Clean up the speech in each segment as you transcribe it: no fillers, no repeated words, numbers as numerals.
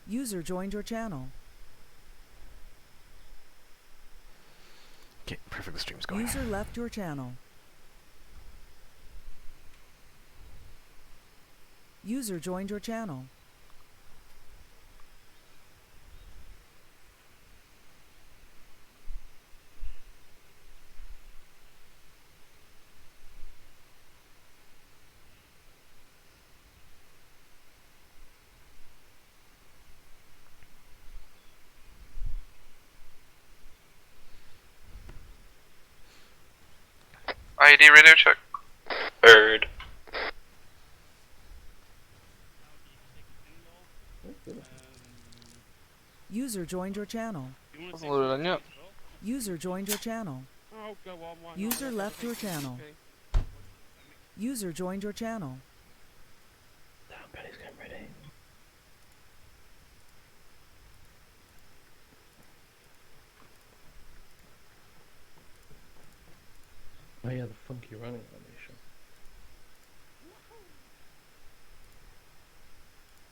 User joined your channel. Okay, perfect. The stream's going. User left your channel. User joined your channel. ID radio check. Bird. User joined your channel. Hasn't loaded on yet. User joined your channel. Oh, go on, why not? User left your channel. Okay. User joined your channel. Damn, Billy's getting ready. Oh yeah, the funky running animation.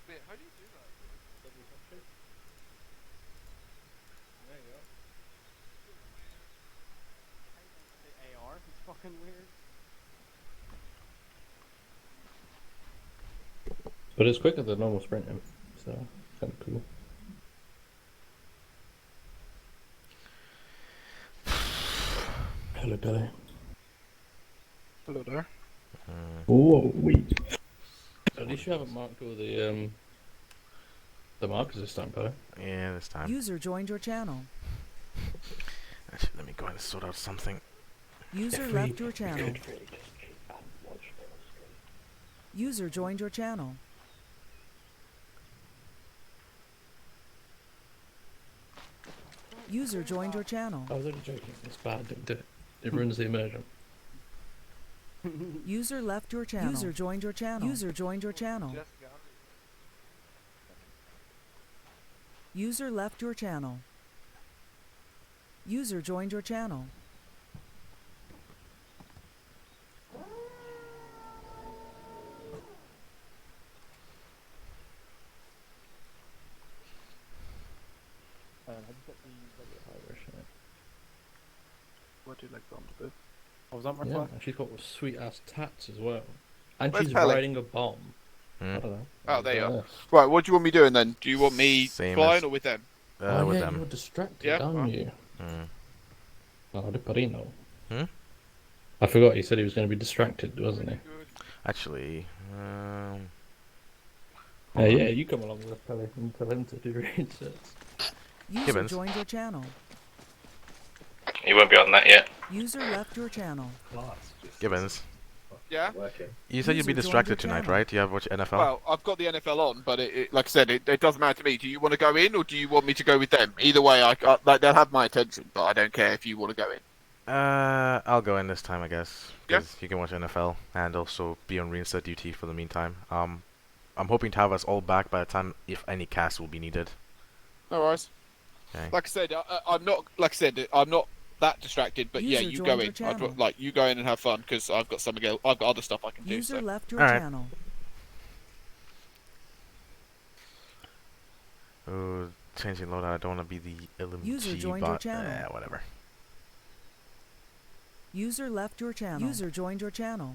Wait, how do you do that? Double touch it. There you go. The AR? It's fucking weird. But it's quicker than normal sprinting, so it's kind of cool. Hello, Billy. Hello there. Whoa, wait. At least you haven't marked all the markers this time, Billy. Yeah, this time. User joined your channel. Actually, let me go ahead and sort out something. User If left we your channel. could really just keep and watch Bill's stream. User joined your channel. User joined your channel. I was only joking. It's bad. Don't do it. It ruins the immersion. User left your channel. User joined your channel. User joined your channel. Just got User left your channel. User joined your channel. Have you got the Irish in it? What do you like on the bit? Oh, was that my Yeah, phone? and she's got sweet ass tats as well. And Where's she's Pele? riding a bomb. Hmm. I don't know. Oh, there you are. Yeah. Right, what do you want me doing then? Do you want me Same flying as- or with them? Oh with yeah, you them. were distracted, Yeah, aren't well. you? Mm. Oh, the Perino. Hmm? I forgot he said he was going to be distracted, wasn't he? Actually, Yeah, you come along with us, Pele, and tell him to do research. User Gibbons. joined your channel. You won't be on that yet. User left your channel. Gibbons, Yeah? you said you'd be User joined distracted your tonight, channel. right? You have watched NFL? Well, I've got the NFL on, but like I said, it doesn't matter to me. Do you want to go in or do you want me to go with them? Either way, like, they'll have my attention, but I don't care if you want to go in. I'll go in this time, I guess. Yeah. Because you can watch NFL and also be on reinset duty for the meantime. I'm hoping to have us all back by the time, if any cast will be needed. No worries. Okay. Like I said, I'm not. Like I said, I'm not that distracted. But yeah, User you joined go your in. channel. You go in and have fun because I've got something else. I've got other stuff I can do. User So. left your Alright. channel. Oh, changing loadout. I don't want to be the User LMG joined your bot. channel. Whatever. User left your channel. User joined your channel.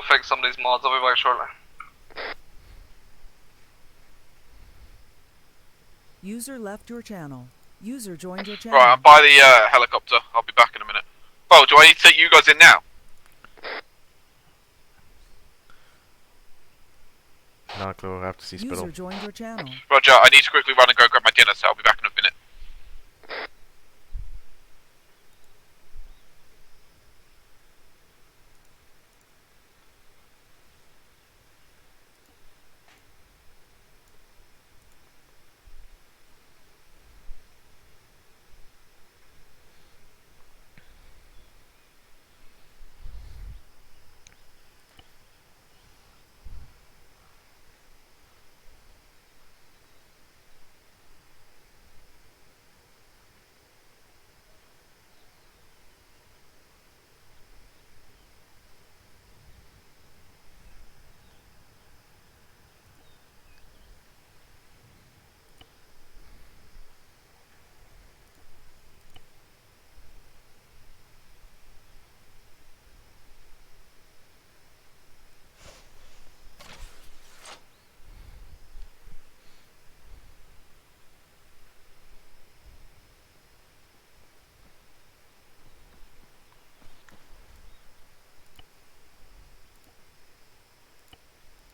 fix some of these mods. I'll be back shortly. User left your channel. User joined your channel. Right, I'm by the helicopter. I'll be back in a minute. Oh, do I need to take you guys in now? No, we'll have to see Spittle. User joined your channel. Roger, I need to quickly run and go grab my dinner, so I'll be back in a minute.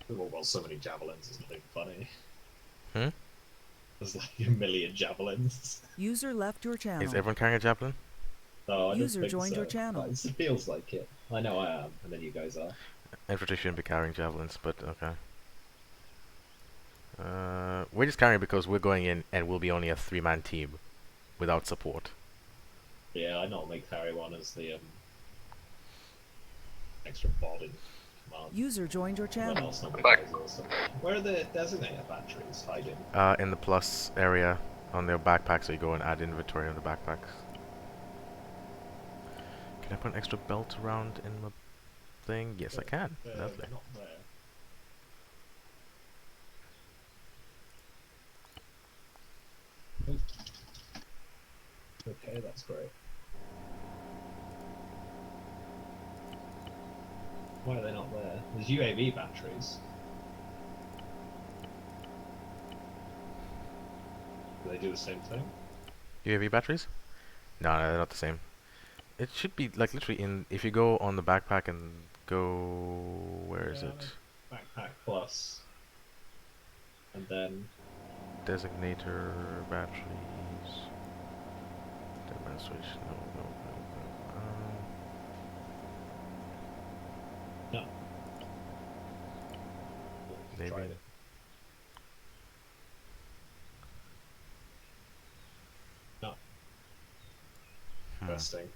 We've all got so many javelins, it's nothing funny. Hmm? There's like a million javelins. User left your channel. Is everyone carrying a javelin? No, I User don't think joined so. your channel. It feels like it. I know I am, and then you guys are. Infantry shouldn't be carrying javelins, but okay. We're just carrying because we're going in and we'll be only a 3-man team without support. Yeah, I normally carry one as the extra bod in command. User joined your Everyone channel. else normally Back. carries also. Where are the designator batteries hiding? In the plus area on their backpack, so you go and add inventory on the backpacks. Can I put an extra belt around in my thing? Yes, I can. Lovely. They're not there. Okay, that's great. Why are they not there? There's UAV batteries. Do they do the same thing? UAV batteries? No, no, they're not the same. It should be like literally in. If you go on the backpack and go, where is Yeah. it? Backpack plus. And then Designator batteries. Demonstration. No, no, no, no. no. Maybe. Tried it. No. Interesting.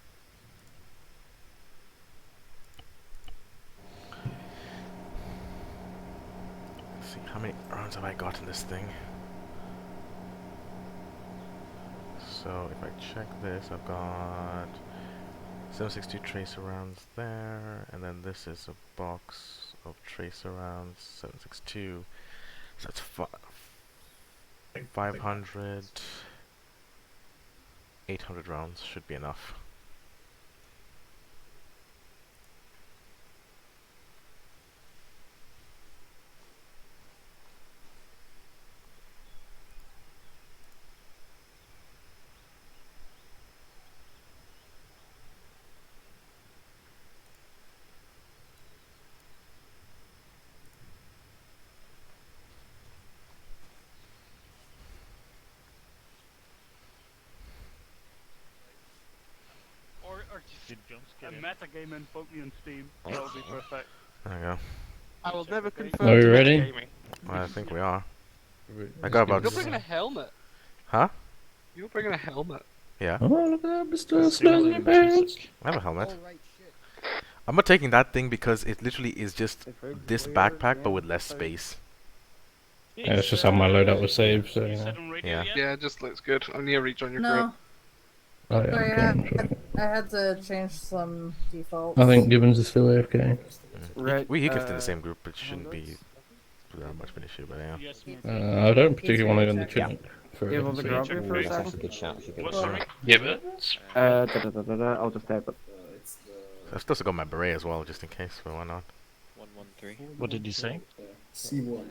Let's see, how many rounds have I got in this thing? So if I check this, I've got 762 tracer rounds there, and then this is a box of tracer rounds, 762. So that's 500, 800 rounds should be enough. Or just a meta game and put me on Steam. That would be perfect. There we go. I will never confirm. Are we ready? Well, I think we are. I Let's got give about. it You're a bringing a helmet. Huh? You're bringing a helmet. Yeah. Oh, look at that, Mr. Slender Pants. I have a helmet. I'm not taking that thing because it literally is just this backpack but with less space. Yeah, it's just how my loadout was saved, so you know. Said on radio Yeah. yet? Yeah, it just looks good. I need to rejoin your No, group. Oh yeah, sorry, okay. I had to change some defaults. I think Gibbons is still AFK. Mm. We kept in the same group, it shouldn't be that much of an issue, but yeah. Yes, Murphy. I don't particularly want to go in the chat. For Yeah, it, well, the so- grab here for a That's second. Good shout. If you What, could. sorry? Gibbons? I'll just type it. I've still got my beret as well, just in case, but why not? What did you say? C1-113.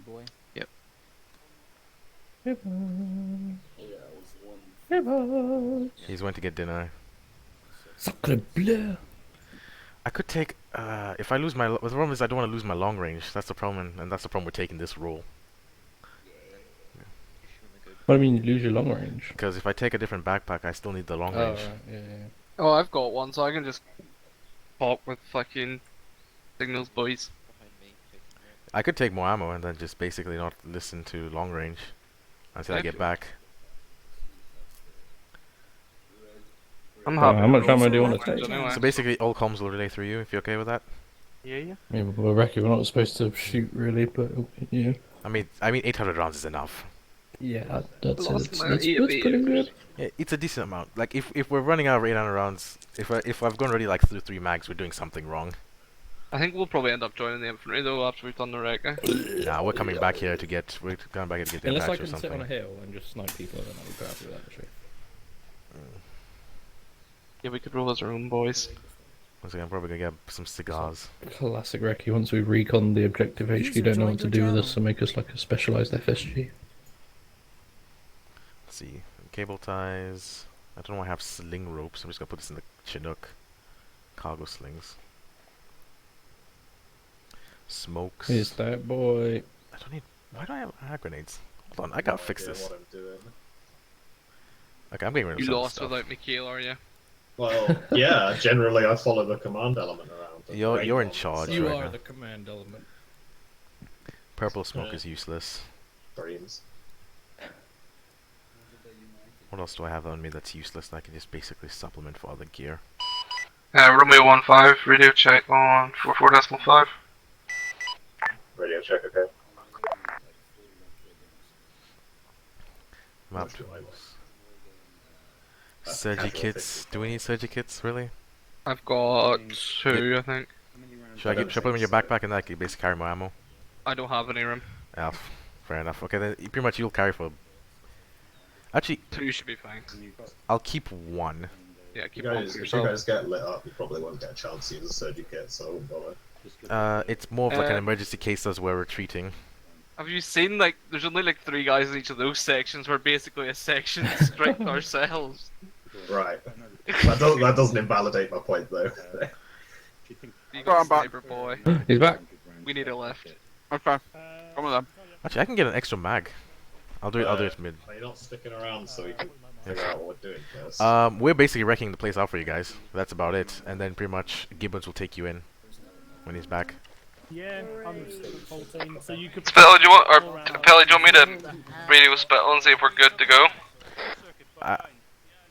Boy. Yep. He's went to get dinner. Sacre bleu. I could take, if I lose my, the problem is I don't want to lose my long range. That's the problem, and that's the problem with taking this role. What do you mean you lose your long range? Because if I take a different backpack, I still need the long Oh, range. right, yeah. Oh, I've got one, so I can just pop with fucking signals, boys. I could take more ammo and then just basically not listen to long range until I get back. I'm How happy. much ammo do you Also want to left take? your channel. So basically all comms will relay through you, if you're okay with that. Yeah. Yeah, well, Reki, we're not supposed to shoot really, but yeah. I mean 800 rounds is enough. Yeah, that's Lost my ear pretty beat. good. Yeah, it's a decent amount. Like if we're running out of 800 rounds, if I've gone already like through 3 mags, we're doing something wrong. I think we'll probably end up joining the infantry though after we've done the wreck. Nah, we're coming back here to get the Unless I patch or can sit something. on a hill and just snipe people, then I'll be happy with that actually. Yeah, we could roll as our own boys. Once again, I'm probably gonna get some cigars. Classic Reki, once we recon the objective HQ, User don't know what joined to your do with channel. us, so make us like a specialised FSG. Let's see, cable ties. I don't know why I have sling ropes. I'm just gonna put this in the Chinook. Cargo slings. Smokes. Is that boy? I don't need. Why do I have hand grenades? Hold on, I gotta fix this. What I'm doing. Okay, I'm getting rid of You some of this lost stuff. without Mikhail, are you? Well, yeah, generally I follow the command element around. the You're brain in one, charge so You right are now. the command element. Purple smoke is useless. Dreams. What else do I have on me that's useless that I can just basically supplement for other gear? Romeo 1-5, radio check on 44.5. Radio check, okay. Map What do I want? Surgy Casual kits. 50. Do we need surgy kits, really? I've got 2, I think. Should I put them in your backpack and that you basically carry more ammo? I don't have any room. Yeah, fair enough. Okay, then pretty much you'll carry for... Actually, 2 should be fine. I'll keep 1. Yeah, If keep you one guys, for if you yourself. guys get lit up, you probably won't get a chance to use a surgery kit, so I won't bother. It's more of like an Uh, emergency case as we're retreating. Have you seen, like, there's only like 3 guys in each of those sections. We're basically a section strict ourselves. Right. That doesn't invalidate my point, though. You Go on, got back. sniper boy. He's back. We need a lift. Okay. Come on then. Actually, I can get an extra mag. I'll do it mid. Are you not sticking around so we can figure out what we're doing first? We're basically wrecking the place out for you guys. That's about it. And then pretty much Gibbons will take you in when he's back. Yeah, I'm just the whole team. So you could. Spittle, do you want, or Pelly, do you want me to radio Spittle and see if we're good to go?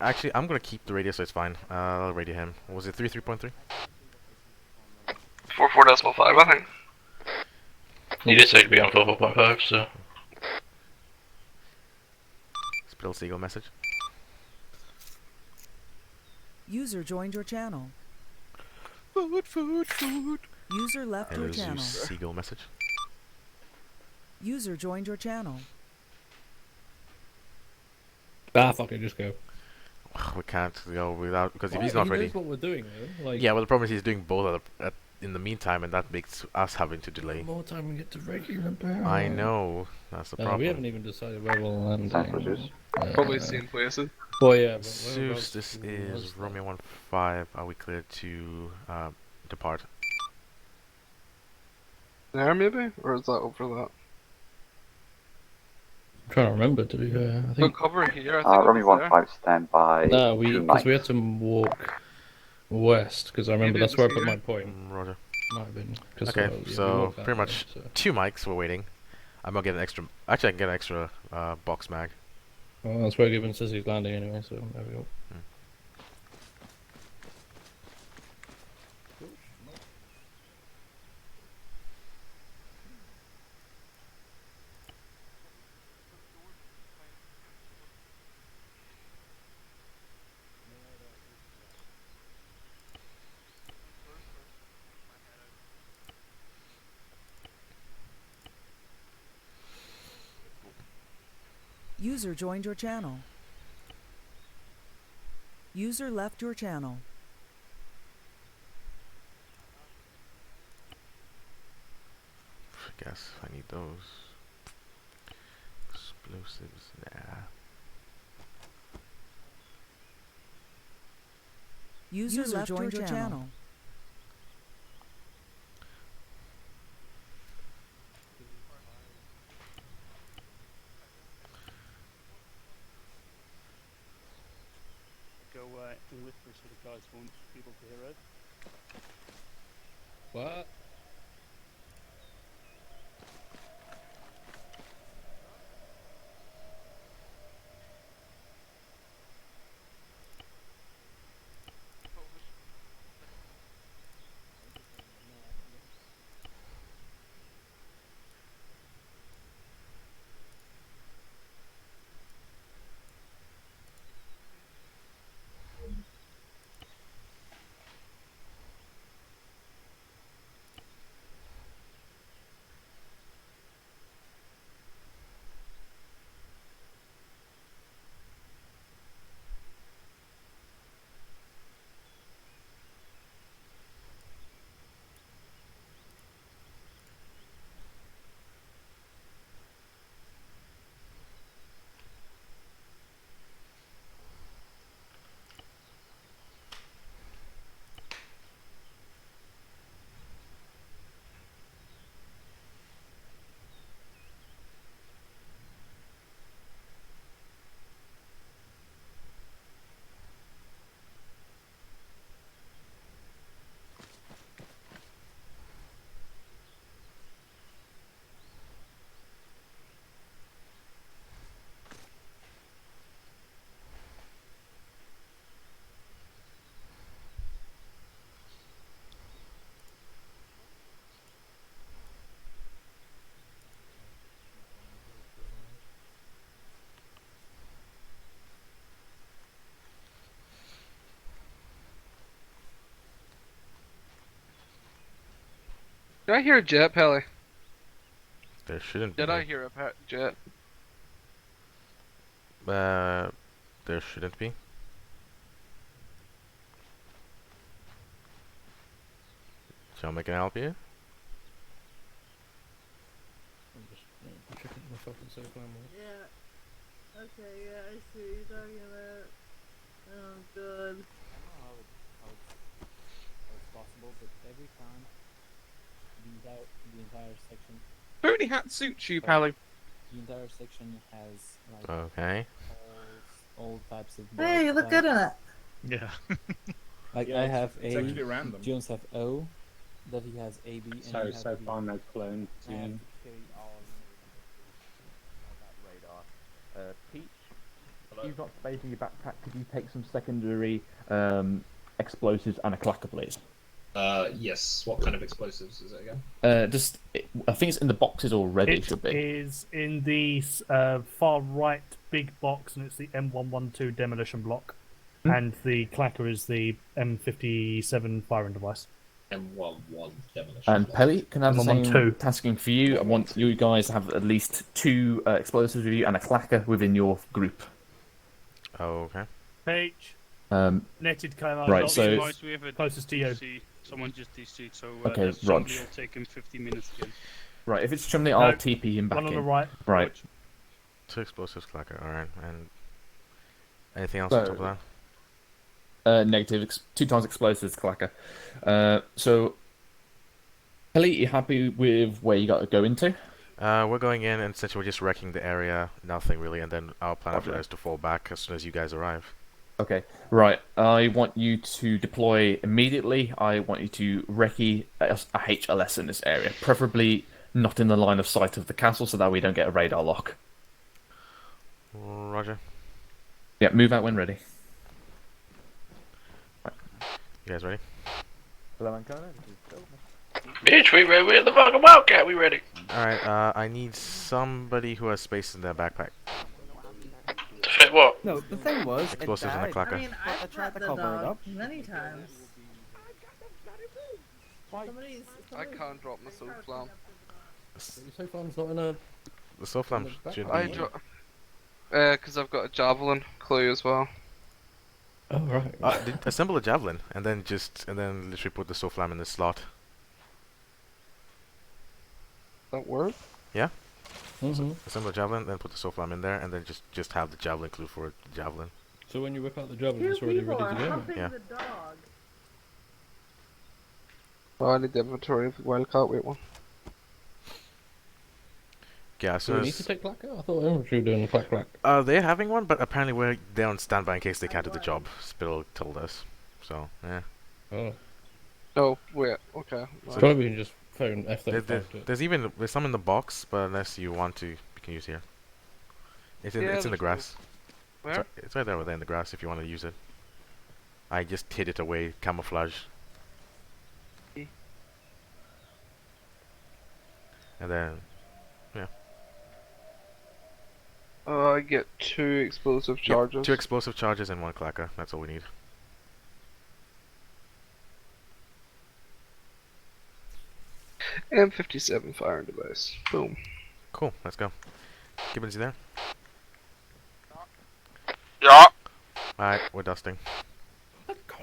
Actually, I'm gonna keep the radio, so it's fine. I'll radio him. What was it 3.3? 44.5, I think. You did say to be on 4.5, so. Spill Seagull message. User joined your channel. Food. User left And your a channel. Zeus Seagull message. User joined your channel. Ah, fuck it, just go. We can't go without, because if Well, he's not he ready. knows what we're doing, though. Like, Yeah, well, the problem is he's doing both in the meantime, and that makes us having to the delay. more time we get to Reki repair. I know. That's the We problem. haven't even decided where we'll land. Probably same places. Well, yeah, but Zeus, this is Romeo 1-5. Are we clear to depart? There, maybe? Or is that over that? I'm trying to remember, to be fair. I Go think. cover here, I think. Romy over there. 1-5 stand by. No, two because we mics. had to walk west, because I remember Maybe that's it where I was put here. my point. Roger. Might have been. 'Cause, Okay, we so walked that pretty way, much so. 2 mics. We're waiting. I'm gonna get an extra. Actually, I can get an extra box mag. Well, that's where Gibbon says he's landing anyway, so there we go. User joined your channel. User left your channel. Yes, I need those. Explosives, nah. User joined your channel. Go and whisper so the guys won't be able to hear us. What? Did I hear a jet, Pelly? There shouldn't be. Did I hear a jet? There shouldn't be. Shall I can help you? I'm just checking my fucking circle ammo. Yeah. Okay, yeah, I see what you're talking about. Oh, good. I don't know how it's possible, but every time the entire section, Booty hat suits you, Pelly. the entire section has like Okay. all types of. Hey, you look good in it. Yeah. Like Yeah, I have it's A, actually random. Jones have O, that he has A, B, and So you have so B. far no clone I have team. to carry all of them. Peach, you've got space in your backpack. Could you take some secondary explosives and a clacker, please? Yes. What kind of explosives is it again? I think it's in the boxes already. It should be. is in the far right big box, and it's the M112 demolition block. And the clacker is the M57 firing device. M11 demolition. And Pelly, can I have the same M112. tasking for you? I want you guys to have at least 2 explosives with you and a clacker within your group. Okay. Peach. Netted came right, so we have a closest to you. Someone just DC'd, so okay, Rog. Will take him 50 minutes again. Right, if it's Chumley, I'll TP him back one on in. the right. Right. 2 explosives, clacker. Alright, and anything else on top of that? Negative. 2 times explosives, clacker. So, Pelly, you happy with where you got to go into? We're going in, and essentially we're just wrecking the area. Nothing really, and then our plan after that is to fall back as soon as you guys arrive. Okay, right. I want you to deploy immediately. I want you to recce a HLS in this area, preferably not in the line of sight of the castle, so that we don't get a radar lock. Roger. Yeah, move out when ready. Right. You guys ready? Bitch, we ready. We're the fucking Wildcat. We ready. Alright, I need somebody who has space in their backpack. To fit what? No, the thing was, Explosives in the clacker. I mean, I've tried to cover it up many times. I can't drop my soul flam. So flam's not in a. The soul flam should I be. drop. Because I've got a javelin clue as well. Oh right. Assemble a javelin and then literally put the soul flam in the slot. that work? Yeah. Mm-hmm. Assemble a javelin, then put the soul flame in there, and then just have the javelin clue for the javelin. So when you whip out the javelin, Two it's already people ready are to go. humping Yeah. the dog. Oh, I need the inventory of the wildcat. Wait one. Yeah, as Do soon we need to take clacker? I thought infantry were doing clack. they're having one, but apparently they're on standby in case they can't do the job. Spill told us. So, yeah. Oh. Oh, wait. Okay. So probably we can just phone F35. There's some in the box, but unless you want to, you can use here. It's in the grass. Where? It's right there in the grass if you want to use it. I just hid it away, camouflage. And then, yeah. I get 2 explosive charges. Yep, 2 explosive charges and 1 clacker. That's all we need. M57 firing device. Boom. Cool, let's go. Gibbons, you there? Yeah. Alright, we're dusting. Let's go.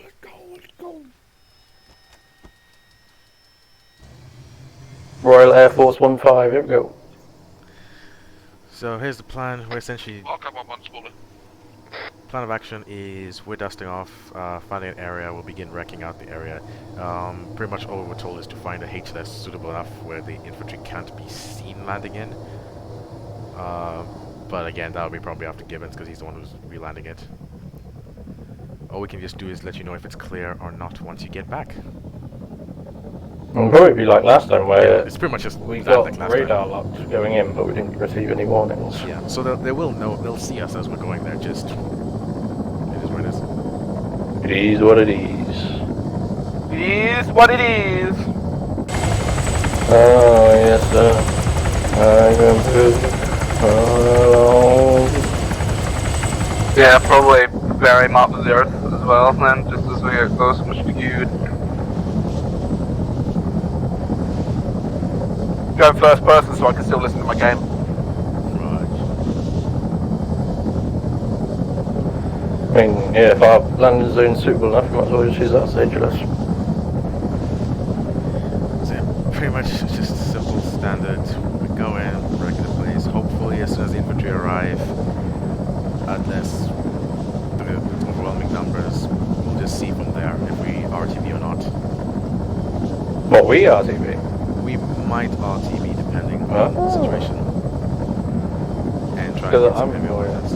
Royal Air Force 15, here we go. So here's the plan. We're essentially... I'll come up on smaller. Plan of action is we're dusting off, finding an area, we'll begin wrecking out the area. Pretty much all we're told is to find a H that's suitable enough where the infantry can't be seen landing in. But again, that'll be probably after Gibbons because he's the one who's re-landing it. All we can just do is let you know if it's clear or not once you get back. It'll probably be like last time where It's pretty much just we that, got like last radar time. locks going in, but we didn't receive any warnings. Yeah, so they will know, they'll see us as we're going there, just... It is what it is. It is what it is. It is what it is. Oh, yes, sir. I can put Yeah, probably bury map of the earth as well then, just as we get close, which would be good. Go first person so I can still listen to my game. Right. I mean, yeah, if our landing zone's suitable enough, we might as well just use that ageless. So yeah, pretty much it's just simple, standard. We go in, wreck the place. Hopefully, as soon as the infantry arrive, unless the overwhelming numbers, we'll just see from there if we RTB or not. What, we RTB? We might RTB depending on the situation. And try to Because get some heavy orders.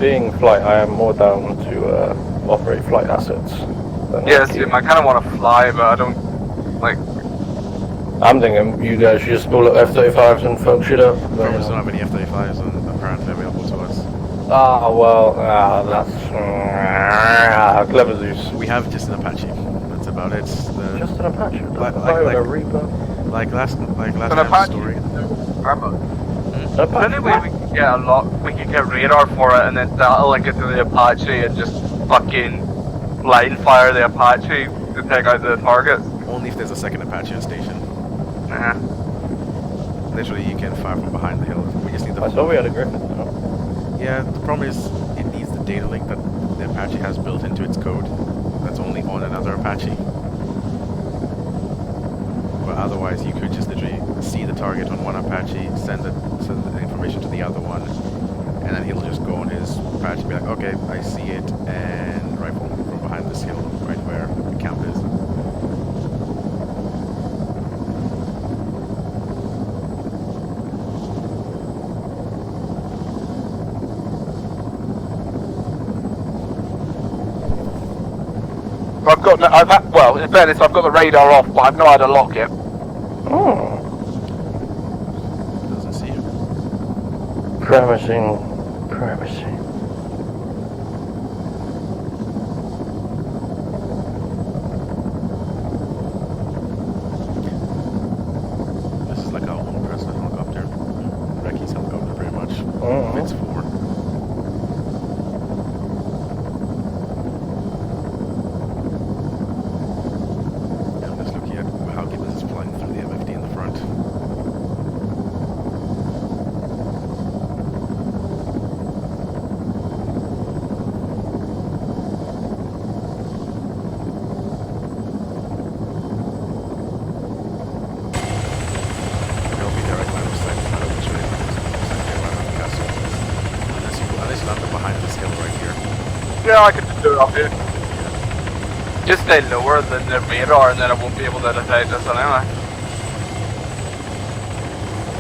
being flight, I am more down to operate flight assets. Yes, I kind of want to fly, but I don't, like... I'm thinking you guys should just pull up F-35s and fuck shit up. We don't have any F-35s apparently available to us. That's clever Zeus. We have just an Apache. That's about it. Just an Apache. A Reaper. Like last time's story. The only way we can get we can get radar for it, and then that'll link it to the Apache and just fucking line fire the Apache to take out the targets. Only if there's a second Apache on station. Nah. Literally, you can fire from behind the hill. We just need the. I saw we had a Griffin though. Yeah, the problem is it needs the data link that the Apache has built into its code. That's only on another Apache. But otherwise, you could just literally see the target on one Apache, send the information to the other one, and then he'll just go on his Apache and be like, okay, I see it, and rifle from behind this hill, right where the camp is. Well, in fairness, I've got the radar off, but I've not had a lock yet. Oh. Doesn't see you. Promising. This is like our one-person helicopter. Recky's helicopter, pretty much. Oh. It's 4. I'm just looking at how Gibbons is flying through the MFD in the front. They'll be there at Yeah, I can just do it up here. Just stay lower than the radar and then I won't be able to detect this anyway.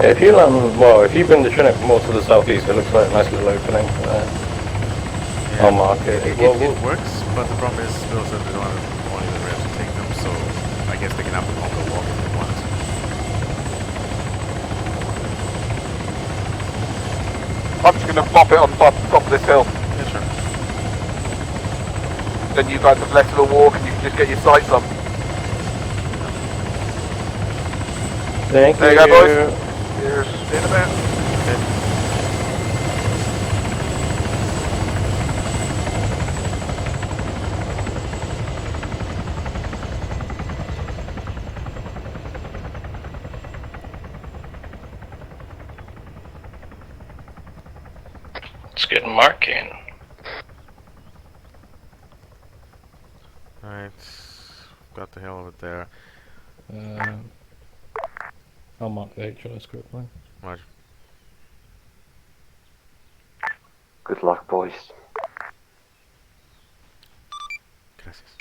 Yeah, if you well, if you bring the Trinity more to the southeast, it looks like a nice little opening. Yeah, I'll mark it. It works, but the problem is we also don't want even reps to take them, so I guess they can have a longer walk if they want. I'm just gonna pop it on top of this hill. Yeah, sure. Then you guys have less of a walk and you can just get your sights up. Thank There you go, boys. Here's in a bit. Let's get marking. Alright, got the hill over there. I'll mark the HLS group line. Roger. Good luck, boys. Gracias.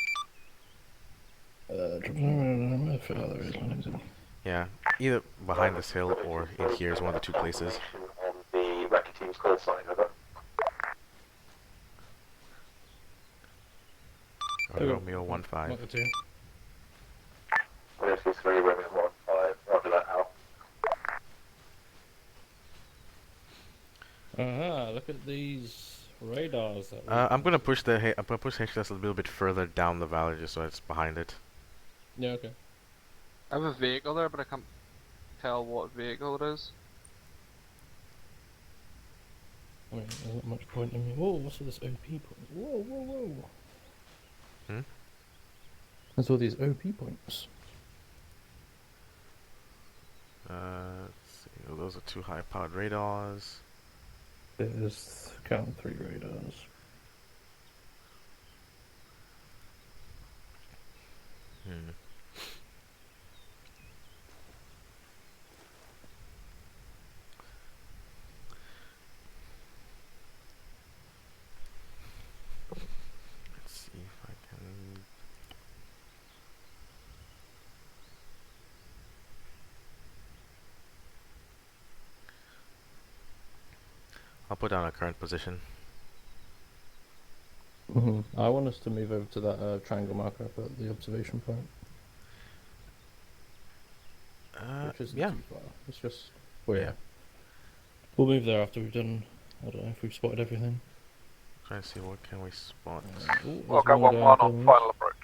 Yeah, either behind this hill or in here is one of the two places. On the recce team's call sign, over. Romeo 1-5. Mark the 2. Whiskey 3, Romeo 1-5, roger that out. Look at these radars. That I'm gonna push HLS a little bit further down the valley just so it's behind it. Yeah, okay. I have a vehicle there, but I can't tell what vehicle it is. I mean, there's not much point in me. Whoa, what's all this OP points? Whoa, whoa, whoa. There's all these OP points. Let's see. Oh, those are two high-powered radars. There's count 3 radars. Let's see if I can. I'll put down our current position. I want us to move over to that triangle marker up at the observation point. Which isn't too far. It's just yeah. We'll move there after we've done. I don't know if we've spotted everything. Trying to see what can we spot. I'll go 1-1 on final approach.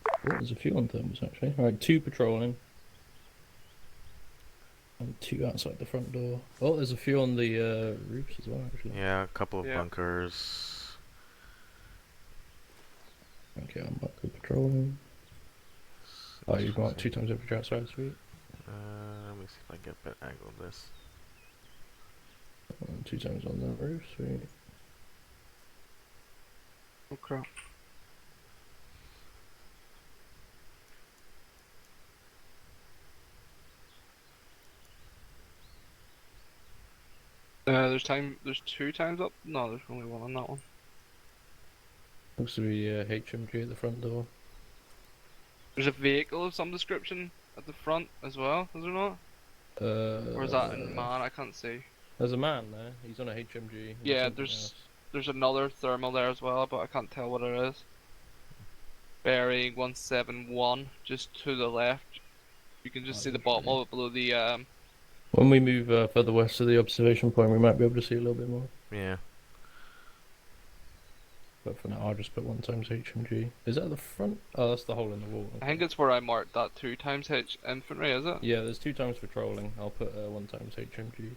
Oh, there's a few on thermals actually. Alright, 2 patrolling. And 2 outside the front door. Oh, there's a few on the roofs as well actually. Yeah, a couple of bunkers. Okay, I'm mark the patrolling. Oh, you've marked 2 times every outside, sweet. Let me see if I can get a better angle of this. 2 times on the roof, sweet. Oh crap. There's 2 times up? No, there's only 1 on that one. Looks to be HMG at the front door. There's a vehicle of some description at the front as well, is there not? Or is that in man? I can't see. There's a man there. He's on a HMG. Yeah, there's another thermal there as well, but I can't tell what it is. Bearing 171, just to the left. You can just see the bottom of it below the When we move further west to the observation point, we might be able to see a little bit more. Yeah. But for now, I'll just put 1 times HMG. Is that the front? Oh, that's the hole in the wall. I think it's where I marked that 2 times H infantry, is it? Yeah, there's 2 times patrolling. I'll put 1 times HMG.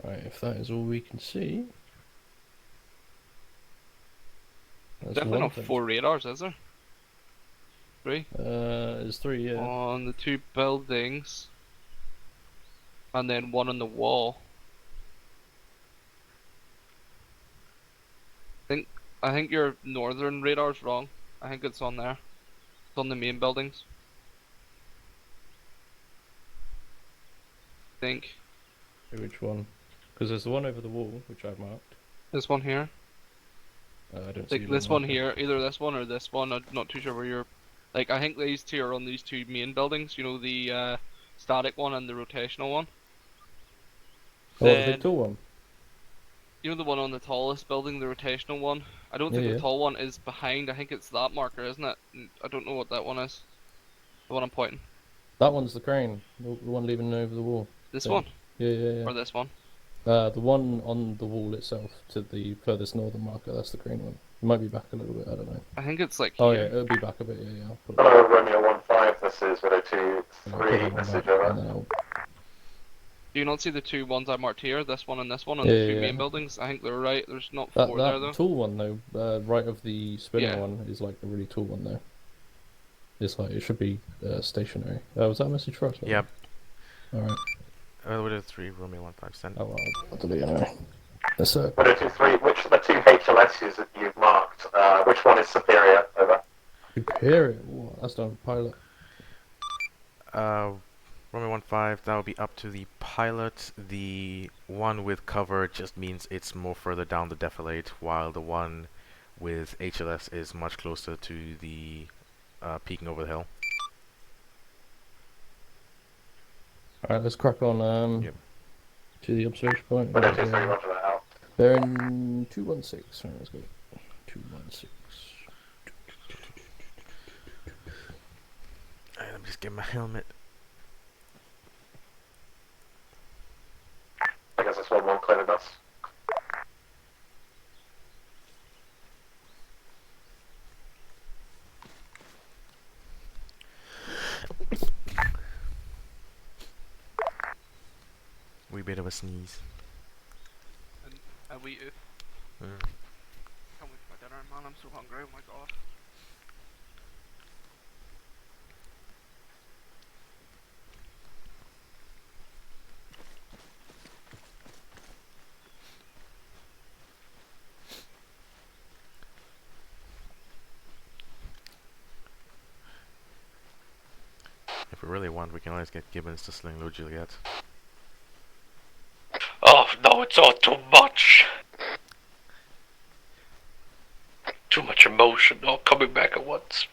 Right, if that is all we can see. Definitely not 4 radars, is there? 3? There's 3, yeah. On the 2 buildings. And then 1 on the wall. I think your northern radar's wrong. I think it's on there. It's on the main buildings. I think. Which one? Because there's the one over the wall, which I've marked. This one here. I don't see Like this one marker. here, either this one or this one. I'm not too sure where you're. Like I think these two are on these two main buildings. You know the static one and the rotational one. Oh, the Then, big tall one. you know the one on the tallest building, the rotational one. I don't think Yeah, the yeah. tall one is behind. I think it's that marker, isn't it? I don't know what that one is. The one I'm pointing. That one's the crane, the one leaving over the wall. This Thing. one. Yeah, yeah, yeah. Or this one. The one on the wall itself, to the furthest northern marker, that's the crane one. It might be back a little bit, I don't know. I think it's like. Oh here. yeah, it'll be back a bit, yeah, yeah. I'll put Hello, Romeo 1-5, this is Widow I'll put 2-3, that one message back, over. and then I'll... Do you not see the two ones I marked here? This one and this one on Yeah, the two yeah, main yeah. buildings? I think they're right. There's not That, four there that though. tall one though, right of the spinning Yeah. one, is like the really tall one though. It's like, it should be stationary. Was that a message for us? Yep. Alright. Widow 3, Romeo 1-5, send. Oh well, I'll delete it anyway. Yes, sir. Widow 2-3, which of the two HLSs that you've marked, which one is superior, over? Superior? Ooh, that's done pilot. Romeo 1-5, that will be up to the pilot. The one with cover just means it's more further down the defilade, while the one with HLS is much closer to the peeking over the hill. Alright, let's crack on Yep. to the observation point. Widow 2-3, roger that, out. Bearing 216. Right, let's go. 216. Alright, let me just get my helmet. I guess that's one clear enough. Wee bit of a sneeze. And we can't wait for my dinner, man. I'm so hungry. Oh my god. If we really want, we can always get Gibbons to sling low Juliet. Oh no, it's all too much. Too much emotion all coming back at once.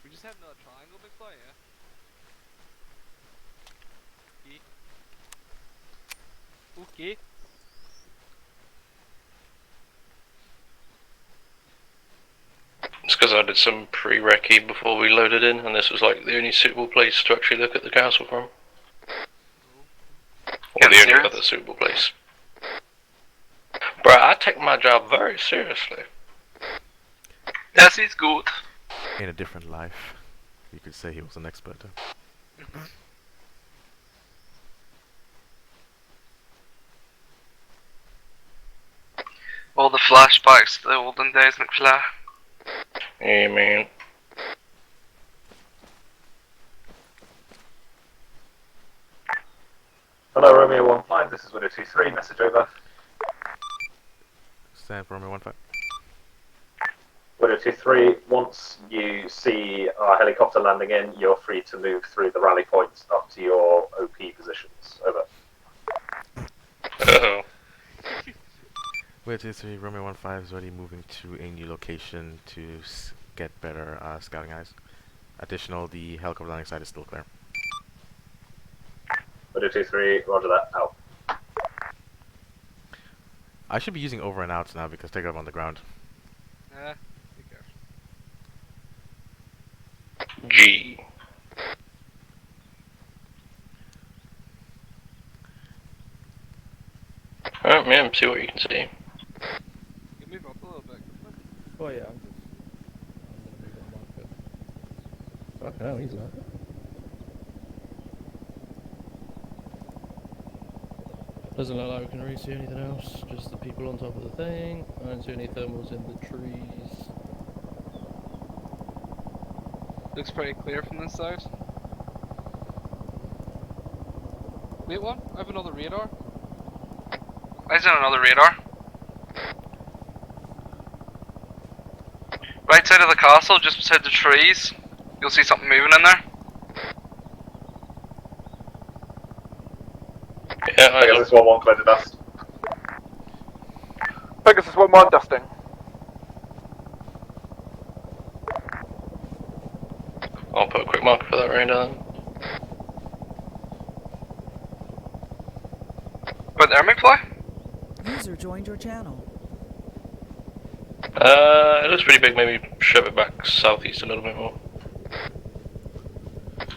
We just have another triangle big fly, yeah? Okay. It's because I did some pre-recce before we loaded in, and this was like the only suitable place to actually look at the castle from. Or the only other suitable place. Bruh, I take my job very seriously. That is good. In a different life, you could say he was an expert. All the flashbacks to the olden days, McFly. Yeah, man. Hello, Romeo 1-5, this is Widow 2-3, message over. Stand for Romeo 1-5. Widow 2-3, once you see our helicopter landing in, you're free to move through the rally points up to your OP positions. Over. Uh-oh. Widow 2-3, Romeo 1-5 is already moving to a new location to get better scouting eyes. Additional, the helicopter landing site is still clear. Widow 2-3, roger that, out. I should be using over and outs now because they're up on the ground. Be careful. G. Alright, man, see what you can see. You move up a little bit. Oh yeah, I'm gonna move on marker. Fucking hell, he's like... Doesn't look like we can really see anything else, just the people on top of the thing. I don't see any thermals in the trees. Looks pretty clear from this side. Wait, what? I have another radar. Eyes on another radar. Right side of the castle, just beside the trees. You'll see something moving in there. Yeah, I Pegasus 1-1, clear to dust. Pegasus 1-1, dusting. I'll put a quick marker for that radar then. Where'd the airman fly? User joined your channel. It looks pretty big, maybe shove it back southeast a little bit more.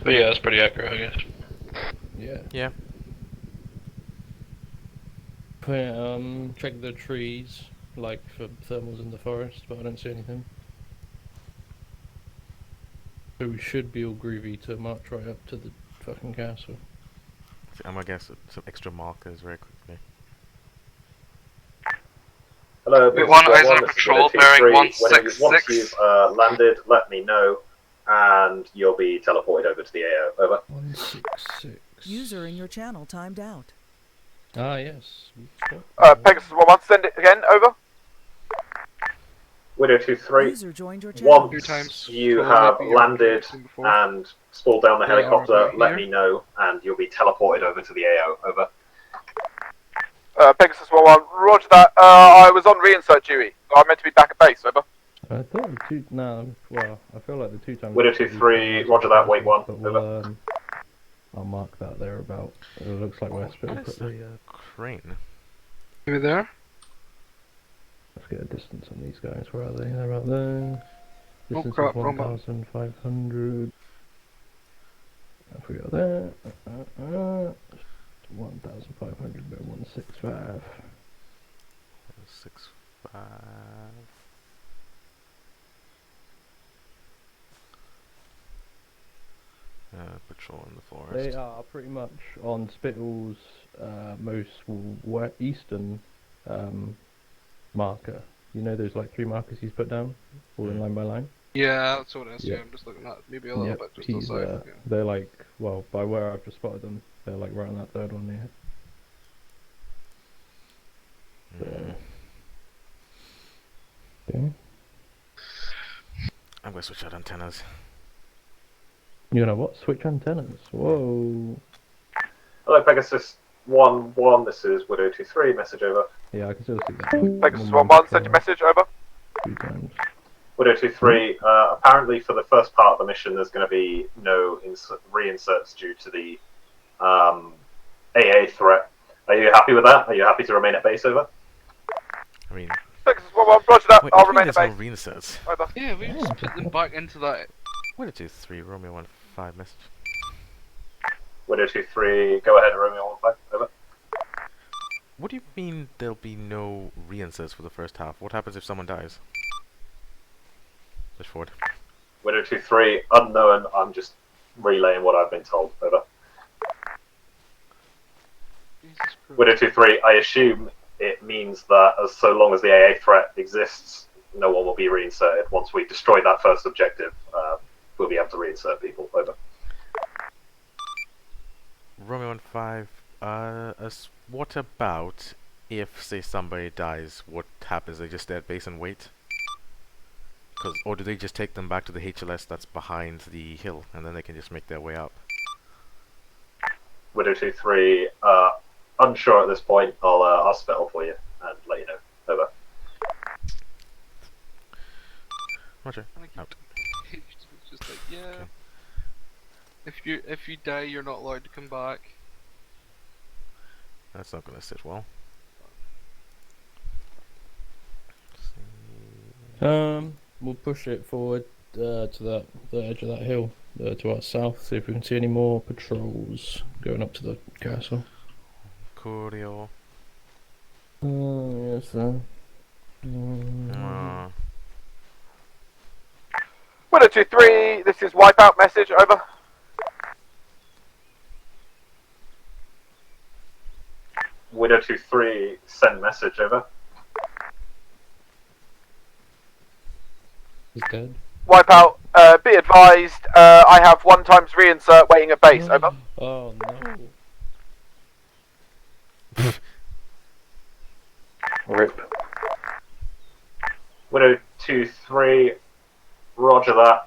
But yeah, that's pretty accurate, I guess. Yeah. Yeah. Check the trees, like for thermals in the forest, but I don't see anything. So we should be all groovy to march right up to the fucking castle. I'm gonna guess some extra markers very quickly. Hello, Wait, one eyes on a this is patrol Widow bearing 2-3. Once 166. you've landed, let me know, and you'll be teleported over to the AO. Over. 166. User in your channel timed out. Ah, yes. Pegasus 1-1, send it again, over. Widow 2-3. User joined your channel. Once you have landed and spooled down the They are helicopter, right let here. me know, and you'll be teleported over to the AO. Over. Pegasus 1-1, roger that. I was on reinsert duty. I meant to be back at base, over. I thought the two. No, well, I feel like the 2 times. Widow 2-3, roger that, wait 1. But Over. we'll, I'll mark that there about. It looks like we're supposed to put the. Crane. Are we there? Let's get a distance on these guys. Where are they? They're about there. Oh, Distance crap, is wrong button. 1,500. If we go there, 1,500 by 165. 65. Patrol in the forest. They are pretty much on Spittle's most eastern marker. You know those like 3 markers he's put down, all in line by line? Yeah, that's what it is. Yeah. Yeah, I'm just looking at maybe a little Yep, bit just to the he's, south. Yeah. they're like, well, by where I've just spotted them, they're like right on that 3rd one there. So, okay. I'm gonna switch out antennas. You know what? Switch antennas. Whoa. Hello, Pegasus 1-1, this is Widow 2-3, message over. Yeah, I can still see that. Pegasus 1-1, send your message, over. 2 times. Widow 2-3, apparently for the first part of the mission there's going to be no reinserts due to the AA threat. Are you happy with that? Are you happy to remain at base, over? I mean, Pegasus 1-1, roger that. wait, I'll what do you mean remain at there's base. no reinserts? Over. Yeah, we just put them back into that. Widow 2-3, Romeo 1-5 message. Widow 2-3, go ahead, Romeo 1-5, over. What do you mean there'll be no reinserts for the first half? What happens if someone dies? Push forward. Widow 2-3, unknown, I'm just relaying what I've been told, over. Widow 2-3, I assume it means that as so long as the AA threat exists, no one will be reinserted. Once we destroy that first objective, we'll be able to reinsert people, over. Romeo 1-5, what about if, say, somebody dies? What happens? They just stay at base and wait? Or do they just take them back to the HLS that's behind the hill, and then they can just make their way up? Widow 2-3, unsure at this point. I'll spittle for you and let you know. Over. Roger. Out. It's just like, yeah. If you die, you're not allowed to come back. That's not gonna sit well. We'll push it forward to the edge of that hill, to our south, see if we can see any more patrols going up to the castle. Coolio. Yes, sir. Widow 2-3, this is wipeout message, over. Widow 2-3, send message, over. He's dead. Wipeout, be advised, I have 1 times reinsert waiting at base, over. Oh no. Widow 2-3, roger that.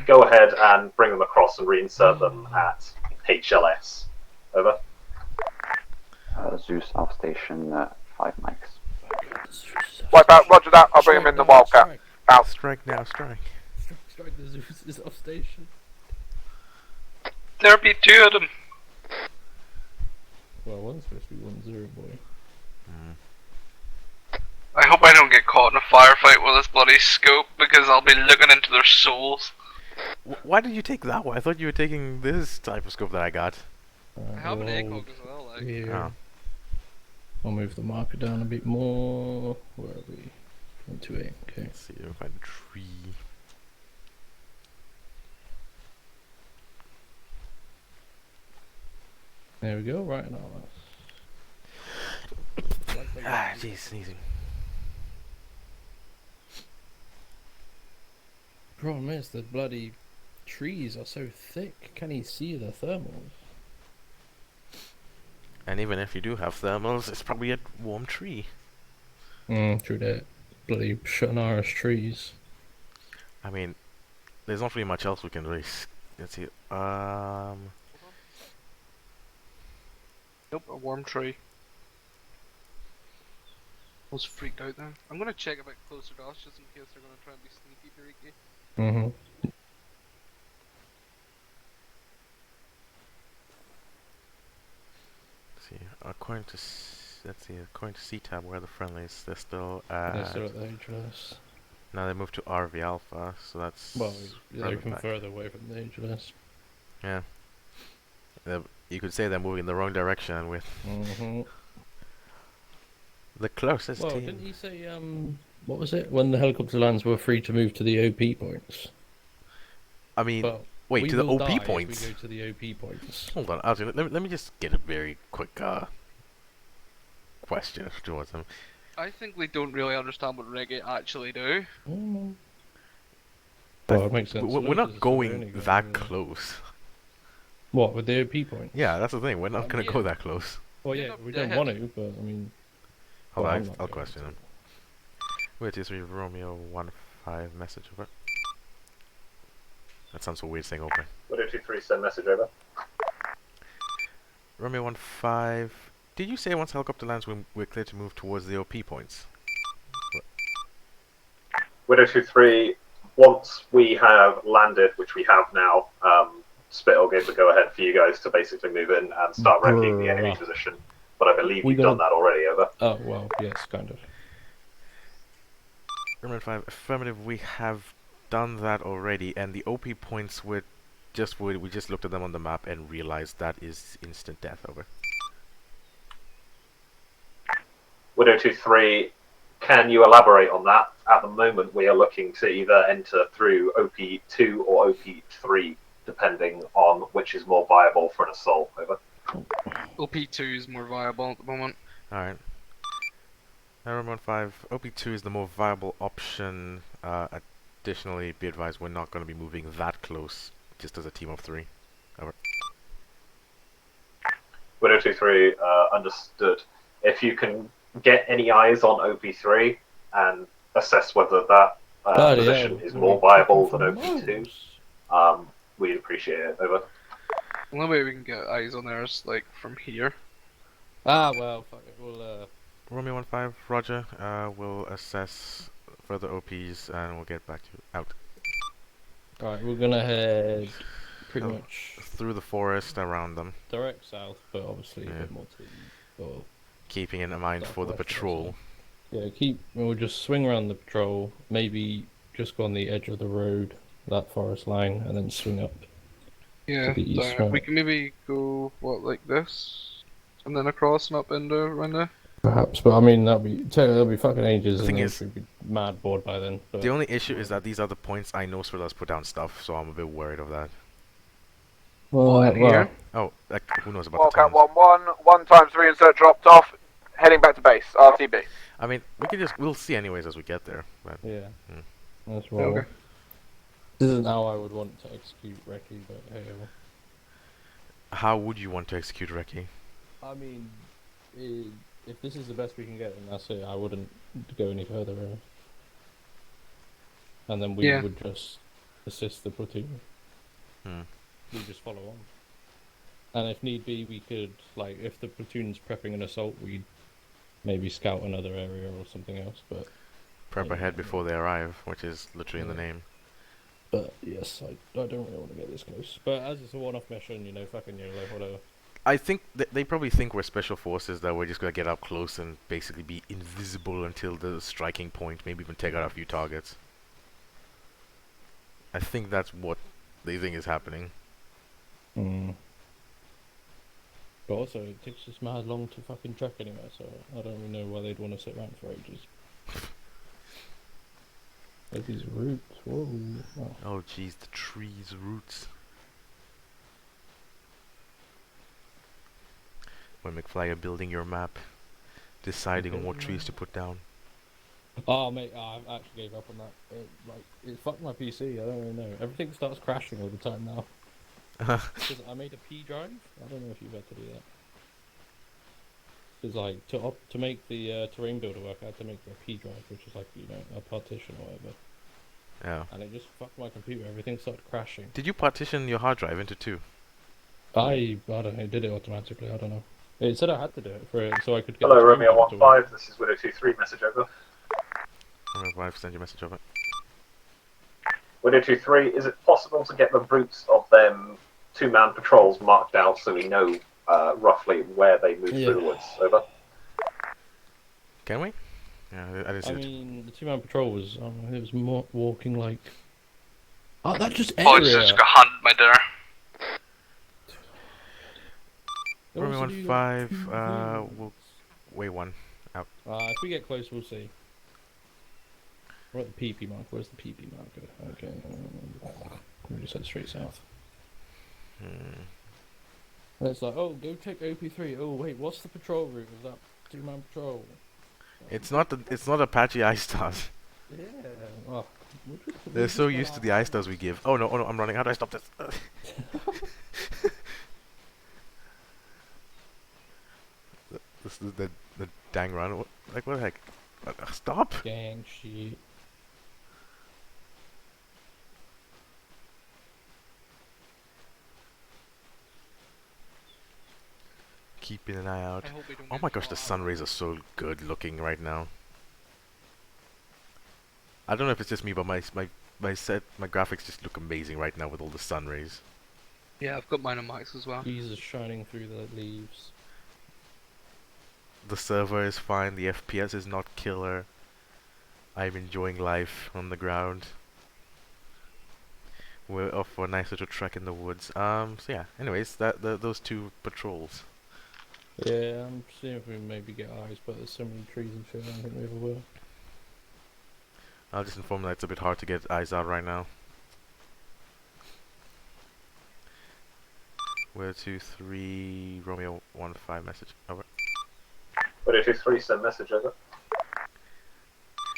Go ahead and bring them across and reinsert them at HLS. Over. Zeus off station 5 mics. Wipe out, roger that, I'll bring him in the Wildcat. Out. Strike now, strike. Strike the Zeus is off station. There'll be 2 of them. Well, one's supposed to be 1-0, boy. I hope I don't get caught in a firefight with this bloody scope because I'll be looking into their souls. Why did you take that one? I thought you were taking this type of scope that I got. I have an ACOG as well, like. Here. I'll move the marker down a bit more. Where are we? 128, okay. Let's see if I find a tree. There we go, right now. Ah, jeez, sneezing. Problem is, the bloody trees are so thick. Can you see the thermals? And even if you do have thermals, it's probably a warm tree. True that. Bloody Shannara's trees. I mean, there's not really much else we can really. Let's see. Nope, a warm tree. I was freaked out there. I'm gonna check a bit closer to us just in case they're gonna try and be sneaky freaky. Let's see. According to let's see. According to C-Tab, where are the friendlies? They're still at. They're still at the HLS. Now they moved to RV Alpha, so that's. Well, they're even further away from the HLS. Yeah. You could say they're moving in the wrong direction with. The closest well, team. didn't he say what was it? When the helicopter lands, we're free to move to the OP points. I mean, Well, wait, we to the will die OP if points. we go to the OP points. Hold on, Algie, let me just get a very quick question towards them. I think we don't really understand what reggae actually do. Well, it makes sense. We're not going that close. What, with the OP points? Yeah, that's the thing. We're not going to go that close. Well, yeah, we don't want to, but I mean. Hold well, on, I'll question them. Wait, is Romeo 1-5 message over? That sounds so weird saying over. Widow 2-3, send message over. Romeo 1-5. Did you say once helicopter lands we're clear to move towards the OP points? Widow 2-3, once we have landed, which we have now, Spittle gave the go-ahead for you guys to basically move in and start wrecking the enemy position. But I believe you've done that already, over. Oh, well, yes, kind of. Romeo 5, affirmative, we have done that already, and the OP points we just looked at them on the map and realized that is instant death, over. Widow 2-3, can you elaborate on that? At the moment, we are looking to either enter through OP2 or OP3, depending on which is more viable for an assault, over. OP2 is more viable at the moment. Alright. Romeo 5, OP2 is the more viable option. Additionally, be advised, we're not going to be moving that close, just as a team of 3. Over. Widow 2-3, understood. If you can get any eyes on OP3 and assess whether that position is more viable than OP2, we'd appreciate it. Over. The only way we can get eyes on there is like from here. Ah, well, fuck it. We'll Romeo 1-5, roger. We'll assess further OPs and we'll get back to you. Out. Alright, we're gonna head pretty much through the forest around them. Direct south, but obviously a bit more to the keeping in mind for the patrol. Yeah, we'll just swing around the patrol, maybe just go on the edge of the road, that forest line, and then swing up. Yeah, to the east. we can maybe go, what, like this? And then across and up into around there? Perhaps, but I mean, that'll be fucking ages. The thing is, we'd be mad bored by then. But the only issue is that these are the points I know Srilla's put down stuff, so I'm a bit worried of that. Well, here? Oh, who knows about Wildcat the towns? 1-1, 1x3 insert dropped off, heading back to base, RTB. I mean, we'll see anyways as we get there. But, yeah, that's well. Okay. This isn't how I would want to execute Reki, but hey. How would you want to execute Reki? I mean, if this is the best we can get, then that's it. I wouldn't go any further. Really. and then we Yeah. would just assist the platoon. Hmm. We just follow on. And if need be, we could, like, if the platoon's prepping an assault, we'd maybe scout another area or something else, but... Prep ahead before they arrive, which is literally in the name. But, yes, I don't really want to get this close. But as it's a one-off mission, you know, fucking YOLO, whatever. I think they probably think we're special forces, that we're just gonna get up close and basically be invisible until the striking point, maybe even take out a few targets. I think that's what they think is happening. Hmm. But also, it takes us mad long to fucking track anyway, so I don't really know why they'd want to sit around for ages. There's these roots, whoa. Oh jeez, the trees, roots. When McFly are building your map, deciding on what trees to put down. Oh mate, I actually gave up on that. It fucked my PC, I don't really know. Everything starts crashing all the time now. Because I made a P drive. I don't know if you've had to do that. Because like to make the terrain builder work, I had to make a P drive, which is like, you know, a partition or whatever. Yeah. And it just fucked my computer. Everything started crashing. Did you partition your hard drive into two? I don't know. It did it automatically. I don't know. It said I had to do it for it so I could get. Hello, the terrain Romeo builder to work. 15. This is Widow 23. Message over. Romeo 5, send you a message over. Widow 23. Is it possible to get the routes of them two-man patrols marked out so we know roughly where they move through the woods? Over. Can we? Yeah, I didn't see I it. mean, the two-man patrol was it was more walking like. Oh, that just Oh, area. just go hunt my dinner. Romeo 15, we'll way 1 out. If we get close, we'll see. We're at the PP marker. Where's the PP marker? Okay. We just head straight south. And it's like, oh, go check OP3. Oh, wait, what's the patrol route? Is that two-man patrol? It's not Apache ice stars. Yeah. Oh, They're so used to the ice stars we give. Oh no, I'm running. How do I stop this? This is the dang run. What the heck? Stop! Gang shit. Keeping an eye out. I hope we don't Oh get my gosh, the caught sun rays are so good looking right now. I don't know if it's just me, but my graphics just look amazing right now with all the sun rays. Yeah, I've got mine on max as well. Jesus shining through the leaves. The server is fine, the FPS is not killer. I'm enjoying life on the ground. We're off for a nice little trek in the woods. So yeah, anyways, those two patrols. Yeah, I'm seeing if we maybe get eyes, but there's so many trees and shit, I don't think we ever will. I'll just inform that it's a bit hard to get eyes out right now. Where 2-3 Romeo 15 message over. Widow 23. Send message over.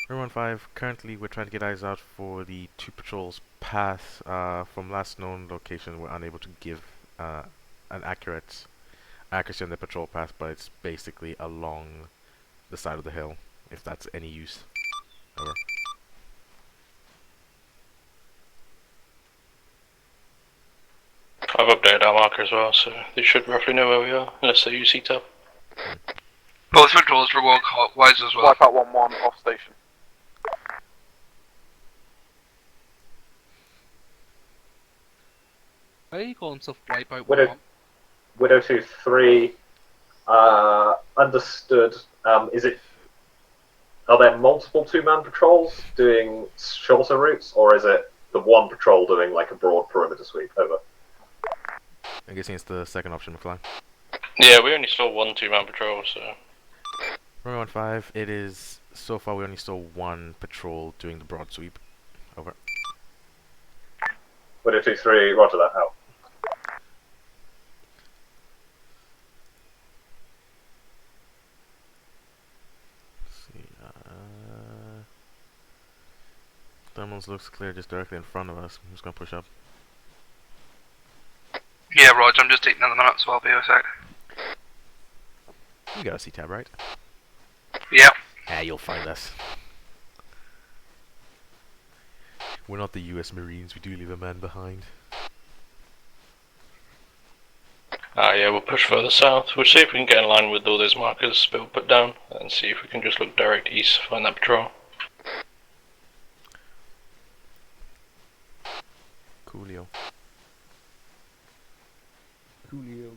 Romeo 15. Currently, we're trying to get eyes out for the two patrols path. From last known location, we're unable to give an accuracy on the patrol path, but it's basically along the side of the hill, if that's any use. Over. I've updated our marker as well, so they should roughly know where we are, unless they use CTAP. Both patrols for walk wise as well. Wipeout 1-1 off station. Why are you calling stuff Wipeout 1-1? Widow 23. Understood. Are there multiple two-man patrols doing shorter routes, or is it the one patrol doing like a broad perimeter sweep? Over. I'm guessing it's the second option, McFly. Yeah, we only saw one two-man patrol, so... Romeo 15, it is, so far we only saw one patrol doing the broad sweep. Over. Widow 23, roger that, out. Thermals looks clear just directly in front of us. I'm just gonna push up. Yeah, Roger, I'm just taking another minute, so I'll be a sec. You got a C-tab, right? Yeah. Yeah, you'll find us. We're not the US Marines, we do leave a man behind. Yeah, we'll push further south. We'll see if we can get in line with all those markers Bill put down, and see if we can just look direct east, find that patrol. Coolio. Coolio.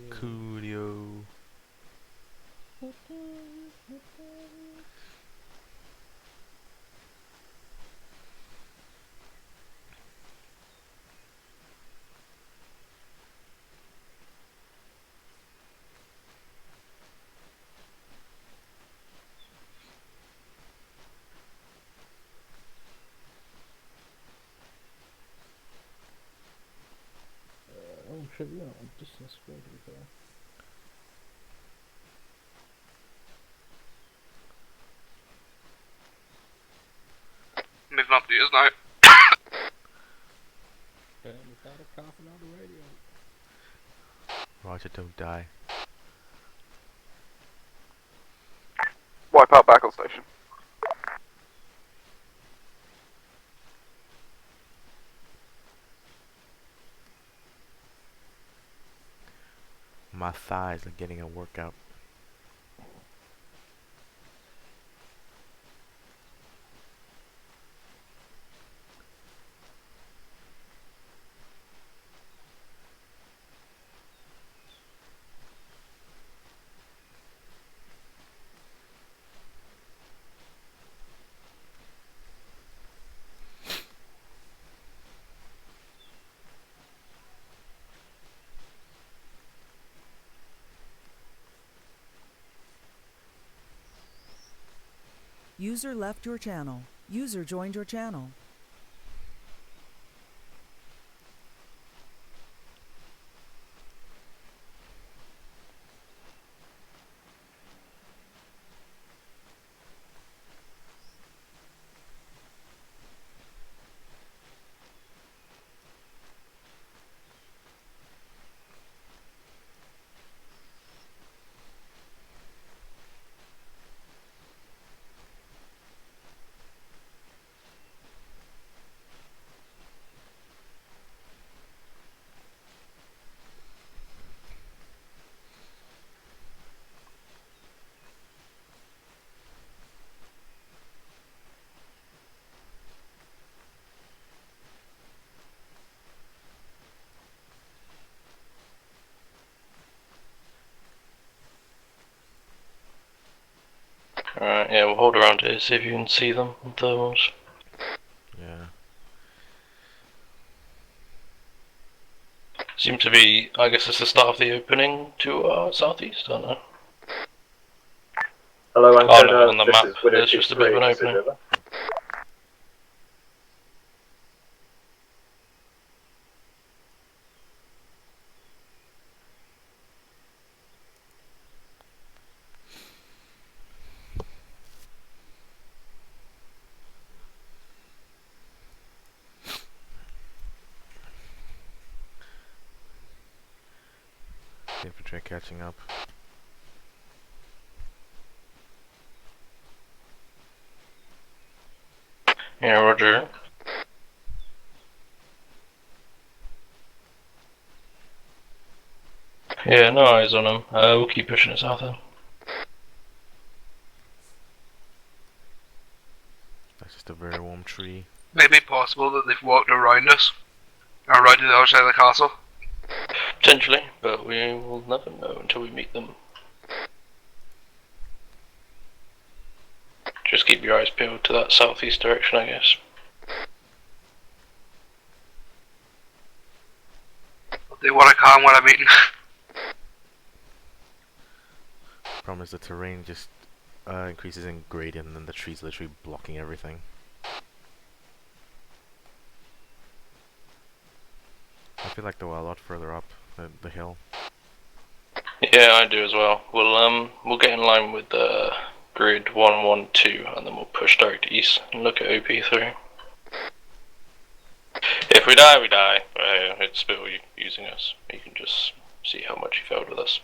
Coolio. Oh shit, yeah, I'm just in square to be fair. Moving up to yours now. Okay, without a coughing on the radio. Roger, don't die. Wipe out back on station. My thighs are getting a workout. User left your channel. User joined your channel. Alright, yeah, we'll hold around here, see if you can see them on thermals. Yeah. Seem to be, I guess it's the start of the opening to our southeast, I don't know. Hello, Oh Antenna. no, on the this map, is Widow there's just a bit of an 23, opening. over. Infantry are catching up. Yeah, roger. Yeah, no eyes on them. We'll keep pushing it south then. That's just a very warm tree. Maybe possible that they've walked around us. Or around to the other side of the castle. Potentially, but we will never know until we meet them. Just keep your eyes peeled to that southeast direction, I guess. I'll do what I can when I'm eating. Problem is the terrain just increases in gradient and the trees literally blocking everything. I feel like they were a lot further up the hill. Yeah, I do as well. We'll get in line with grid 112 and then we'll push direct east and look at OP3. If we die, we die. It's still using us. You can just see how much you failed with us.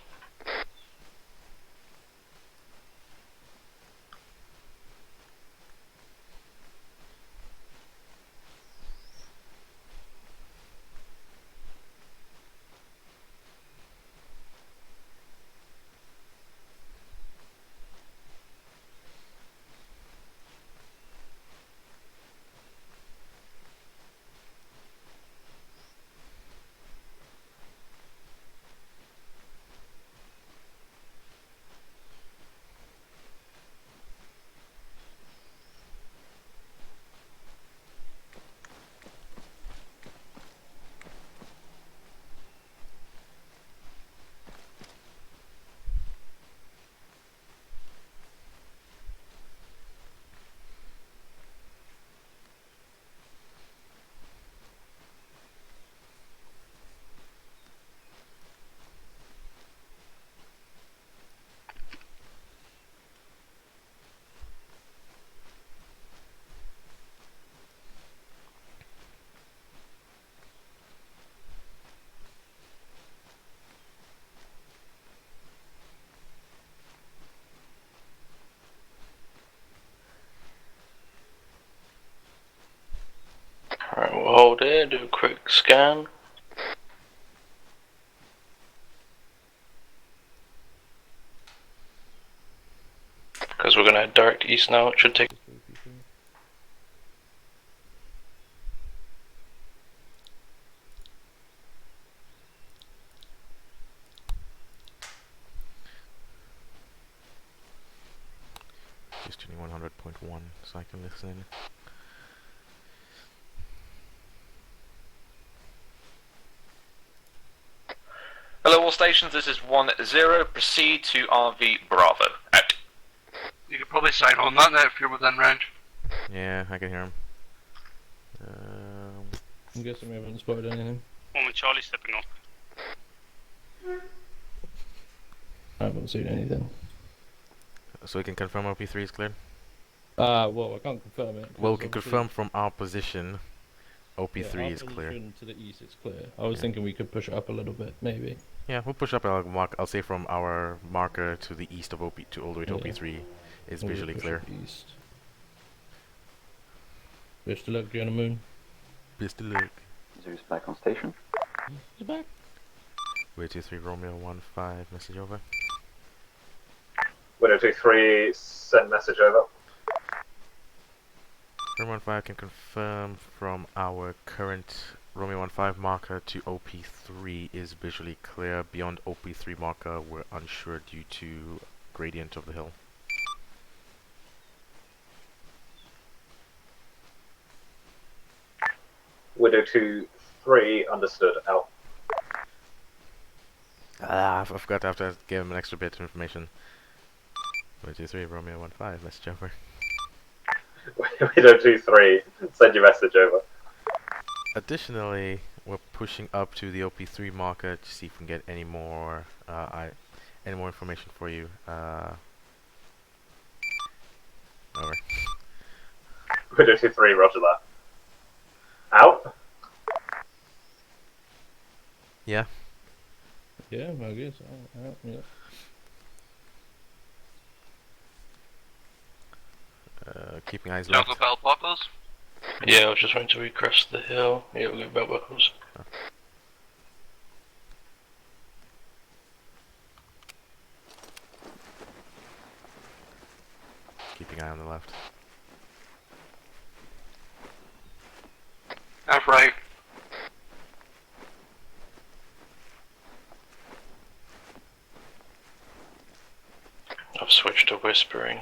here, do a quick scan. Because we're going to head direct east now, it should take... Just tuning 100.1 so I can listen. Hello all stations, this is 1-0. Proceed to RV Bravo. Out. You could probably sign on that now if you're within range. Yeah, I can hear him. I'm guessing we haven't spotted anything. One with Charlie stepping up. I haven't seen anything. So we can confirm OP3 is cleared? Well, I can't confirm it. Well, we can confirm from our position OP3 is clear. To the east, it's clear. I was thinking we could push it up a little bit, maybe. Yeah, we'll push up. I'll say from our marker to the east of OP, to all the way to OP3 is We'll visually push clear. up east. Best of luck, gentlemen. Best of luck. Zeus back on station. He's back. Way 23 Romeo 15 message over. Widow 23 send message over. Romeo 15 can confirm from our current Romeo 15 marker to OP3 is visually clear. Beyond OP3 marker, we're unsure due to gradient of the hill. Widow 23 understood. Out. I forgot to have to give him an extra bit of information. Widow 23 Romeo 15 message over. Widow 23 send your message over. Additionally, we're pushing up to the OP3 marker to see if we can get any more information for you. Over. Widow 23, roger that. Out. Yeah. Yeah, I guess. Yeah. Keeping eyes Y'all left. got belt buckles? Yeah, I was just waiting till we crest the hill. Yeah, we'll get belt buckles. Keeping eye on the left. That's right. I've switched to whispering.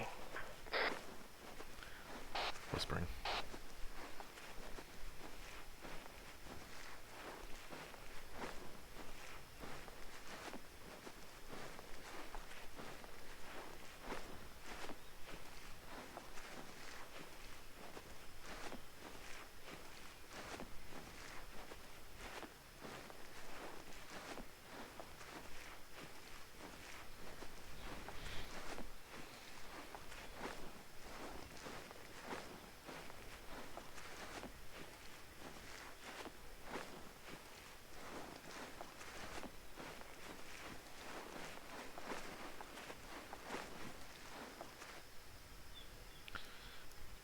Whispering.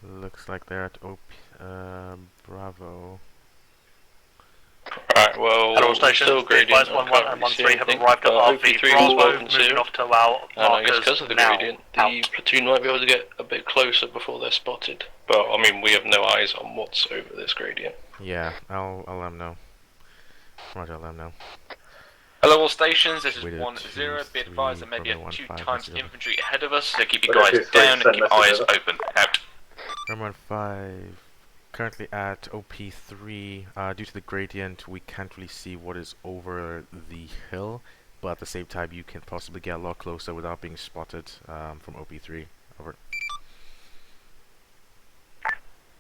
Looks like they're at Bravo. Alright, well, At all we're stations, still the gradient. advised 11 and 13 have arrived at RV OP3 Bravo, was welcome moving to. off to our And I guess markers because of the now. gradient, the platoon might be able to get a bit closer before they're spotted. But, I mean, we have no eyes on what's over this gradient. Yeah, I'll let them know. Roger, I'll let them know. Hello all stations, this is Widow 1-0. Be advised there may be Romeo 2 15 times message over. infantry ahead of us, so keep your Widow guys 23 down and send keep message eyes over. open. Out. Romeo 15 currently at OP3. Due to the gradient, we can't really see what is over the hill, but at the same time, you can possibly get a lot closer without being spotted from OP3. Over.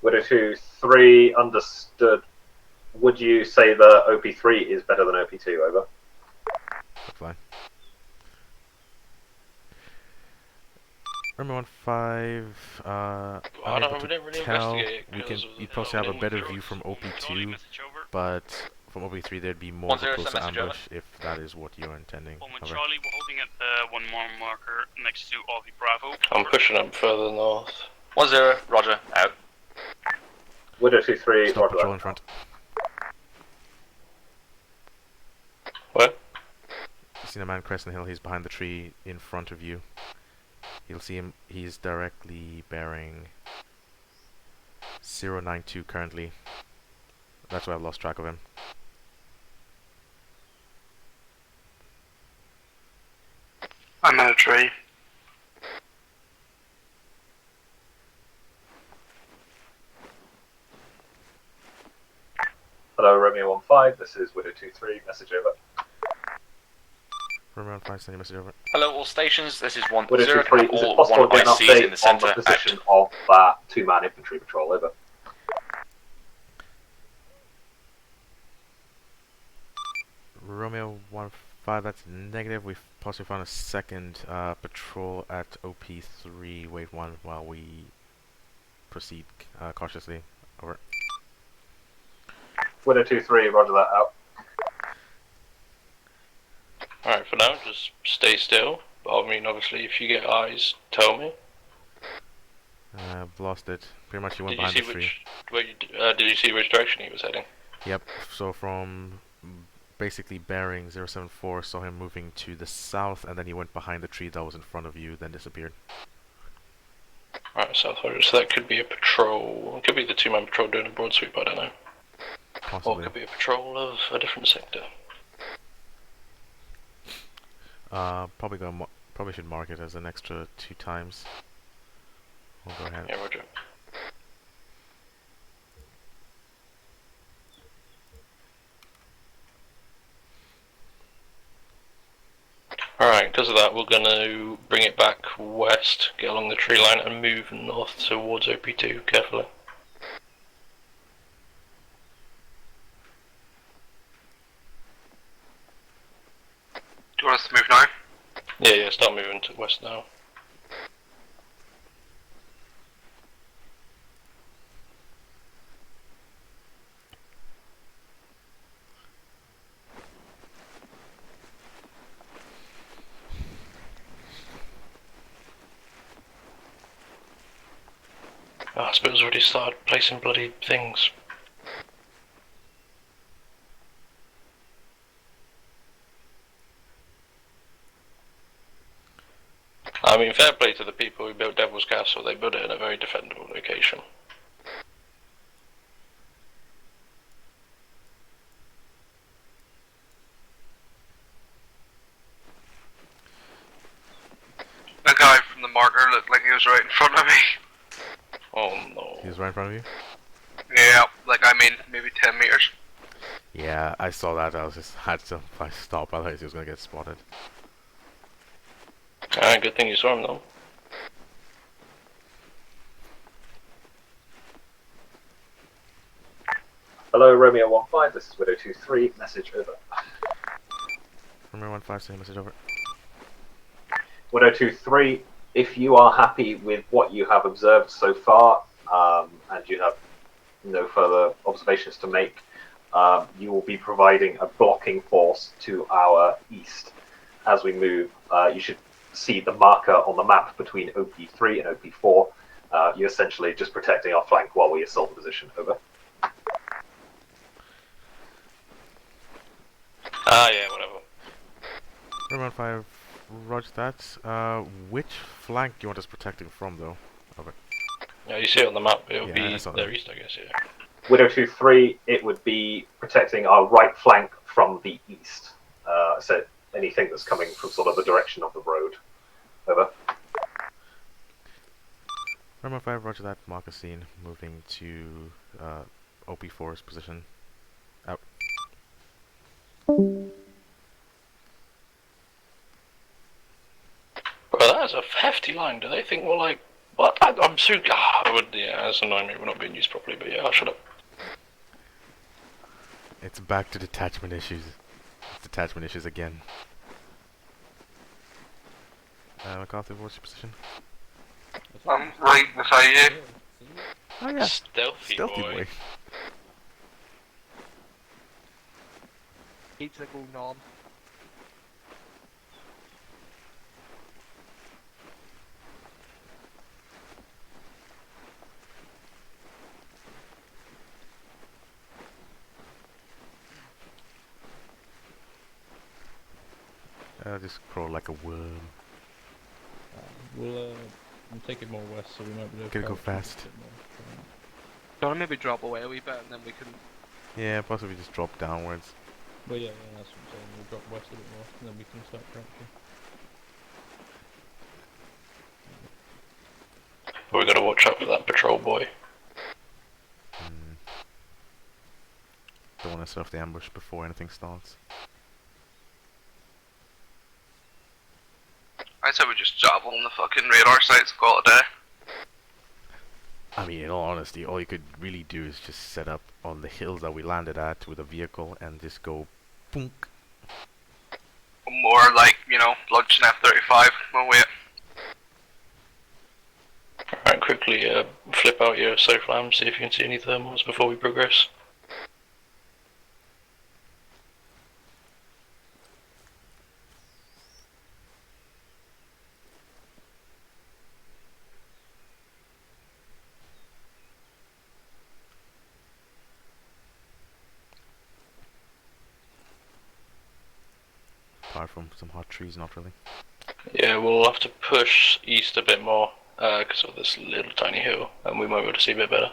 Widow 23 understood. Would you say that OP3 is better than OP2? Over. Fine. Romeo 15. Unable to tell. We can. You'd possibly have a better view from OP2, but from OP3 there'd be more of a closer ambush if that is what you're intending. One with Over. Charlie, we're holding at the 1 more marker next to RV Bravo. I'm pushing up further north. 1-0, roger. Out. Widow 23, Stop roger patrol in that. front. seen a man crescent hill. He's behind the tree in front of you. You'll see him. He's directly bearing 092 currently. That's why I've lost track of him. I'm in a tree. Hello, Romeo 15. This is Widow 23. Message over. Romeo 15, send your message over. Hello, all stations. This is 1 Widow 0. 23. Is it All possible to one get an ICs in update the on centre. the position of that two-man infantry patrol? Over. Romeo 15, that's negative. We've possibly found a second patrol at OP3, wave 1, while we proceed cautiously. Over. Widow 23, roger that, out. Alright, for now, just stay still. But I mean, obviously, if you get eyes, tell me. I've lost it. Pretty much he went Did you behind see the tree. did you see which direction he was heading? Yep, so from basically bearing 074, saw him moving to the south, and then he went behind the tree that was in front of you, then disappeared. Alright, so that could be a patrol. It could be the two-man patrol doing a broad sweep, I don't know. Possibly. Or it could be a patrol of a different sector. Probably should mark it as an extra 2 times. We'll go ahead. Yeah, roger. Alright, because of that, we're going to bring it back west, get along the tree line, and move north towards OP2, carefully. Do you want us to move now? Yeah, start moving to west now. Oh, I suppose already started placing bloody things. I mean, fair play to the people who built Devil's Castle, they built it in a very defendable location. The guy from the marker looked like he was right in front of me. Oh no. He was right in front of you? Yeah, like I mean, maybe 10 meters. Yeah, I saw that. I had to stop. Otherwise he was gonna get spotted. Alright, good thing you saw him though. Hello, Romeo 15. This is Widow 23. Message over. Romeo 15, send your message over. Widow 23, if you are happy with what you have observed so far, and you have no further observations to make, you will be providing a blocking force to our east. As we move, you should see the marker on the map between OP3 and OP4. You're essentially just protecting our flank while we assault the position. Over. Yeah, whatever. Romeo 5, roger that. Which flank do you want us protecting from, though? Over. Yeah, you see it on the map, it'll be their their east, I guess, yeah. Widow 23, it would be protecting our right flank from the east. So anything that's coming from sort of the direction of the road. Over. Romeo 5, roger that. Marker scene, moving to OP4's position. Out. Bro, that's a hefty line. Do they think we're like, what? I'm so. I would, yeah, that's annoying me. We're not being used properly, but yeah, I'll shut up. It's back to detachment issues. It's detachment issues again. McCarthy, what's your position? I'm right beside you. Oh yeah, Stealthy boy. Keeps it going on. just crawl like a worm. We'll take it more west, so we might be able to Gotta go fast. a bit more. Do you want to maybe drop away a wee bit and then we can... Yeah, possibly just drop downwards. Well, yeah, that's what I'm saying. We'll drop west a bit more, and then we can start crouching. We gotta watch out for that patrol boy. Don't want to set off the ambush before anything starts. I said we just jab on the fucking radar sites and call it a day. I mean, in all honesty, all you could really do is just set up on the hills that we landed at with a vehicle and just go boonk. More like, launch an F-35 when we... Alright, quickly flip out your SOFLAM, see if you can see any thermals before we progress. Apart from some hot trees, not really. Yeah, we'll have to push east a bit more because of this little tiny hill, and we might be able to see a bit better.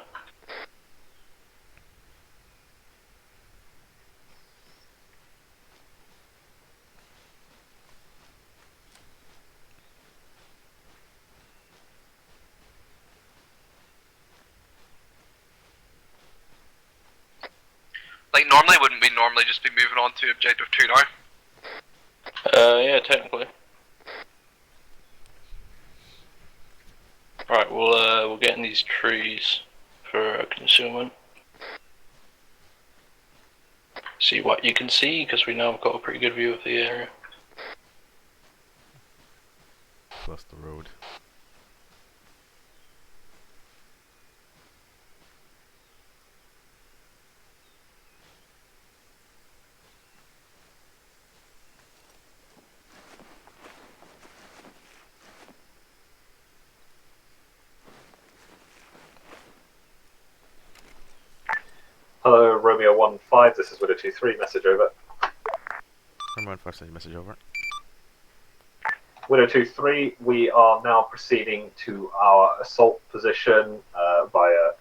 Like, normally wouldn't we normally just be moving on to objective 2 now? Yeah, technically. Right, we'll get in these trees for concealment. See what you can see, because we now have got a pretty good view of the area. Plus the road. Hello, Romeo 1-5, this is Widow 2-3, message over. Romeo 1-5, send your message over. Widow 2-3, we are now proceeding to our assault position via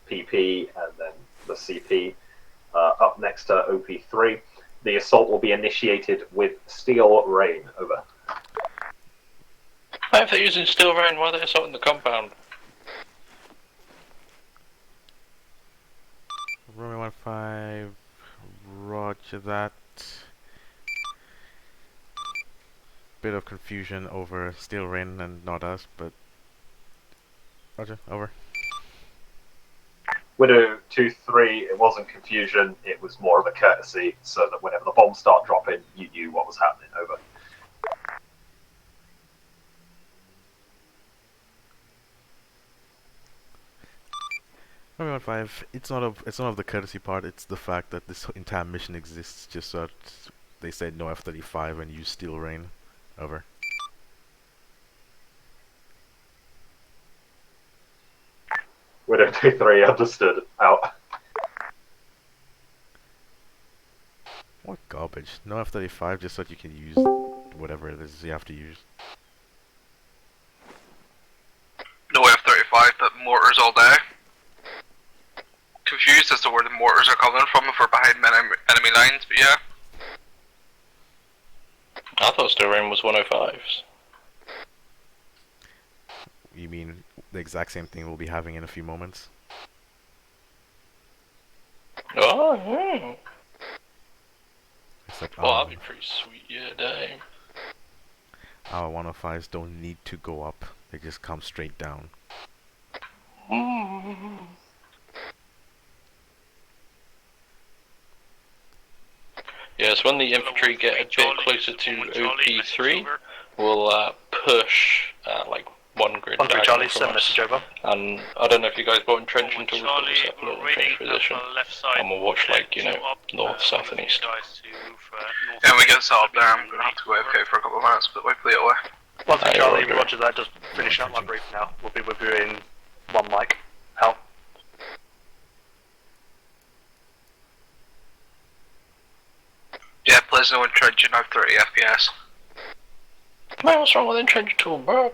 PP and then the CP up next to OP3. The assault will be initiated with steel rain, over. If they're using steel rain, why are they assaulting the compound? Romeo 1-5, roger that. Bit of confusion over steel rain and not us, but roger, over. Widow 2-3, it wasn't confusion, it was more of a courtesy, so that whenever the bombs start dropping, you knew what was happening, over. Romeo 1-5, it's not of the courtesy part, it's the fact that this entire mission exists just so that they said no F-35 and use steel rain. Over. Widow 2-3, understood. Out. What garbage? No F-35 just so that you can use whatever it is you have to use. No F-35, but mortars all day. Confused as to where the mortars are coming from if we're behind enemy lines, but yeah. I thought steel rain was 105s. You mean the exact same thing we'll be having in a few moments? Oh, yeah. Except That'd be pretty sweet, yeah, damn. our 105s don't need to go up, they just come straight down. Yes, when the infantry get a bit closer to OP3, we'll push like one grid back Charlie, from send us. message over. And I don't know if you guys bought entrenching tools, but we'll set up a little trench position. And we'll watch like, north, south and east. Yeah, we get set up there, I'm gonna have to go AFK for a couple of minutes, but we'll play it away. Aye, Charlie, roger. roger that, just finishing up my brief now. We'll be with you in one mic. Hell. Yeah, please no entrenching, I've 30 FPS. Man, what's wrong with the trench tool, bro?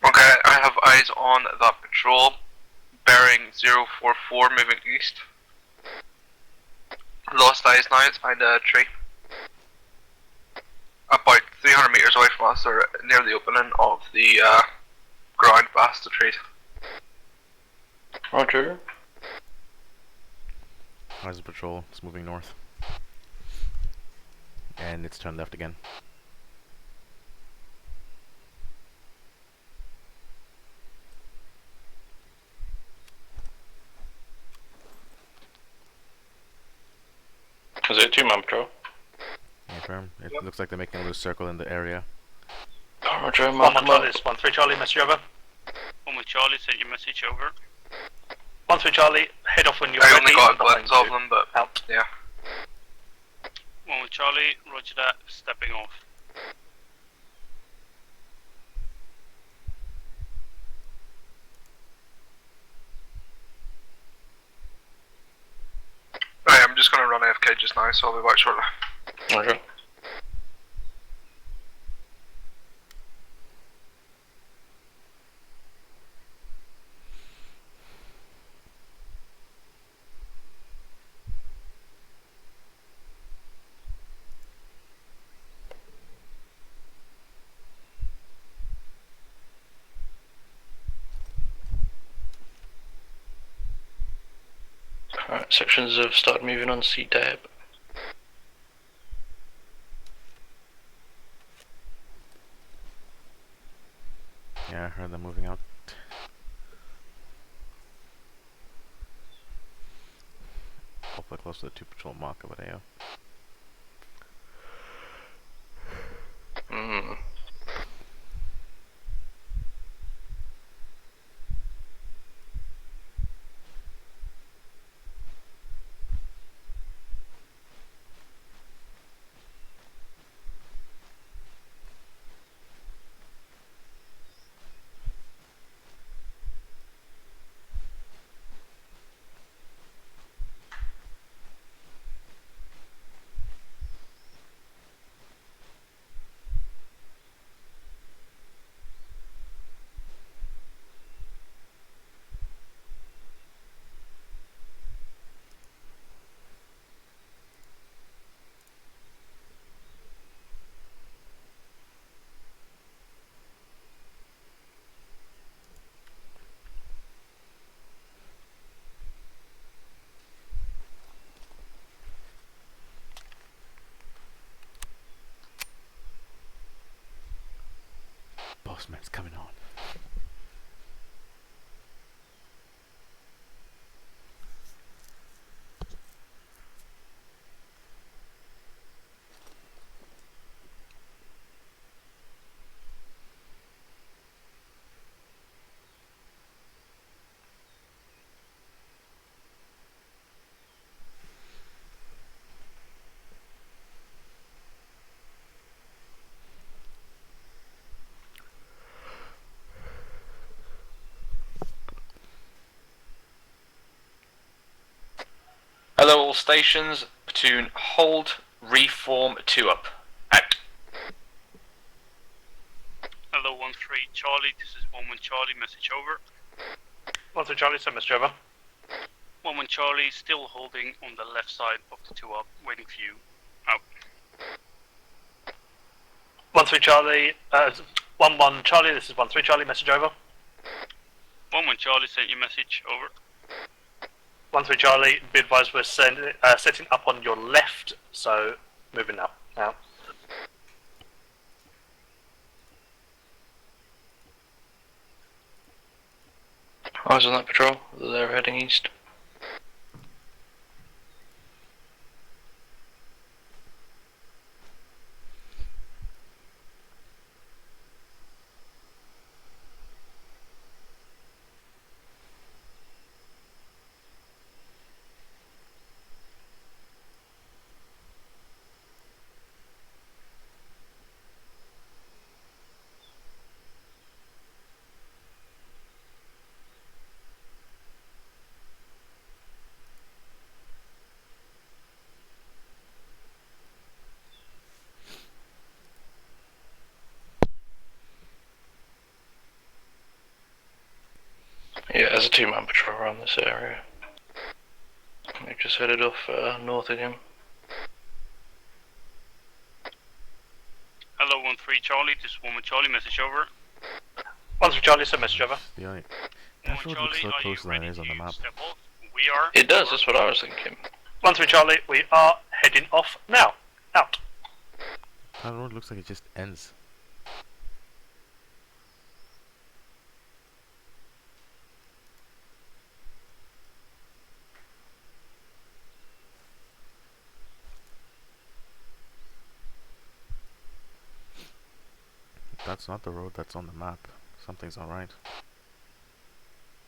Okay, I have eyes on that patrol. Bearing 044 moving east. Lost eyes now, it's behind a tree. About 300 meters away from us, or near the opening of the ground past the trees. Roger. Eyes of patrol, it's moving north. And it's turned left again. Is it a 2-man patrol? Confirm. It looks like they're making a little circle in the area. Roger, One Charlie, this 1-3 Charlie, message over. 1 with Charlie, send your message over. 1-3 Charlie, head off when you're I ready. only got a glimpse of them, but out. Yeah. 1 with Charlie, roger that, stepping off. Right, I'm just gonna run AFK just now, so I'll be back shortly. Okay. Alright, sections have started moving on C-Tab. Yeah, I heard them moving out. Hopefully close to the 2 patrol mark over there. Bossman's coming on. Hello all stations, platoon hold, reform 2 up. Out. Hello 1-3 Charlie, this is 1 Charlie, message over. 1-3 Charlie, send message over. 1 Charlie, still holding on the left side of the 2 up, waiting for you. Out. 1-3 Charlie, 1-1 Charlie, this is 1-3 Charlie, message over. 1 Charlie, sent your message over. 1-3 Charlie, be advised we're setting up on your left, so moving now. Out. Eyes on that patrol, they're heading east. There's a 2-man patrol around this area. They just headed off north again. Hello, 1-3 Charlie, this is 1 Charlie, message over. 1-3 Charlie, send message over. The only... That road looks so closer than it is on the map. We are. It does, that's what I was thinking. 1-3 Charlie, we are heading off now. Out. That road looks like it just ends. That's not the road that's on the map. Something's not right.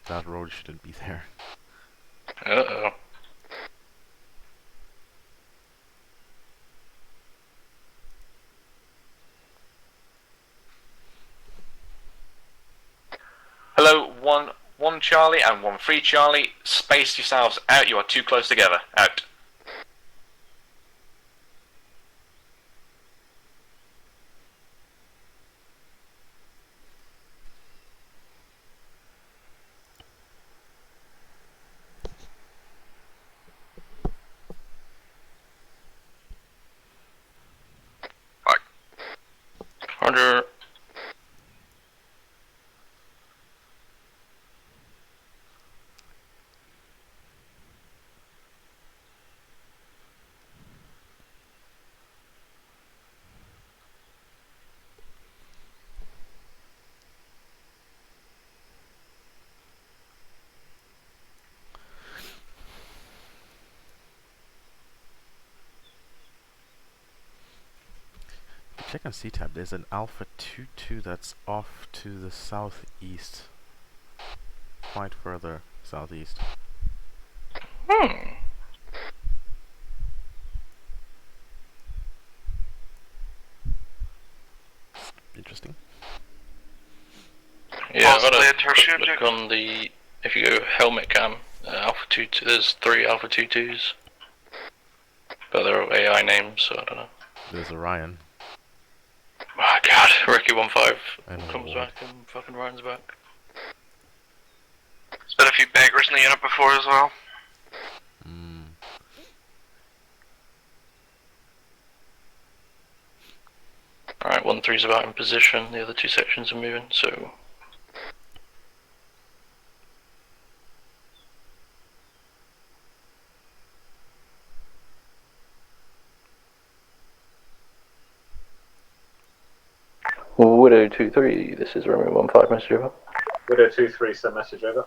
That road shouldn't be there. Uh-oh. Hello, 1-1 Charlie and 1-3 Charlie. Space yourselves out. You are too close together. Out. Roger. Check on C-Tab, there's an Alpha 22 that's off to the southeast. Quite further southeast. Interesting. Yeah, I've got a look on the... If you go helmet cam, Alpha 22, there's 3 Alpha 22s. But they're all AI names, so I don't know. There's Orion. Oh god, Ricky 1-5 comes back and fucking runs back. There's been a few beggars in the unit before as well. Alright, 1-3's about in position, the other 2 sections are moving, so... Widow 2-3, this is Romeo 1-5, message over. Widow 2-3, send message over.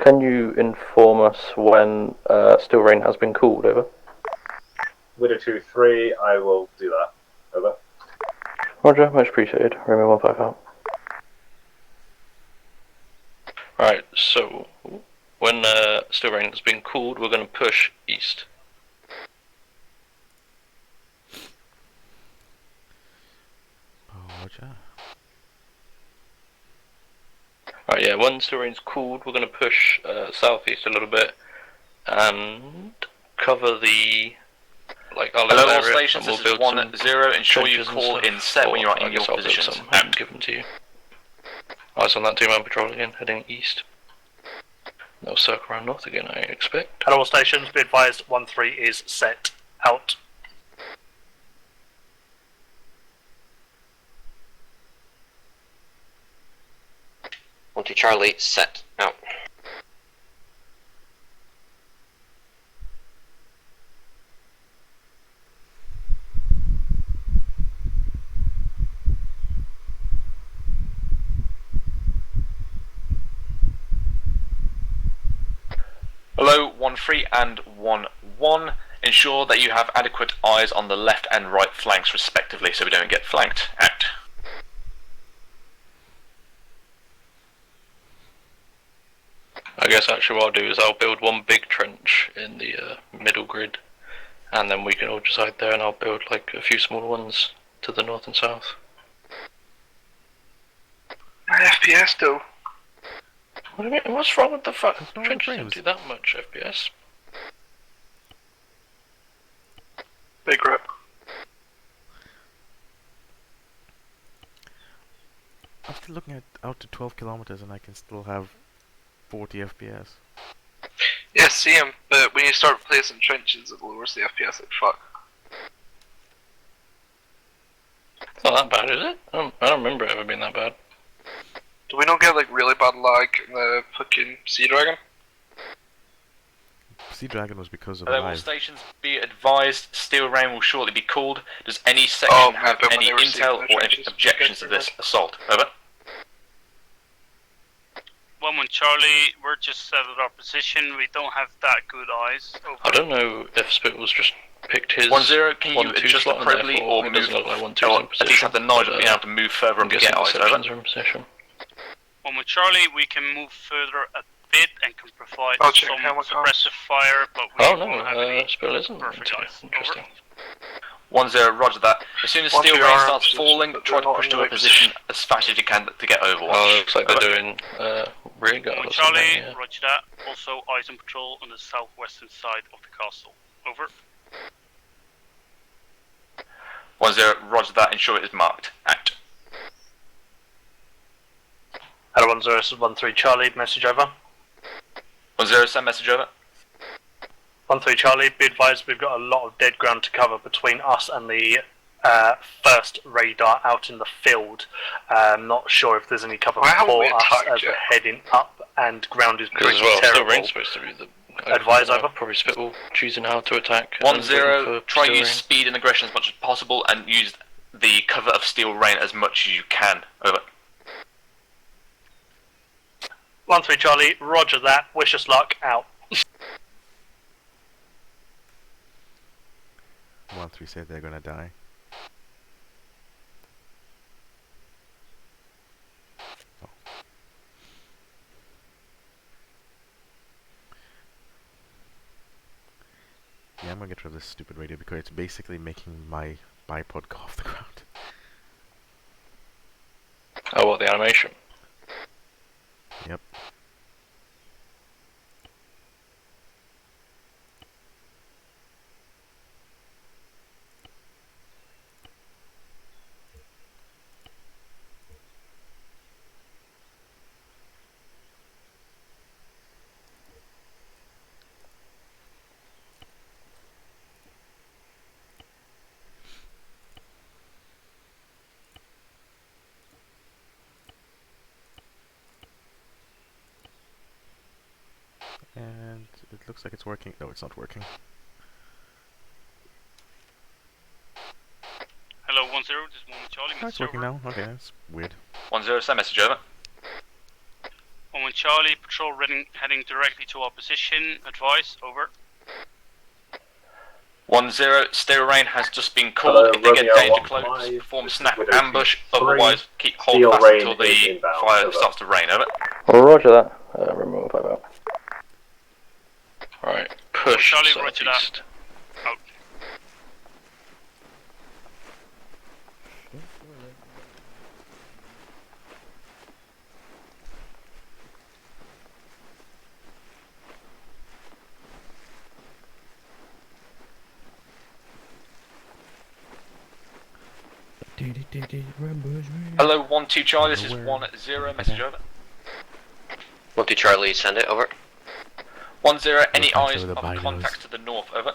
Can you inform us when Still Rain has been called, over? Widow 2-3, I will do that. Over. Roger, much appreciated. Romeo 1-5 out. Right, so when Still Rain has been called, we're going to push east. Roger. Right, yeah, when Still Rain's called, we're going to push southeast a little bit and cover the Hello, all stations. This is 1-0. Ensure you call in set when you are in your positions. Out. Give them to you. Eyes on that 2-man patrol again, heading east. They'll circle around north again, I expect. At all stations, be advised 1-3 is set. Out. Charlie, set. Out. Hello, 1-3 and 1-1. Ensure that you have adequate eyes on the left and right flanks respectively so we don't get flanked. Out. I guess actually what I'll do is I'll build one big trench in the middle grid, and then we can all just hide there, and I'll build like a few smaller ones to the north and south. 9 FPS though. What do you mean? What's wrong with the trenches? Don't do that much FPS. Big rip. I'm still looking at out to 12 kilometers and I can still have 40 FPS. Yeah, see him, but when you start placing trenches, it lowers the FPS like fuck. It's not that bad, is it? I don't remember it ever being that bad. Do we not get like really bad lag in the fucking Sea Dragon? Sea Dragon was because of Hello, all live. stations, be advised, Steel Rain will shortly be called. Does any section have any intel or any objections to this assault? Over. 1-1 Charlie, we're just set at our position. We don't have that good eyes. Over. I don't know if Spittle's just picked his 1-0, can you 1-2 adjust slot and appropriately therefore or it move, doesn't look like 1-2's or in at least have the knowledge of being able to move further and get eyes, over? Are in position. 1-1 Charlie, we can move further a bit and can provide I'll check some how much suppressive fire, but we Oh no, won't have any Spittle isn't. perfect eyes. Interesting. 1-0, roger that. As soon as Steel Rain starts falling, try to push to a position as fast as you can to get over. Oh, looks like they're doing rear guard or something. Charlie, Yeah. roger that. Also, eyes on patrol on the southwestern side of the castle. Over. 1-0, roger that, ensure it is marked. Out. Hello, 1-0, this is 1-3 Charlie, message over. 1-0, send message over. 1-3 Charlie, be advised we've got a lot of dead ground to cover between us and the first radar out in the field. Not sure if there's any cover Why haven't for we us attacked as yet? we're heading up and ground is Because pretty as well, Steel terrible. Rain's supposed to be the. Advise over. Probably Spittle choosing how to attack. and waiting 1-0, for try Steel use Rain. speed and aggression as much as possible and use the cover of Steel Rain as much as you can. Over. 1-3 Charlie, roger that, wish us luck, out. 1-3 said they're gonna die. Oh. Yeah, I'm gonna get rid of this stupid radio because it's basically making my bipod go off the ground. Oh, what, the animation? Yep. And it looks like it's working. No, it's not working. Hello, 1-0, this is 1 Charlie, Oh, it's message working over. now. Okay, that's weird. 1-0, send message over. 1-1 Charlie, patrol heading directly to our position. Advice, over. 1-0, Steel Rain has just been called. Hello, If they get Romeo danger 1-5, close, perform this is snap Widow ambush. 2-3. Otherwise, hold Steel fast Rain until is the inbound, fire over. starts to rain. Over. Oh, roger that. Remote 5 out. Alright, push Charlie, roger that. southeast. Out. Hello, 1-2 Charlie, this is 1-0, message over. 1-2 Charlie, send it, over. 1-0, any Thanks eyes for the on binos. contacts to the north, over.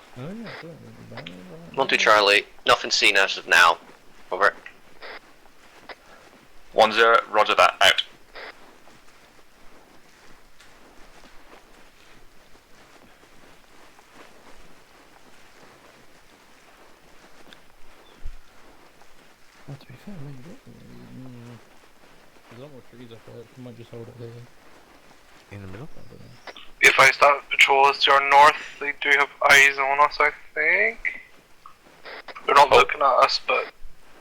1-2 Charlie, nothing seen as of now, over. 1-0, roger that, out. Well, to be fair, maybe there's a lot more trees up there. We might just hold it here. In the middle? If I start patrols to our north, they do have eyes on us, I think. They're not looking at us, but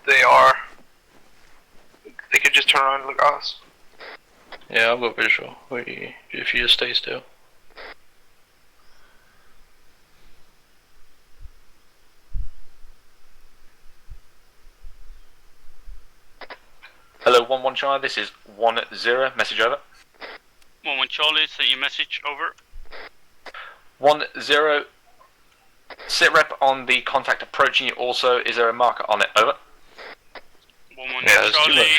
they are. They could just turn around and look at us. Yeah, I'll go visual. If you just stay still. Hello, 1-1 Charlie, this is 1-0, message over. 1-1 Charlie, send your message, over. 1-0, sit rep on the contact approaching you also, is there a marker on it, over? Yeah, there's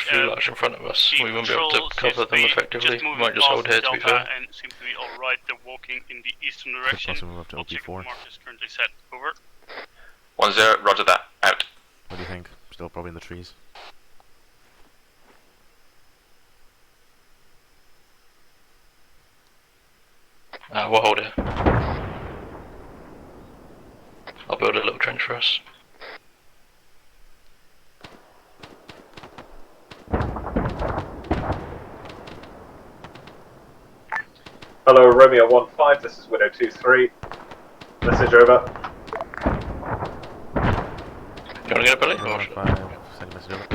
too much in front of us. We won't be able to cover them effectively. We might just hold here to be fair. And seem to be alright. They're walking in the eastern direction. Could move up to OP4. Mark is currently set. Over. 1-0, roger that. Out. What do you think? Still probably in the trees. We'll hold here. I'll build a little trench for us. Hello, Romeo 1-5, this is Widow 2-3. Message over. You wanna get a bullet? Romeo 1-5, send a message over.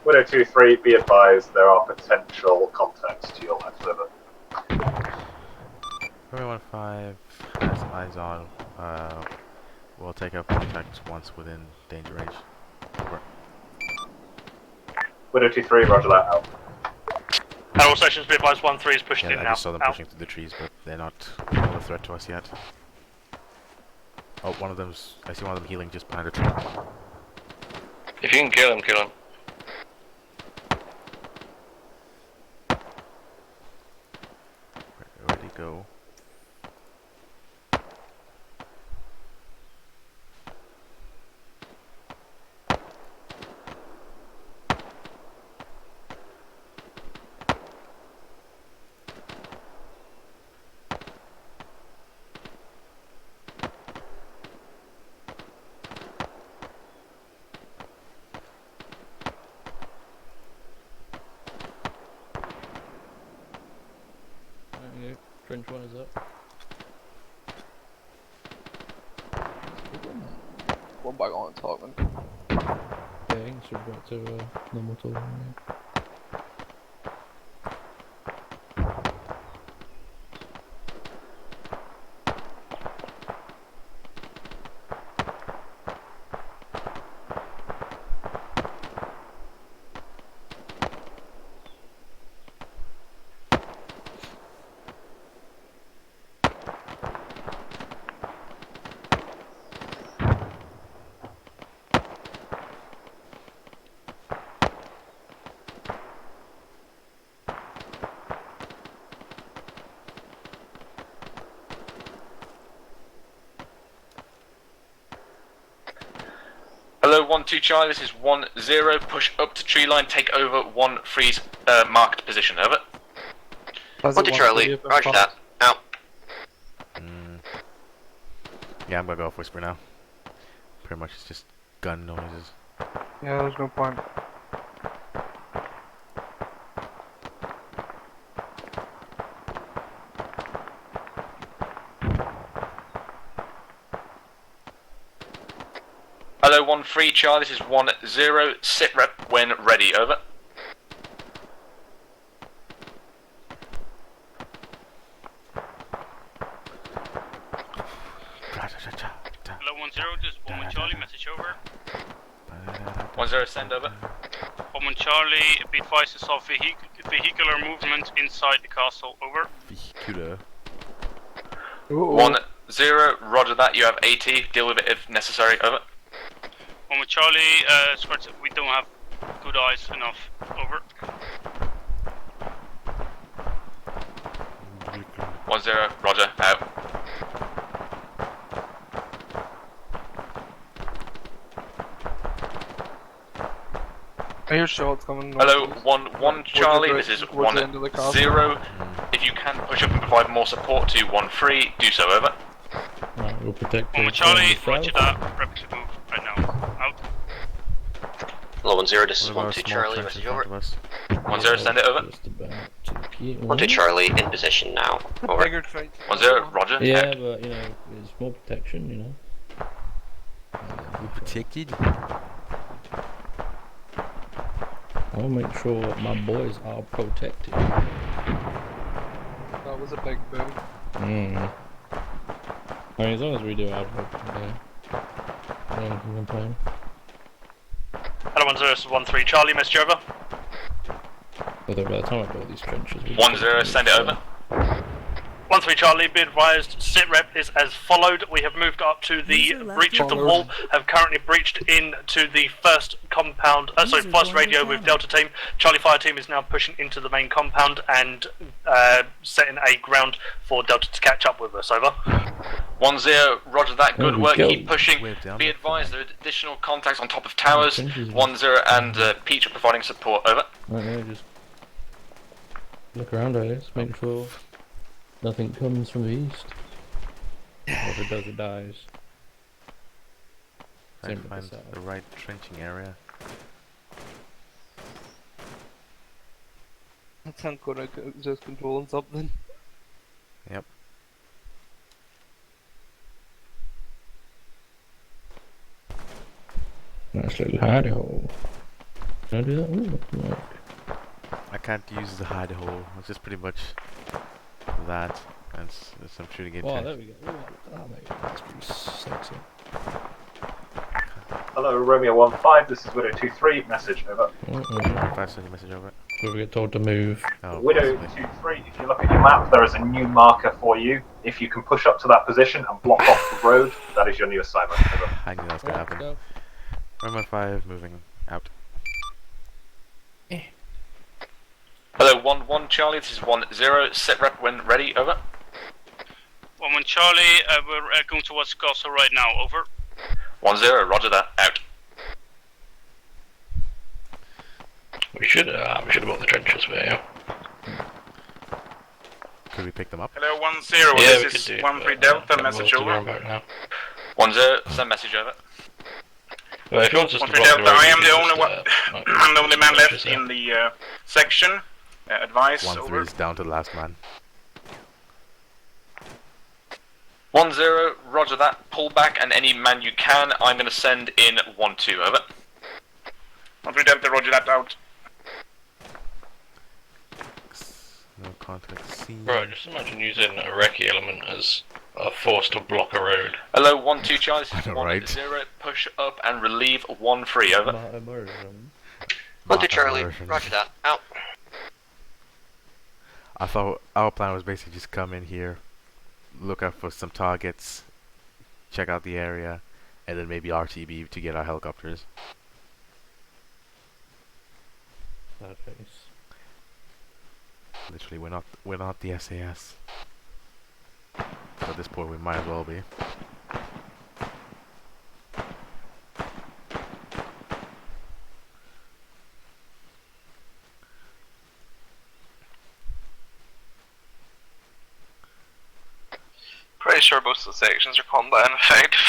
Widow 2-3, be advised there are potential contacts to your left, over. Romeo 1-5 has eyes on. We'll take up contact once within danger range. Over. Widow 2-3, roger that, out. All sections be advised 1-3 is pushing in I now. just saw them pushing through the trees, but they're not a threat to us yet. Oh, one of them's... I see one of them healing just behind a tree. If you can kill him, kill him. Where'd he go? Trench 1 is up. One back on top, man. Yeah, you can switch back to normal tool. Yeah. Hello, 1-2 Charlie, this is 1-0, push up to tree line, take over 1-3's marked position, over. 1-2 Charlie, roger that, out. Yeah, I'm gonna go off Whisper now. Pretty much it's just gun noises. Yeah, there's no point. Hello, 1-3 Charlie, this is 1-0, sit rep when ready, over. Hello, 1-0, just 1-1 Charlie, message over. 1-0, send over. 1-1 Charlie, be advised to solve vehicular movement inside the castle, over. Vehicular. 1-0, roger that, you have AT, deal with it if necessary, over. 1-1 Charlie, Squad, we don't have good eyes enough, over. 1-0, roger, out. I hear shots coming. Hello, 1-1 Charlie, this is 1-0. If you can push up and provide more support to 1-3, do so, over. Right, we'll protect 1-1 Charlie, roger that, ready to move right now, out. Hello, 1-0, this is 1-2 Charlie, message over. 1-0, send it over. 1-2 Charlie, in position now, over. 1-0, roger. Yeah, out. but you know, it's more protection, you know. We're protected. I want to make sure my boys are protected. That was a big boom. I mean, as long as we do our job, yeah. I don't complain. Hello, 1-0, this is 1-3 Charlie, message over. Although by the time I build these trenches... 1-0, send it over. 1-0, 1-3 Charlie, be advised, sit rep is as followed. We have moved up to the breach of the wall, have currently breached into the first compound, first radio with Delta Team. Charlie Fire Team is now pushing into the main compound and setting a ground for Delta to catch up with us, over. 1-0, roger that, good work, go. keep pushing. Be advised there are additional contacts on top of towers. 1-0 and Peach are providing support, over. Right, yeah, just look around, I guess, make sure nothing comes from the east. Or if it does, it dies. Try to Same with find the south. the right trenching area. I can't go to just controlling something. Yep. Nice little hidey hole. Can I do that? Ooh, look. I can't use the hide hole. It's just pretty much that. And some shooting game. Wow, there we go. Ooh, oh, mate, that's pretty sexy. Hello, Romeo 1-5, this is Widow 2-3, message over. 5 send a message over. Will we get told to move? Oh, Widow 2-3, if you look at your map, there is a new marker for you. If you can push up to that position and block off the road, that is your new assignment. Over. I knew that was gonna happen. Romeo 5 moving out. Hello, 1-1 Charlie, this is 1-0, set rep when ready, over. 1-1 Charlie, we're going towards Castle right now, over. 1-0, roger that, out. We should have bought the trenches for you. Could we pick them up? Hello, 1-0, Yeah, this is 1-3 Delta, message over. 1-0, send message over. Well, if you want us to 1-3 block Delta, the road, I am we the can only just, one, I'm the only man left in the section. Advice, 1-3 over. is down to the last man. 1-0, roger that, pull back and any man you can, I'm going to send in 1-2, over. 1-3 Delta, roger that, out. No contact C. Bro, just imagine using a recce element as a force to block a road. Hello, 1-2 Charlie, this is Right. 1-0, push up and relieve 1-3, over. 1-2 Charlie, roger that, out. I thought our plan was basically just come in here, look out for some targets, check out the area, and then maybe RTB to get our helicopters. Bad face. Literally, we're not the SAS. But at this point, we might as well be. Pretty sure most of the sections are combat ineffective.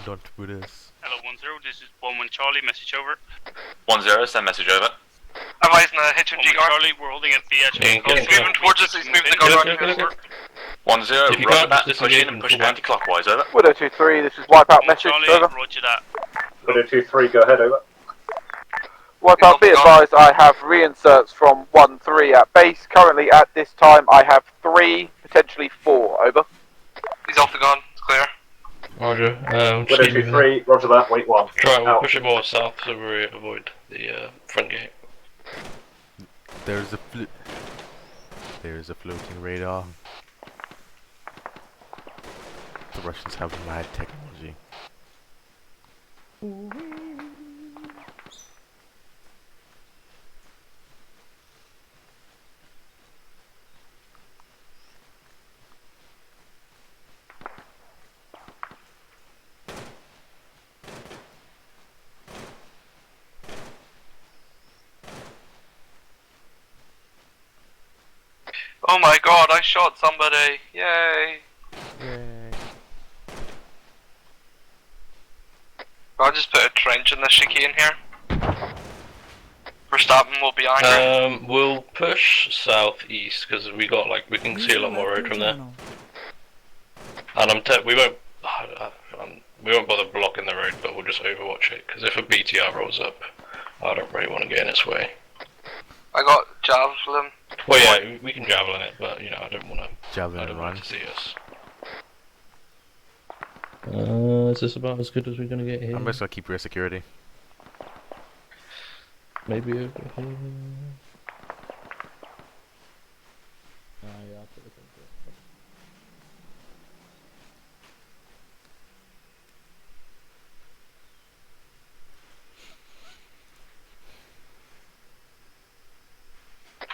Don't put us. Hello 1-0, this is 1-1 Charlie, message over. 1-0, send message over. Advising a hitch and 1-1 G Charlie, we're holding at BH. He's moving towards us, he's moving the gun around here. 1-0, If you roger can't that, just push in disengage and push and pull back. anti-clockwise, over. Widow 2-3, this is wipeout message, Charlie, over. roger that. Widow 2-3, go ahead, over. Wipeout, be advised, I have reinserts from 1-3 at base. Currently at this time I have 3, potentially 4, over. He's off the gun, it's clear. Roger. Widow 2-3, roger that, wait 1. We'll Out. push it more south so we avoid the front gate. There's a floating radar. The Russians have mad technology. Oh my god, I shot somebody! Yay! Yay. I'll just put a trench in the Shiki in here. Verstappen will be angry. We'll push southeast because we can see a lot more road from there. And we won't bother blocking the road, but we'll just overwatch it because if a BTR rolls up, I don't really want to get in its way. I got javelin. Well, yeah, we can javelin it, but I don't want to. Javelin I don't and want run. to see us. Is this about as good as we're gonna get here? I'm just gonna keep your security. Maybe over here.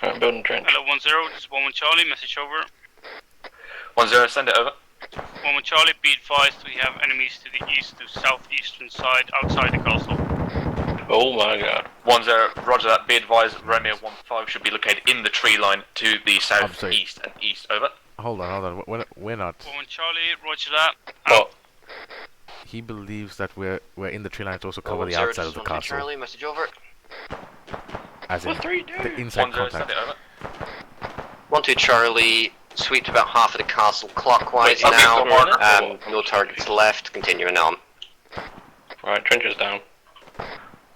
Alright, building trench. Hello, 1-0, this is 1-1 Charlie, message over. 1-0, send it over. 1-1 Charlie, be advised we have enemies to the east to southeastern side outside the castle. Oh my god. 1-0, roger that. Be advised, Romeo 1-5 should be located in the tree line to the southeast and east. Over. Hold on. We're not. 1-1 Charlie, roger that. Oh. He believes that we're in the tree line to also cover the 1-0, outside of the castle. Charlie, message over. As in the inside contact. 1-2 Charlie, sweep to about half of the castle clockwise now. No targets left, continuing on. Right, trenches down.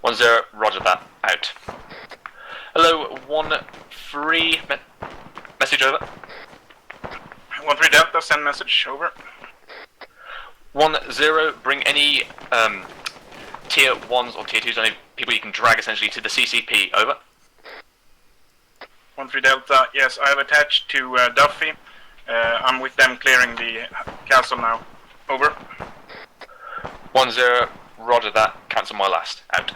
1-0, roger that. Out. Hello, 1-3, message over. 1-3 Delta, send message over. 1-0, bring any tier 1s or tier 2s, any people you can drag essentially to the CCP. Over. 1-3 Delta, yes, I have attached to Duffy. I'm with them clearing the castle now. Over. 1-0, roger that. Cancel my last. Out.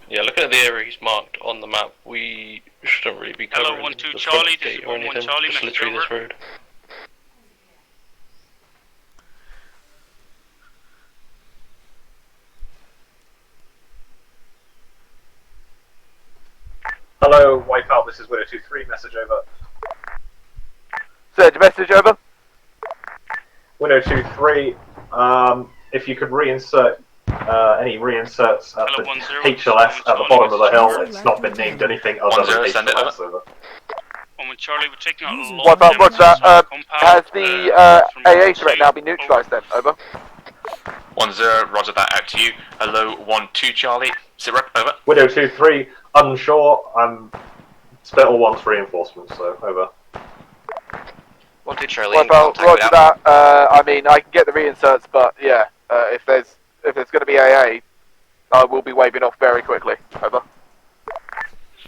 Yeah, looking at the area he's marked on the map, we shouldn't really be covering Hello, 1-2 the Charlie, front this is gate or 1-1 anything, Charlie, just message literally this over. road. Hello, Wipeout, this is Widow23, message over. Surge, message over. Widow23, if you could reinsert any reinserts at the HLS at the bottom of the hill, it's not been named anything other than HLS over. 1-1 Charlie, we're taking out a lot What about of what's damage that? from the Has compound, the AA threat now been neutralised then? Over. 1-0, roger that. Out to you. Hello, 1-2 Charlie. Sit rep. Over. Widow23, unsure. I'm split all ones reinforcements, so over. 1-2 Charlie, What in about contact roger with that? I mean, I can get the reinserts, but yeah, if there's going to be AA, I will be waving off very quickly. Over.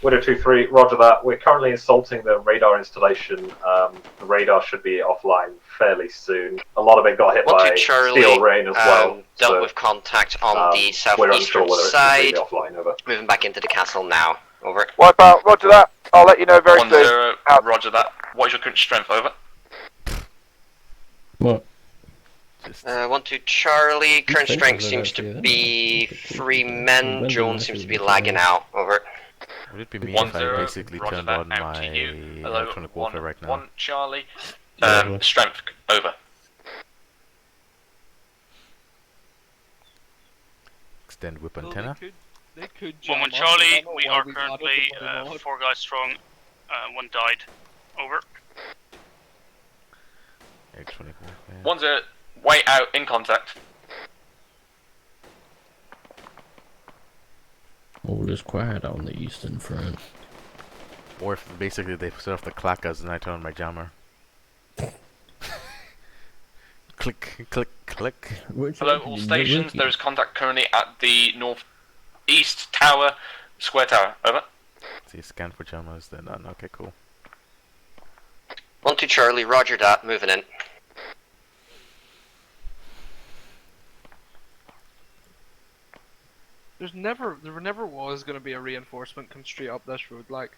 Widow23, roger that. We're currently assaulting the radar installation. The radar should be offline fairly soon. A lot of it got hit by steel rain as well. Dealt with contact on the we're unsure southeastern whether side. it's completely offline, over. Moving back into the castle now. Over. Wipeout, roger that. I'll let you know very soon. 1-0, roger that. What is your current strength? Over. What? 1-2 Charlie, current strength seems to be 3 men. Jones seems to be lagging out. Over. Would it be me if I basically turned on my electronic warfare right now? 1 Charlie. Strength. Over. Extend whip antenna. They could 1-1 Charlie, we are currently 4 guys strong. 1 died. Over. Electronic warfare. 1-0, way out in contact. All is quiet on the eastern front. Or if basically they set off the clackers and I turn on my jammer. Click, click, click. Hello, all stations. There is contact currently at the northeast tower, square tower. Over. See, scan for jammers. They're none. Okay, cool. 1-2 Charlie, roger that. Moving in. There never was going to be a reinforcement come straight up this road, like.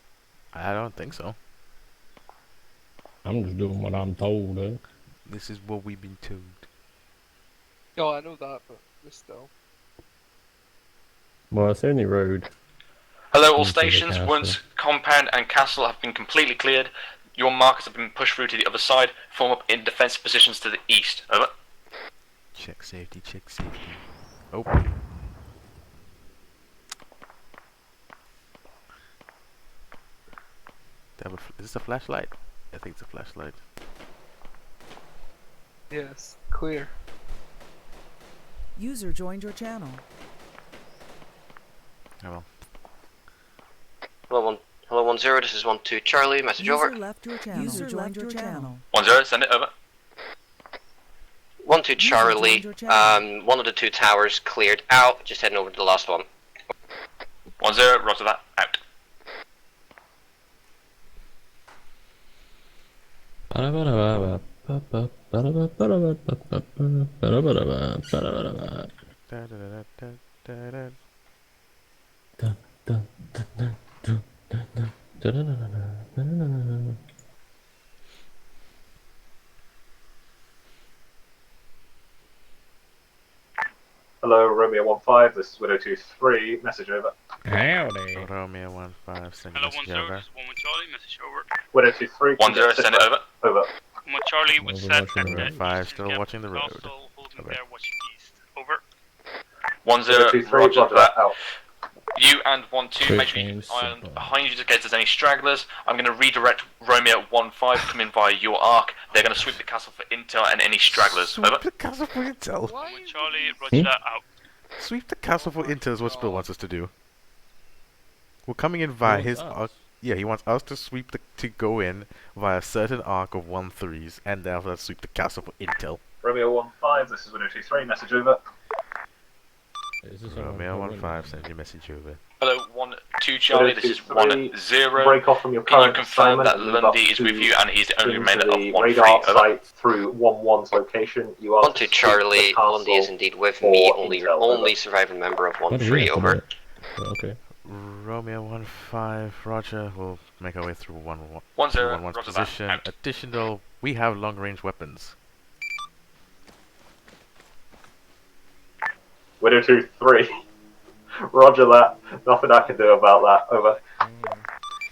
I don't think so. I'm just doing what I'm told, huh? This is what we've been told. Oh, I know that, but still. Well, it's the only road. Hello, all into the stations. castle. Once compound and castle have been completely cleared, your markers have been pushed through to the other side. Form up in defensive positions to the east. Over. Check safety, check safety. Oh. Is this a flashlight? I think it's a flashlight. Yes, clear. User joined your channel. Oh well. Hello 10, this is 12 Charlie, message User over. left your channel. User left your channel. 10, send it over. 12 Charlie, one of the 2 towers cleared out, just heading over to the last one. 10, roger that, out. Hello, Romeo 15. This is Widow 23. Message over. Howdy. Romeo 15, send Hello, message 10, over. this is 1 Charlie, message over. Widow 23. 10, send it over. Over. 1 Charlie, we said at Romeo the 5, still watching the road. castle, holding there, watching east. Over. 10, roger that. Out. You and 12, make sure you keep an eye on behind you just in case there's any stragglers. I'm going to redirect Romeo 15, come in via your arc. They're going to sweep the castle for intel and any stragglers. Over. Sweep the castle for intel. 1 Charlie, roger that, out. Sweep the castle for intel is what Spill wants us to do. We're coming in via his arc. Yeah, he wants us to sweep to go in via a certain arc of 13s, and therefore sweep the castle for intel. Romeo 15. This is Widow 23. Message over. Romeo 15, send your message over. Hello, 12 Charlie, this is 10. Break off from your Can you current confirm that assignment and move Lundy up is with you and he's the only into remainder of the 13? radar Over. site through 11's location. You are 12 Charlie, Lundy is indeed with me, only surviving member of 13, over. Okay. Romeo 15, roger. We'll make our way through 10, 11's roger that, position. out. Additional, we have long-range weapons. Widow 23. Roger that. Nothing I can do about that. Over.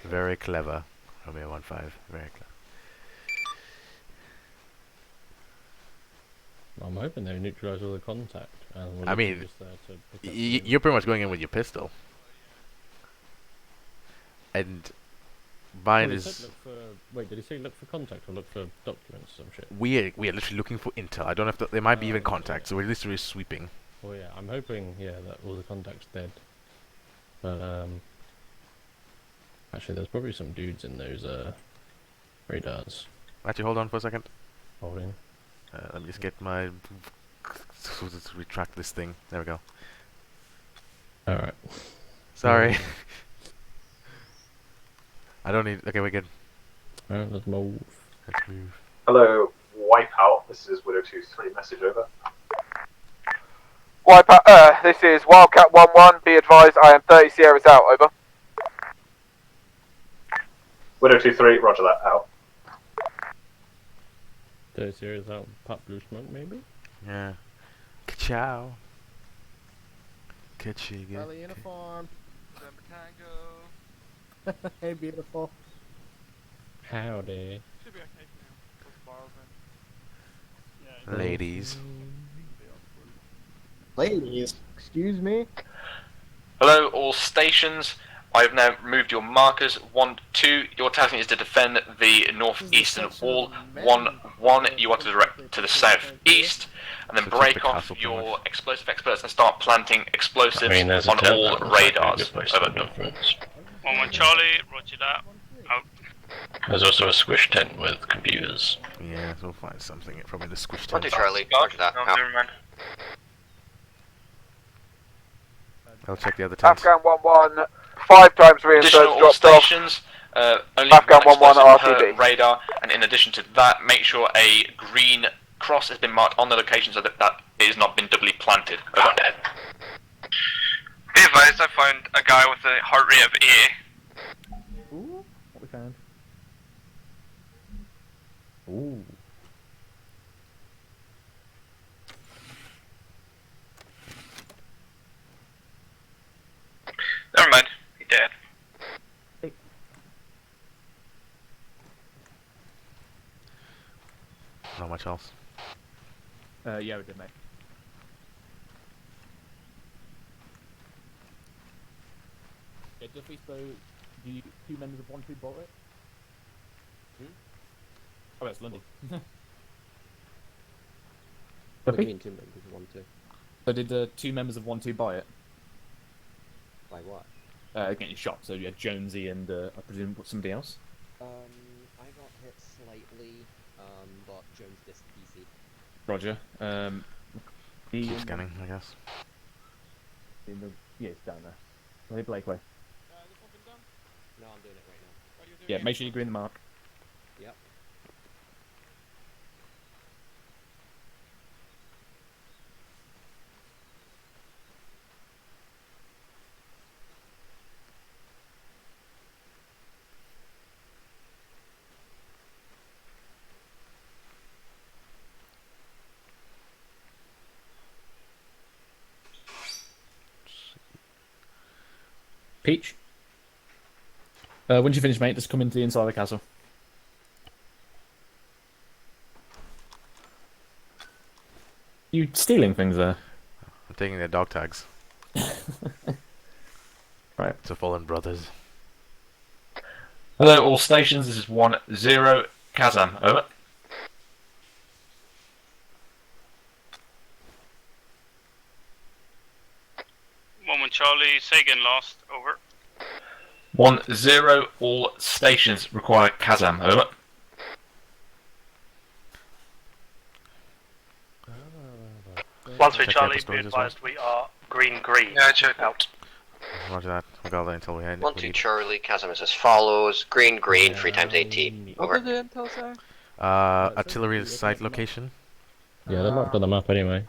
Very clever. Romeo 15, very clever. I'm hoping they neutralise all the contact. And we're I mean, just there to pick up you're pretty much going in with your pistol. And mine he is... said look for, wait, did he say look for contact or look for documents or some shit? We are literally looking for intel. I don't know if there might be even contact, so we're literally sweeping. Well, yeah, I'm hoping, that all the contact's dead. But, actually, there's probably some dudes in those, radars. Actually, hold on for a second. Holding. Let me just get my... retract this thing. There we go. Alright. Sorry. I don't need... Okay, we're good. Alright, let's move. Let's move. Hello, Wipeout. This is Widow 23. Message over. Wipeout, this is Wildcat 11. Be advised, I am 30 Sierras out. Over. Widow 23. Roger that. Out. 30 series out, pop blue smoke, maybe? Yeah. Ka-chow. Ka-chiga. Charlie uniform. Hey, beautiful. Howdy. Should be okay for now. Ladies. Ladies, excuse me. Hello, all stations. I have now removed your markers. 1, 2, your task is to defend the northeastern wall. 1, 1, you are to direct to the southeast, and then break off your explosive experts and start planting explosives on all radars. Over. 1 Charlie, roger that. Out. There's also a squish tent with computers. Yeah, we'll find something. Probably the squish tent. 12 Charlie, roger that. Out. Never mind. I'll check the other tent. Afghan 11. 5 times reinserts Additional all dropped off. stations, only Afghan one 11 explosive per RTB. radar, and in addition to that, make sure a green cross has been marked on the location so that it has not been doubly planted. Over. Be advised, I found a guy with a heart rate of 80. Ooh, what we found? Ooh. Never mind, he dead. Not much else. Yeah, we did, mate. Yeah, Duffy's boat, the 2 members of 1 2 bought it. Oh, it's Lundy. What do you mean 2 members of 1-2? So did 2 members of 1-2 buy it? By what? Getting shot. So you had Jonesy and I presume somebody else. I got hit slightly, but Jones dissed PC. Roger. Keep scanning, I guess. Yeah, it's down there. Where did Blake way? No, I'm doing it right now. Yeah, make sure you green the mark. Yep. Peach. Once you finish, mate, just come into the inside of the castle. You stealing things there? I'm taking their dog tags. Right. To Fallen Brothers. Hello, all stations. This is 1-0 Kazam. Over. One Charlie, say again last, over. 1-0 all stations require Kazam. Over. Once we Charlie, be advised we are green. Yeah, check out. Roger that. We'll go there until we head. 1-2 Charlie, Kazam is as follows. Green, 3 times AT. What Over. did the intel say? Artillery site location. Yeah, they're marked on the map anyway.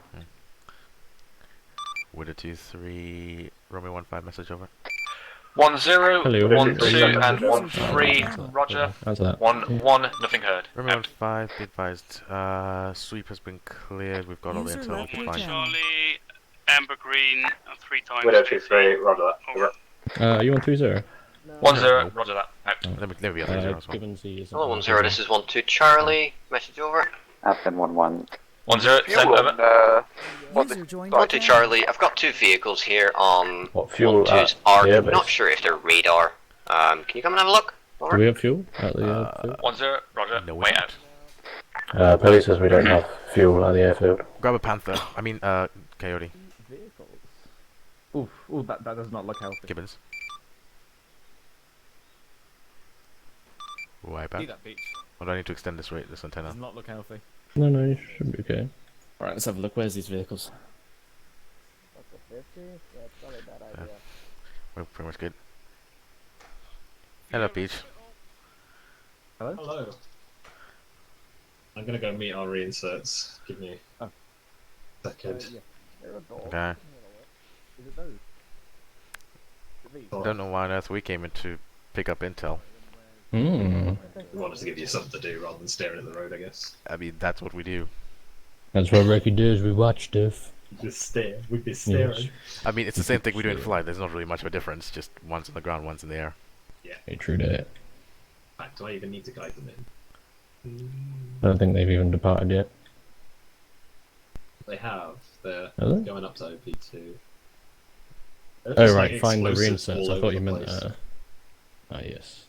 With a 2-3 Romeo 1-5 message over. 1-0, Hello. 1-2 and 1-3. Roger. How's that? 1-1. Nothing heard. Romeo 1-5, be advised. Sweep has been cleared. We've got all the User intel. left We're your fine. channel. Charlie, Amber Green, 3 times. Widow 2-3, roger that. Over. Are you on 2-0? 1-0. Roger that. Out. Let me be on 3-0 as well. Given C isn't Hello, 1-0, this is 1-2 Charlie. Message over. Afghan 1-1. 1-0. Send over. User joined your 1-2 channel. Charlie, I've got 2 vehicles here on What, fuel 1-2's at arc. the I'm airbase? not sure if they're radar. Can you come and have a look? Do Over. we have fuel at the airfield? 1-0. Roger. No, we Way don't. out. Pelly says we don't have fuel at the airfield. Grab a Panther. I mean, Coyote. Oof, ooh, that does not look healthy. Gibbons. Wipe See out. that beach? Or do I need to extend this antenna? Does not look healthy. No, you should be okay. Alright, let's have a look. Where's these vehicles? What's the 50? Yeah, it's probably a bad idea. We're pretty much good. Hello, Peach. Hello? Hello. I'm gonna go meet our reinserts. Give me a second. Yeah. They're a doll. Okay. Is it those? I don't know why on earth we came in to pick up intel. Hmm. We wanted to give you something to do rather than staring at the road, I guess. I mean, that's what we do. That's what Ricky does, we watch stuff. Just stare. We'd be staring. Yes. I mean, it's the same thing we do in flight. There's not really much of a difference. Just one's on the ground, one's in the air. Yeah. Hey, true that. In fact, do I even need to guide them in? I don't think they've even departed yet. They have. They're Are they? going up to OP2. They're Oh just, right, like, find the explosives reinserts. all I thought over you the meant. place. Ah yes.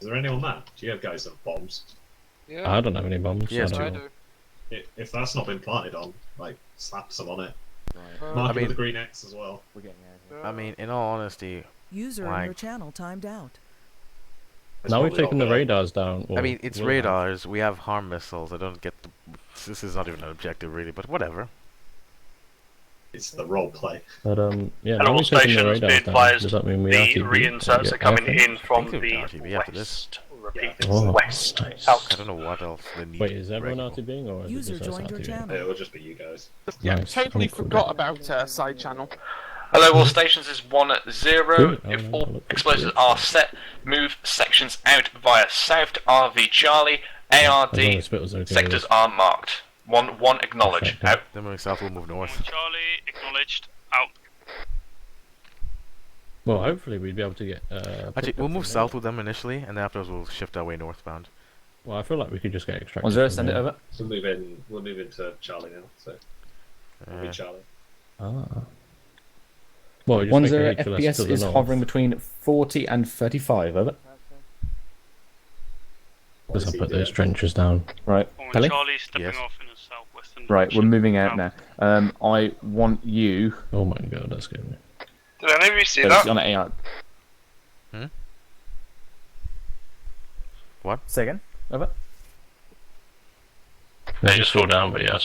Is there any on that? Do you have guys that have bombs? Yeah. I don't have any bombs. Yes, I I don't. do. If that's not been planted on, like, slap some on it. Right. Mark I it mean- with the green X as well. We're getting out of here. I mean, in all honesty, User in Like- your channel timed out. It's Now we've probably taken not the gonna- radars down. I or mean, it's will have. radars. We have harm missiles. I don't get the. This is not even an objective, really. But whatever. It's the role play. But yeah, And now all we've taken the stations, be radars down. advised, Does that mean we the RTB? reinserts Yeah, are coming okay. in from I think the they're RTB after this. west. Repeat, Oh, west. nice. Out. I don't know what else they need. Wait, is everyone regular. RTBing or is User it just us joined your RTBing? channel. It will just be you guys. Yeah, Nice. totally Oh, cool. forgot about side channel. Hello, all stations is 1-0. Good. If Oh, all look, explosives good. are set, move sections out via South RV Charlie. As long ARD as Spit was okay with sectors it. are marked. 1-1 acknowledge. Okay. Out. Then moving south, we'll move north. Charlie, acknowledged, out. Well, hopefully we'd be able to get. Actually, picked we'll up move from south there. with them initially, and then afterwards we'll shift our way northbound. Well, I feel like we could just get extracted. 1-0, from send it there. over. We'll move in. We'll move into Charlie now. So we'll be Charlie. Ah. Well, just make 1-0 a HLS to FPS the is north. hovering between 40 and 35, over. Because I put those trenches down. Right. Oh, and Kelly? Charlie's stepping Yes. off in the southwestern Right, we're direction. moving out now. I want you. Oh my god, that's good. Did any of you see Focus that? on AI. What? Say again? Over. They just fall down, but yeah.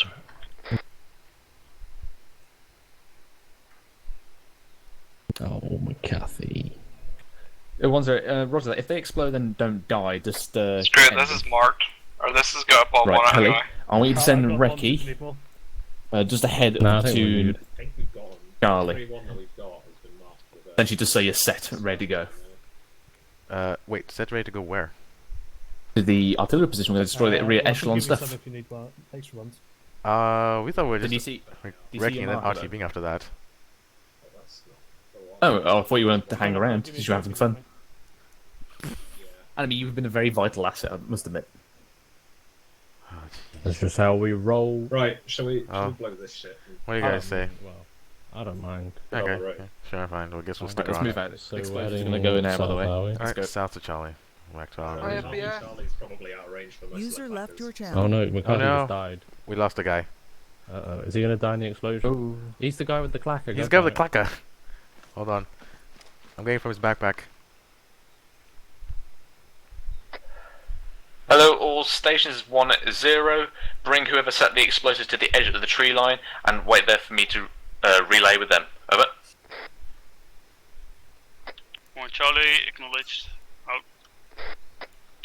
Oh, McCarthy. The ones that, Roger, that if they explode, then don't die. Just Screw it, end this them. is marked. Or this has got ball Right, one Kelly. anyway. I want you to send I've got bombs if you Reki need more. just ahead No, I of think we're to good. I think we've got them. Charlie. Every one that we've got has been marked with a... Essentially, just say you're set, ready to go. Wait, set ready to go where? To the artillery position, we're going to destroy the rear I can echelon give you some stuff. if you need extra ones. We thought we were Did just you see- like, did you see wrecking your and then marker, RTBing after that. Oh, I thought you wanted to hang around because you're having fun. I mean, you've been a very vital asset, I must admit. That's just how we roll. Right, shall we Oh. blow this shit? What do you guys say? Well, I don't mind. Okay, Oh, right. yeah, sure, fine. Well, I guess we'll Alright, stick let's around. move out. So Explosion's heading going to go in there, by the south, way. are we? Let's Alright, go. south to Charlie. Back to our Oh, yeah. Charlie's probably outranged for most User of the left your Oh channel. no, McCarthy no. just died. We lost a guy. Uh-oh, is he gonna die in the explosion? Ooh. He's the guy with the clacker. He's go the guy for with the it. clacker. Hold on. I'm getting from his backpack. Hello, all stations 1-0. Bring whoever set the explosives to the edge of the tree line and wait there for me to relay with them. Over. One Charlie, acknowledged. Out.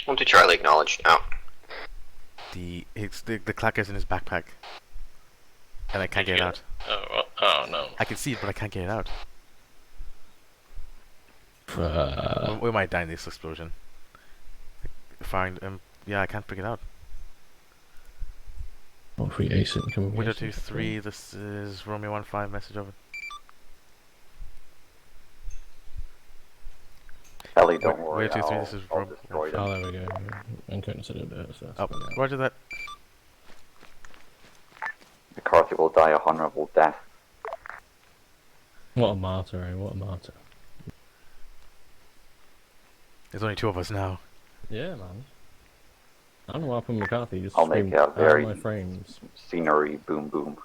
1-2 Charlie, acknowledged. Out. The clacker's in his backpack. And I can't get it out. Oh no. I can see it, but I can't get it out. Uh, We might die in this explosion. Find yeah, I can't pick it out. what if we ace it? Can we Window ace it? 2-3, this is Romeo 1-5, message over. Kelly, don't worry. Window 2-3, I'll, this is I'll Rom. destroy them. Oh, there we go. I'm going to do it. So that's Oh, fine now. roger that. McCarthy will die a honorable death. What a martyr, eh? What a martyr. There's only two of us now. Yeah, man. I don't know what happened with McCarthy. Just I'll make screamed a out of very my frames. scenery boom boom.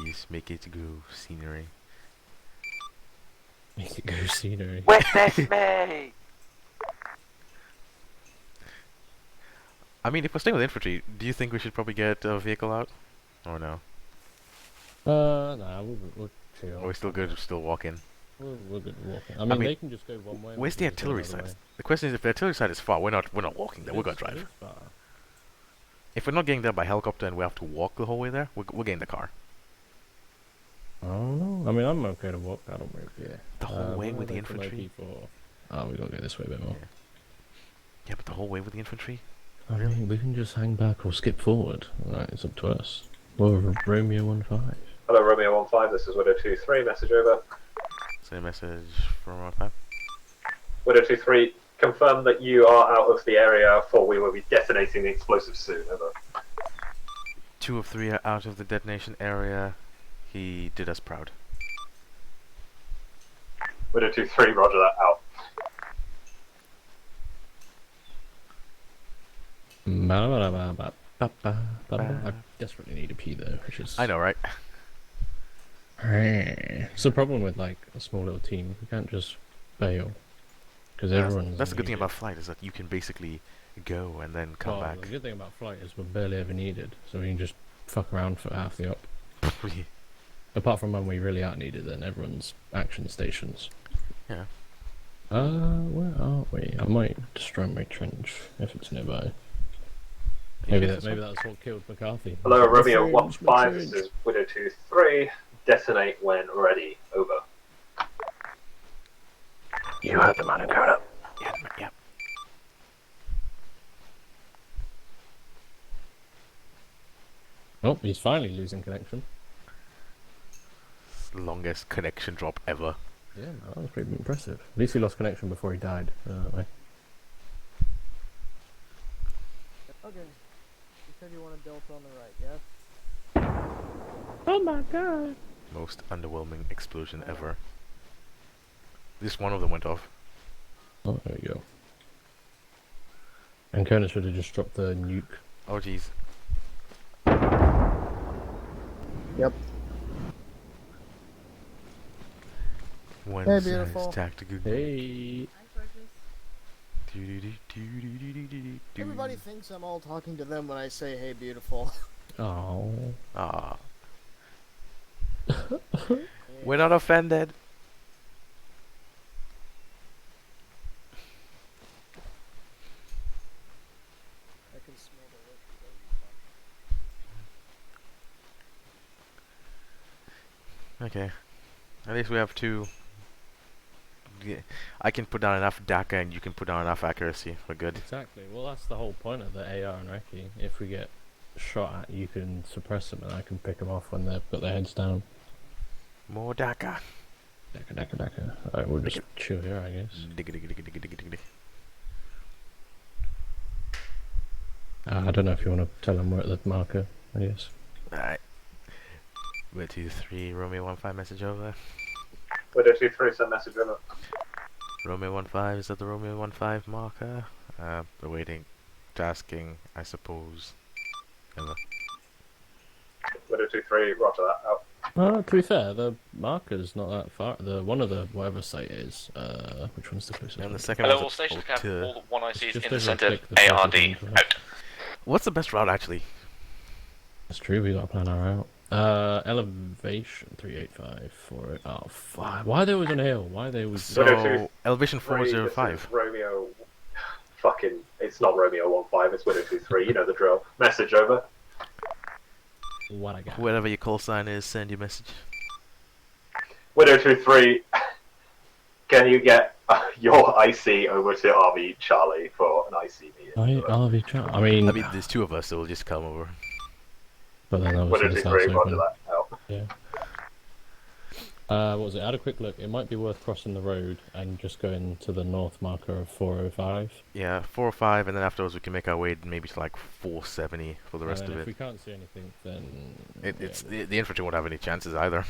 Yes, make it go scenery. Make it go scenery. Witness me! I mean, if we're staying with infantry, do you think we should probably get a vehicle out? Or no? Nah, we'll chill. Are we still good? Still walking? We're good walking. I mean, they can just go one way. and Where's we the can just go artillery another side? way. The question is, if the artillery side is far, we're not walking there. We're gonna It drive. is far. If we're not getting there by helicopter and we have to walk the whole way there, we're getting the car. I don't know. I mean, I'm okay to walk. I don't really care. The whole way what with are the they from infantry? AP4? Oh, we gotta go this way a bit more. Yeah, but the whole way with the infantry. I mean, we can just hang back or skip forward. Right, it's up to us. We're Romeo 1-5. Hello, Romeo 1-5, this is Widow 2-3, message over. Same message from our 5. Widow 2-3, confirm that you are out of the area for we will be detonating the explosives soon, over. 2 of 3 are out of the detonation area. He did us proud. Widow 2-3, roger that, out. I desperately need a pee though, which is. I know, right? It's the problem with like a small little team. You can't just bail because everyone's. That's the good thing about flight, is that you can basically go and then come back. The good thing about flight is we're barely ever needed, so we can just fuck around for half the up. Apart from when we really are needed, then everyone's action stations. Yeah. Where are we? I might destroy my trench if it's nearby. Maybe that's what killed McCarthy. Hello, My Romeo trench, 1-5, this is Widow 2-3, detonate when ready, over. You heard the man in code up. Yeah. Oh, he's finally losing connection. Longest connection drop ever. Yeah, man, that was pretty impressive. At least he lost connection before he died. That way. Okay. You said you wanted Delta on the right, yes? Oh my god. Most underwhelming explosion ever. At least one of them went off. Oh, there we go. And Kona should have just dropped the nuke. Oh jeez. Yep. One Hey, size beautiful. tactical. Hey. Everybody thinks I'm all talking to them when I say, hey, beautiful. Oh. Ah. We're not offended. I can smell the liquor. Okay. At least we have two. Yeah, I can put down enough DACA and you can put down enough accuracy. We're good. Exactly. Well, that's the whole point of the AR and Recce. If we get shot at, you can suppress them and I can pick them off when they've got their heads down. More DACA. DACA. Alright, we'll just chill here, I guess. I don't know if you want to tell them we're at the marker, I guess. Alright. Wait, 2-3, Romeo 1-5 message over. Widow 2-3, send message over. Romeo 1-5, is that the Romeo 1-5 marker? Awaiting tasking, I suppose. Over. Widow 2-3, roger that, out. To be fair, the marker's not that far. The one of the whatever site is. Which one's the closest? And the second Hello, one's all stations can have all 1ICs Just in the over a centre. click, the ARD, furthest one. out. What's the best route actually? That's true, we gotta plan our route. Elevation 385 for it. Oh, fuck. Why are they always on a hill? Why are they always... So, elevation Three, this 405. is Romeo... Fucking... It's not Romeo 1-5, it's Widow 2-3, you know the drill. Message over. What I got? Whatever your call sign is, send your message. Widow 2-3, can you get your IC over to RV Charlie for an IC meeting? RV chat. I mean, there's two of us, so we'll just come over. But then Widow obviously the 2-3, south's roger open. that, out. Yeah. What was it? I had a quick look. It might be worth crossing the road and just going to the north marker of 405. Yeah, 405, and then afterwards we can make our way maybe to like 470 for the rest And of if we it. can't see anything, then... It's the infantry won't have any chances either.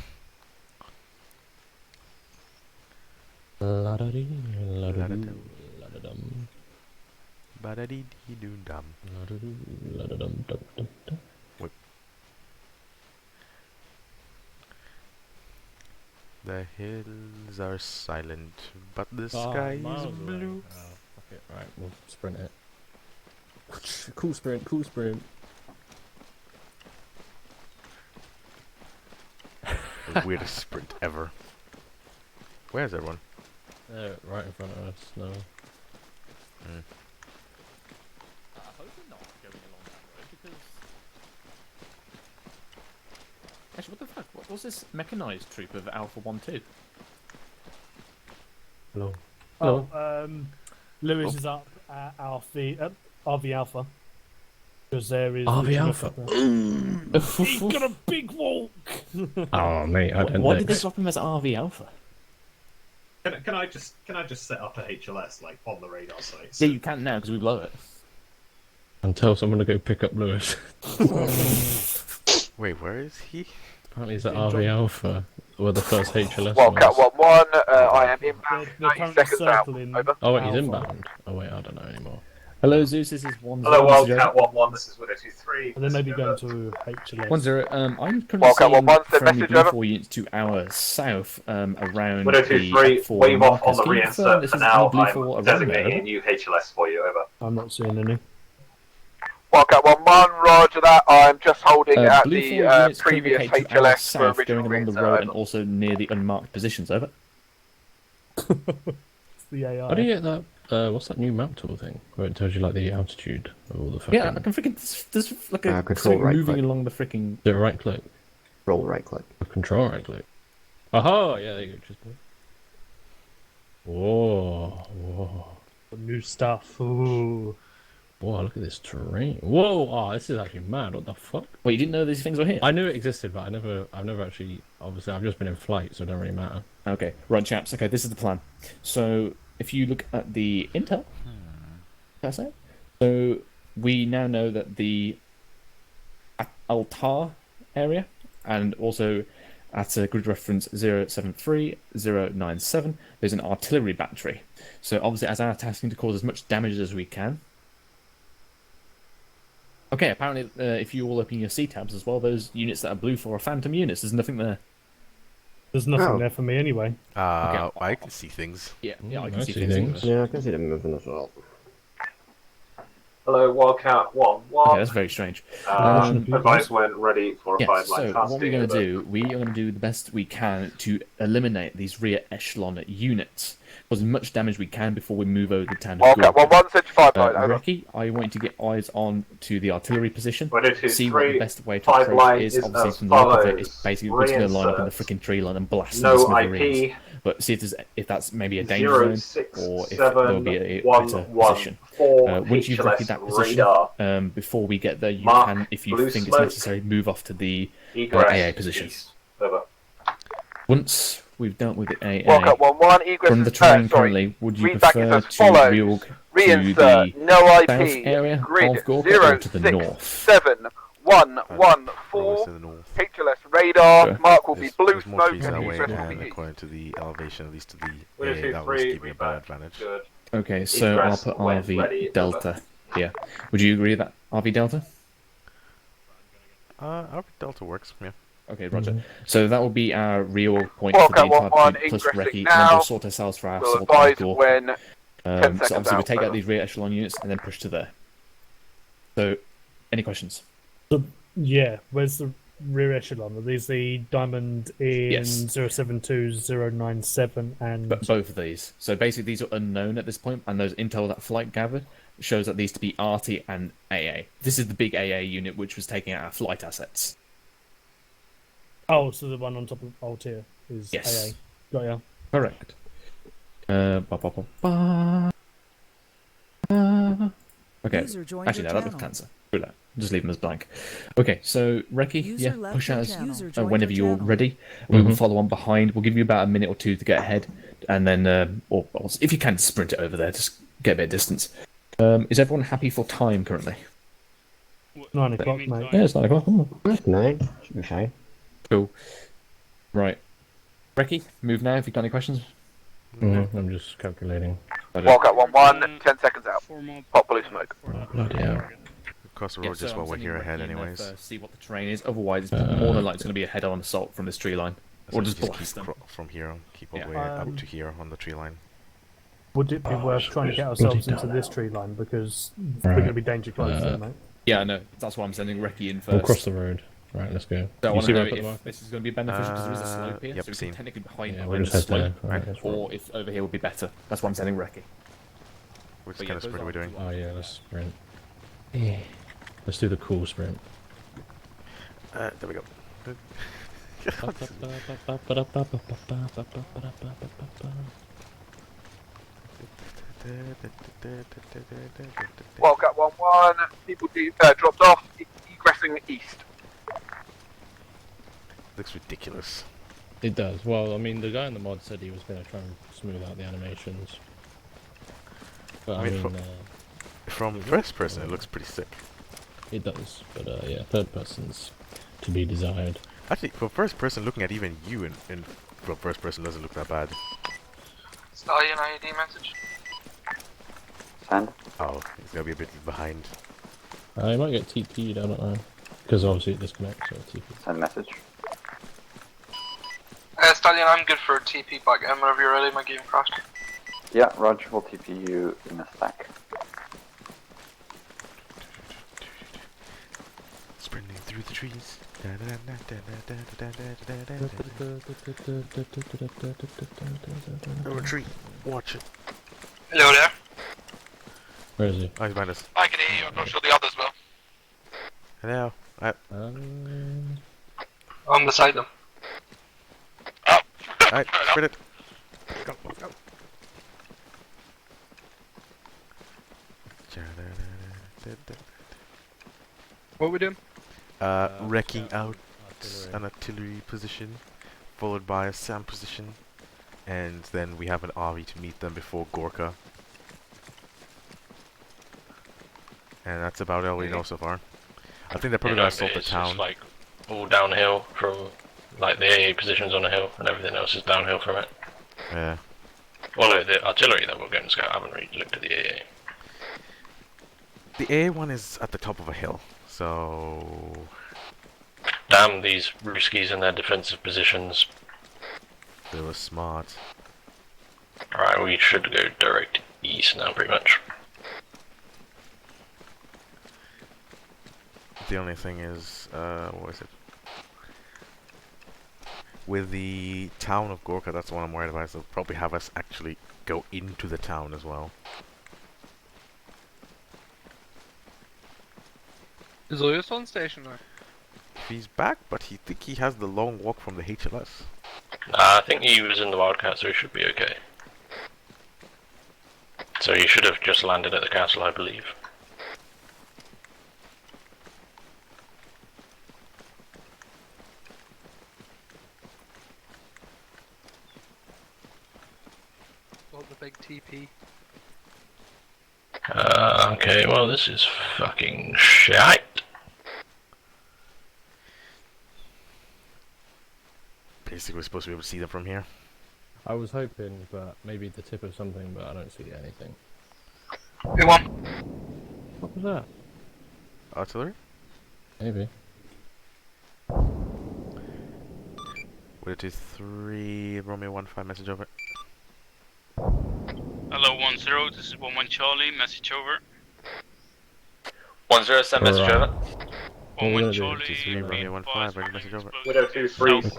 La-da-dee, la-da-doo, la-da-dum. Ba-da-dee-dee-doo-dum. La-da-doo, la-da-dum-dum-dum-dum. Wait. The hills are silent, but the sky is miles away. blue. Oh, fuck it. Right, we'll sprint it. Cool sprint, cool sprint. The weirdest sprint ever. Where's everyone? Right in front of us, no. Mm. I hope we're not going along that road because. Actually, what the fuck? What was this mechanized troop of Alpha 1-2? Hello. Lewis is up at RV Alpha. Because there is... RV Alpha? He's got a big walk! Oh, mate, I don't Why know. did they swap him as RV Alpha? Can I just set up a HLS like on the radar site? Yeah, you can now because we blow it. And tell someone to go pick up Lewis. Wait, where is he? Apparently he's at RV Alpha, where the first HLS Wildcat was. 1-1, I am inbound, 90 seconds out. Over. Oh wait, he's inbound. Oh wait, I don't know anymore. Hello Zeus, this is 1-0. Hello, Wildcat 1-1, this is Widow 2-3. And then maybe going to HLS. 1-0. I'm currently Wildcat seeing 1-1, send friendly message Blue over. 4 units to our south, around Widow the 2-3, F4 wave off on markers. the Can you confirm reinsert this for is now. any Blue 4 I'm around designating there? a new HLS for you, over. I'm not seeing any. Wildcat 1-1, roger that, I'm just holding at Blue 4 the units previous communicate to our HLS for south, original going along the reinsert, road over. and also near the unmarked positions. Over. It's the AI. How do you get that? What's that new map tool thing where it tells you like the altitude of all the fucking... Yeah, I can freaking. There's like a control something right moving click. along the freaking. Is it right click? Roll right click. Control right click. Aha! Yeah, there you go. Just... Whoa, whoa. New stuff. Ooh. Whoa, look at this terrain. Whoa, oh, this is actually mad. What the fuck? Wait, you didn't know these things were here? I knew it existed, but I've never actually, obviously, I've just been in flight, so it don't really matter. Okay, right, chaps. Okay, this is the plan. So, if you look at the intel, can I say? So, we now know that the Altar area, and also at grid reference 073097, there's an artillery battery. So, obviously, as our tasking to cause as much damage as we can, Okay, apparently if you all open your C tabs as well, those units that are blue for are phantom units. There's nothing there. There's nothing there for me anyway. I can see things. Yeah, I can see things. Yeah, I can see them moving as well. Hello, Wildcat 1. Okay, that's very strange. Advice when ready for a Yeah, 5-line so task. what we're going to do, we are going to do the best we can to eliminate these rear echelon units. Cause as much damage we can before we move over the town. Wildcat 1-1-65, over. Ricky, I want you to get eyes on to the artillery position. 1, 2, 3, see what the best way to 5 approach line is. is Obviously, as from the look of it, follows. it's basically we're just going to line up in the Reinsert. freaking tree line and blast No them to smithereens. IP. But see if that's maybe a danger 0, zone 6, or if 7, there'll be a 1, better 1, position. 4 Once you've HLS readied that position, radar. before we get there, you Mark can, if you blue think smoke. it's necessary, move off to the Egress AA position. east. Over. Once we've dealt with the AA, Wildcat 1-1, egress from the is terrain sorry. currently, would you Read back prefer as to follows. reorg to Reinsert, the no south IP, area grid of Gorka 0, or to the 6, north? 7, 1, 1, 4, HLS radar, Okay. mark will be blue There's more smoke, trees and that way, egress will and be east. according to the elevation, at least to the 1, 2, that 3, was giving a read bad back. advantage. Good. Okay, so Egress I'll put when RV ready. Delta here. Would you agree with that RV Delta? RV Delta works, yeah. Okay, roger. So that will be our reorg point for Wildcat the entire 1-1, group plus ingressing Recce, and then now. we'll sort ourselves for our We'll assault on advise Gorka. when 10 So seconds obviously we out, take out over. these rear echelon units and then push to there. So, any questions? So, yeah, where's the rear echelon? Are these the diamond in Yes. 072, 097 and... But both of these. So basically these are unknown at this point, and those intel that Flight gathered shows that these to be RT and AA. This is the big AA unit which was taking out our flight assets. Oh, so the one on top of Altair is Yes. AA. Got ya. Correct. Ba, ba, ba, ba. Okay, User joined actually your no, that's channel. cancer. Screw that. Just leave them as blank. Okay, so Recce, User yeah, left push your out channel. User joined whenever your you're channel. ready. We will follow on behind. We'll give you about a minute or two to get ahead, and then, or if you can sprint it over there, just get a bit of distance. Is everyone happy for time currently? 9 o'clock, mate. Yeah, it's 9 o'clock. That's 9. Should be fine. Cool. Right. Recce, move now if you've got any questions. I'm just calculating. Wildcat 1-1, 10 seconds out. Pop blue smoke. Bloody hell. Across the road just while we're here ahead anyways. See what the terrain is. Otherwise, it's more than likely it's going to be a head-on assault from this tree line. Or just blast keep them. from here, keep all the way up to here on the tree line. Would it be worth trying to get ourselves into this tree line? Because we're going to be danger close there, mate. Yeah, I know. That's why I'm sending Recce in first. We'll cross the road. Right, let's go. So I You want see to where know I put the if marker? this is going to be beneficial because there is a slope here, yep, so we seen. can technically behind Yeah, behind we'll the just head slope, there. Right, that's or if over here would be better. That's why I'm sending Recce. Which kind of sprint are we doing? Oh yeah, let's sprint. Let's do the cool sprint. There we go. Wildcat 1-1, people dropped off, egressing east. Looks ridiculous. It does. Well, I mean, the guy in the mod said he was going to try and smooth out the animations. But I mean, from first person, it looks pretty sick. It does, but yeah, third person's to be desired. Actually, for first person, looking at even you in from first person doesn't look that bad. Stallion IED message. Send. Oh, it's gonna be a bit behind. I might get TP'd, I don't know. Because obviously it disconnects, so TP. Send message. Stallion, I'm good for TP back end whenever you're ready, my game crashed. Yeah, Roger will TP you in a stack. Sprinting through the trees. No retreat. Watch it. Hello there. Where is he? Oh, he's behind us. I can hear you, I'm not sure the others will. Hello. I'm beside them. Alright, sprint it. Go, go. What are we doing? Wrecking out an artillery position, followed by a SAM position, and then we have an RV to meet them before Gorka. And that's about all we know so far. I think they're probably gonna assault the town. It's like all downhill from like the AA positions on the hill, and everything else is downhill from it. Yeah. Well, the artillery that we're going to scout, I haven't really looked at the AA. The AA one is at the top of a hill, so... Damn these Ruskies in their defensive positions. They were smart. Alright, we should go direct east now, pretty much. The only thing is, what was it? With the town of Gorka, that's the one I'm worried about, so they'll probably have us actually go into the town as well. Is Lewis on station now? He's back, but he think he has the long walk from the HLS. I think he was in the Wildcat, so he should be okay. So he should have just landed at the castle, I believe. Got the big TP. Okay, well this is fucking shite. Basically, we're supposed to be able to see them from here. I was hoping, but maybe the tip of something, but I don't see anything. Who won? What was that? Artillery? Maybe. Would it do 3 Romeo 1-5 message over? Hello 1-0, this is 1-1 Charlie, message over. 1-0, send message over. 1-1 Charlie, 3 Romeo 1-5, ready message over. Widow 2-3,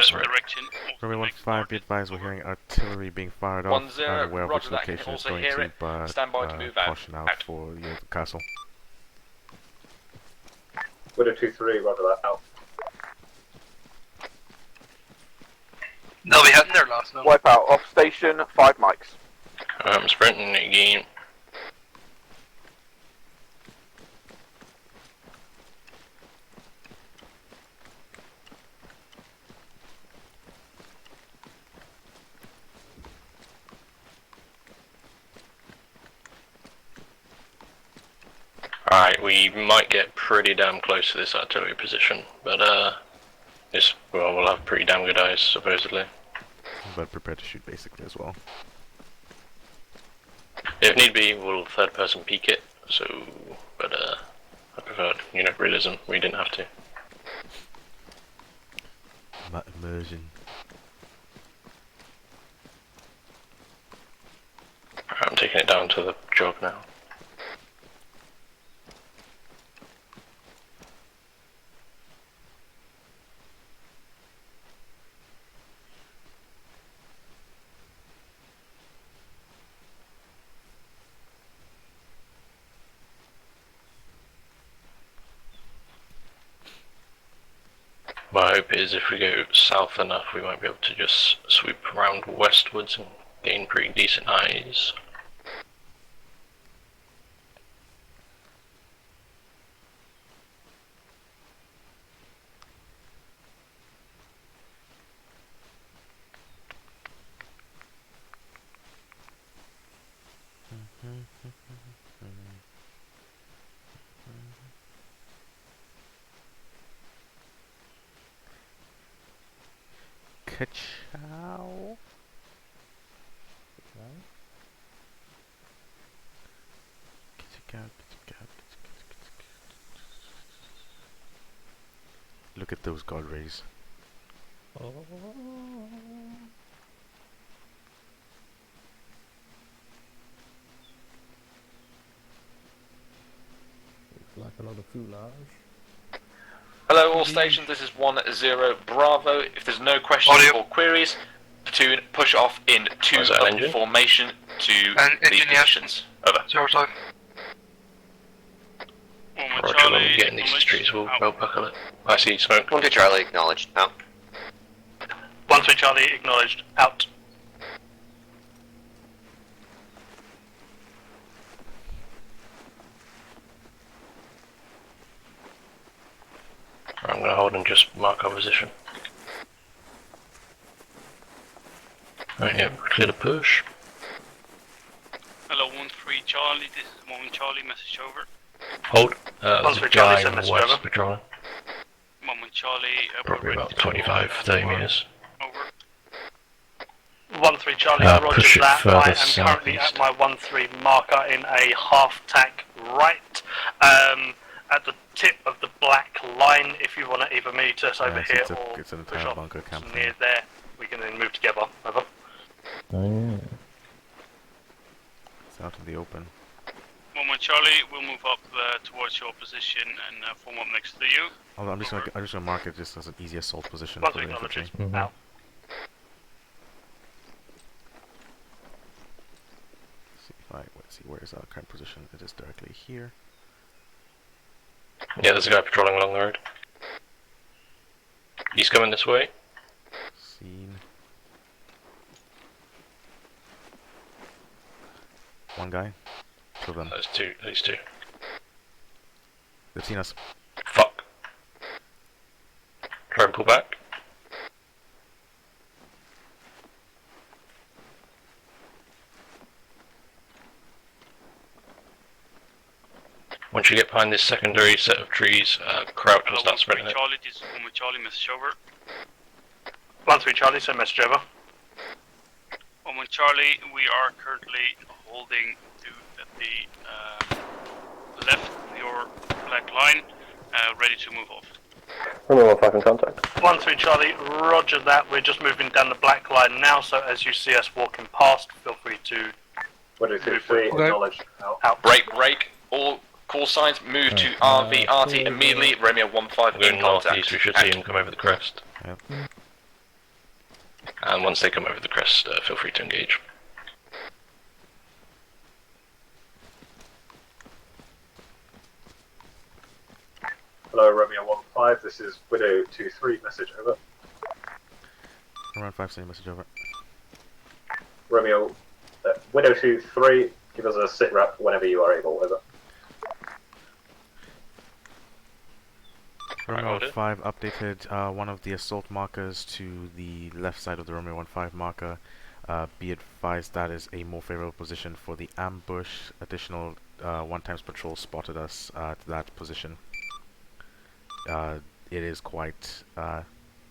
direction. Romeo 1-5, be advised we're hearing artillery being fired off. 1-0, Not aware of which roger that, can location it's also going hear to, it. but Stand by to move out. caution out for the castle. Widow 2-3, roger that, out. They'll be heading there last night. Wipe out off station, 5 mics. I'm sprinting again. Alright, we might get pretty damn close to this artillery position, but we'll have pretty damn good eyes, supposedly. But prepare to shoot basically as well. If need be, we'll third person peek it, so, but I preferred, realism, we didn't have to. Immersion. Alright, I'm taking it down to the job now. My hope is if we go south enough, we might be able to just sweep around westwards and gain pretty decent eyes. Ka-chow. Look at those god rays. Like a lot of foulage. Hello all stations, this is 1-0 Bravo. If there's no questions or queries, platoon push off in 2 of formation to the positions. Over. 0-5. Roger, when we get in these streets, we'll buckle it. I see smoke. 1-2 Charlie, acknowledged, out. 1-3 Charlie, acknowledged, out. I'm gonna hold and just mark our position. Right, yeah, clear the push. Hello 1-3 Charlie, this is 1-1 Charlie, message over. Hold. There's a guy in the west patrolling. 1-1 Charlie, Probably about 25, 30 meters. Over. 1-3 Charlie, push roger it that. further I am currently southeast. at my 1-3 marker in a half-tack right, at the tip of the black line. If you want to either meet us over here or it's an push entire off bunker camp near thing. there, we can then move together. Over. Oh yeah. It's out in the open. 1-1 Charlie, we'll move up towards your position and form up next to you. I'm just gonna mark it just as an easy assault position Once for we the acknowledge infantry. it, out. Let's see, where is our current position? It is directly here. Yeah, there's a guy patrolling along the road. He's coming this way. Seen. One guy. Two of them. There's two, at least two. They've seen us. Fuck. Try and pull back. Once you get behind this secondary set of trees, crouch and start spreading it. Charlie, this is 1-1 Charlie, message over. 1-3 Charlie, send message over. 1-1 Charlie, we are currently holding at the left of your black line, ready to move off. Romeo 15 in contact. 1-3 Charlie, roger that. We're just moving down the black line now, so as you see us walking past, feel free to... 1-2-3, acknowledge. Out. Break. All call signs, move to RV, RT immediately. Romeo 15 in contact. Northeast, we should see him come over the crest. Yep. And once they come over the crest, feel free to engage. Hello, Romeo 15, this is Widow 2-3, message over. Around 5, sending message over. Romeo, Widow 2-3, give us a sit rep whenever you are able, over. Romeo 5 updated one of the assault markers to the left side of the Romeo 15 marker. Be advised that is a more favorable position for the ambush. Additional 1x patrol spotted us at that position. It is quite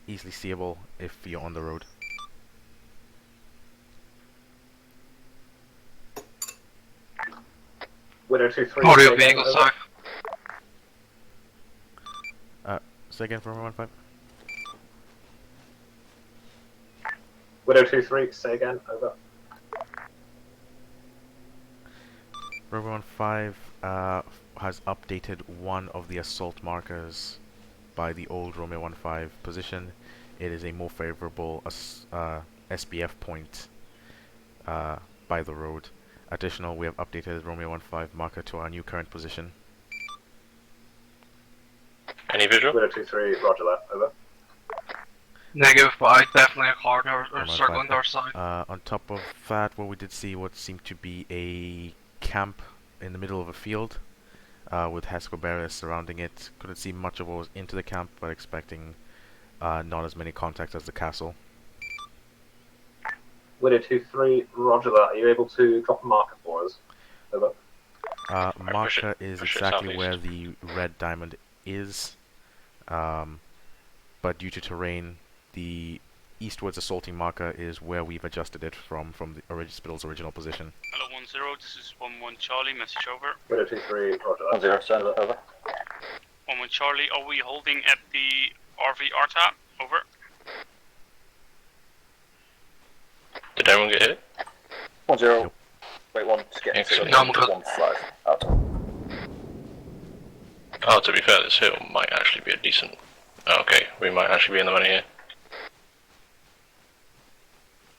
easily seeable if you're on the road. Widow 2-3. Audio vehicle, sorry. Say again for Romeo 15. Widow 2-3, say again, over. Romeo 15 has updated one of the assault markers by the old Romeo 15 position. It is a more favorable SBF point by the road. Additional, we have updated Romeo 15 marker to our new current position. Any visual? Widow 2-3, roger that, over. Negative, but I definitely a corridor or circling to our side. On top of that, what we did see what seemed to be a camp in the middle of a field with Haskell barriers surrounding it. Couldn't see much of what was into the camp, but expecting not as many contacts as the castle. Widow 2-3, roger that. Are you able to drop a marker for us? Over. Marker is exactly where the red diamond is, but due to terrain, the eastwards assaulting marker is where we've adjusted it from the Spital's original position. Hello 1-0, this is 1-1 Charlie, message over. Widow 2-3, roger that. 1-0, send it over. 1-1 Charlie, are we holding at the RV RTAP? Over. Did anyone get hit? 1-0. Nope. Wait, one, just get Excellent. 1 flag. Out. Oh, to be fair, this hill might actually be a decent... Oh, okay, we might actually be in the money here.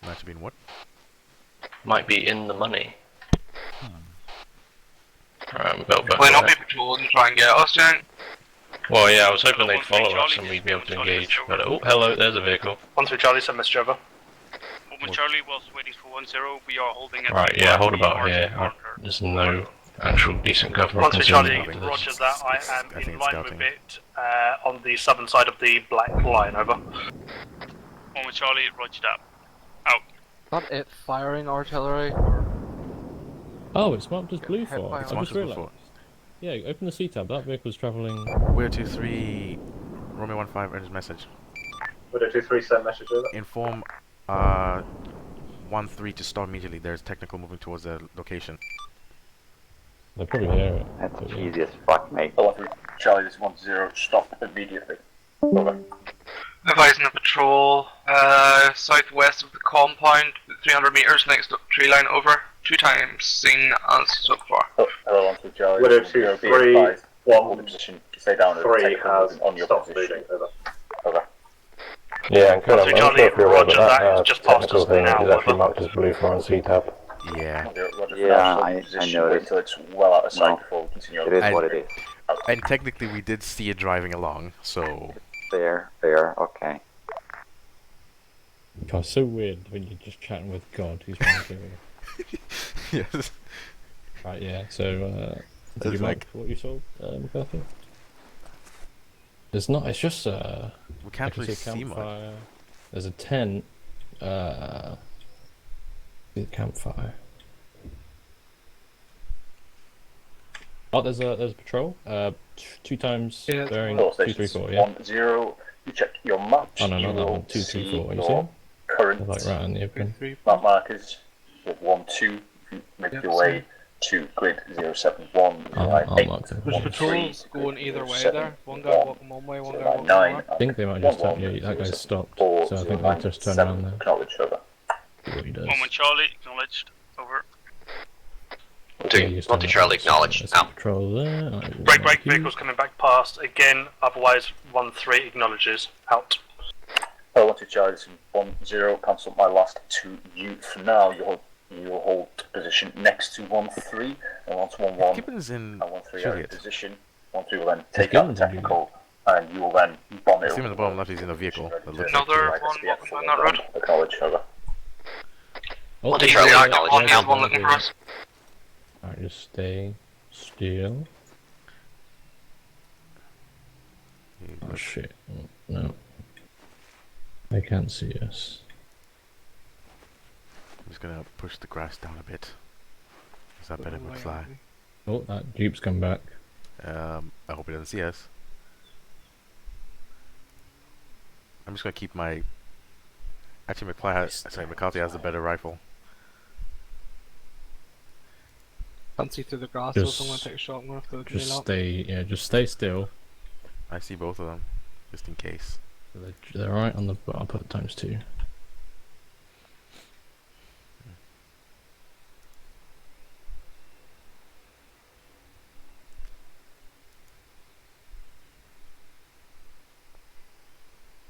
Might have been what? Might be in the money. Will not be patrolled and try and get us, Jen. Well, yeah, I was hoping they'd follow us and we'd be able to engage. But oh, hello, there's a vehicle. 1-3 Charlie, send message over. 1-1 Charlie, whilst waiting for 1-0, we are holding at Right, yeah, hold about here. There's no actual decent cover. 1-3 Charlie, roger that. I am in line with it on the southern side of the black line. Over. 1-1 Charlie, roger that. Out. Not it firing artillery? Oh, it's marked as blue hit for. by I a- just realised. Yeah, open the C tab. That vehicle's travelling. Widow 2-3, Romeo 15, earned his message. Widow 2-3, send message over. Inform 1-3 to start immediately. There's technical moving towards the location. They'll probably hear it. That's cheesy as fuck, mate. Charlie, this 1-0, stop immediately. Over. Advising the patrol, southwest of the compound, 300 meters next to tree line, over. 2 times seen as so far. Hello, on to Charlie. Widow 2-3, 1, position. Stay down. 3 has on your stopped position. moving. Over. Over. Yeah, and I'm not sure if you're aware, but that just past technical us thing now, is actually marked as blue for on C-tab. Yeah. Yeah, I noticed. Until it's well out of sight before we continue. It is what it is. And technically we did see it driving along, so... Fair, okay. God, it's so weird when you're just chatting with God who's trying to Yes. Right, yeah, so, did you like what you saw, McCarthy? It's not, it's just, we can't really see much. There's a tent, the campfire. Oh, there's a patrol, 2 times bearing 234, yeah? 1-0, you check your maps. Oh no, not that one, 234, you see him? Current Like right on the open. map markers with 1-2, make your way to grid 071. I'll mark them. There's patrols going either way there. One guy walking one way, one guy walking nine. one way. I think they might just turn, yeah, that guy's stopped, so I think they'll just turn around there. Acknowledge over. See what he does. Moment Charlie, acknowledged. Over. Monty Charlie, acknowledged. Now. Patrol there. Break, vehicles coming back past. Again, otherwise 1-3 acknowledges. Out. I want to charge 1-0, cancel my last to you for now. You'll hold position next to 1-3, and once 1-1 Gibbons in and 1-3 are in Juliet. position, 1-3 will then take out the technical, and you will then bomb it. See him in the bottom left, he's in a vehicle. That looks Another like one walking on that road. Acknowledge, over. Monty Charlie, acknowledged. Now one looking for us. Alright, just stay still. Oh shit, no. They can't see us. I'm just gonna push the grass down a bit. Is that better with fly? Oh, that Jeep's come back. I hope he doesn't see us. I'm just gonna keep my... Actually, McCarthy has the better rifle. Can't see through the grass, so I'm gonna take a shot. I'm gonna have to Just stay, yeah, just stay still. I see both of them, just in case. They're right on the... I'll put ×2.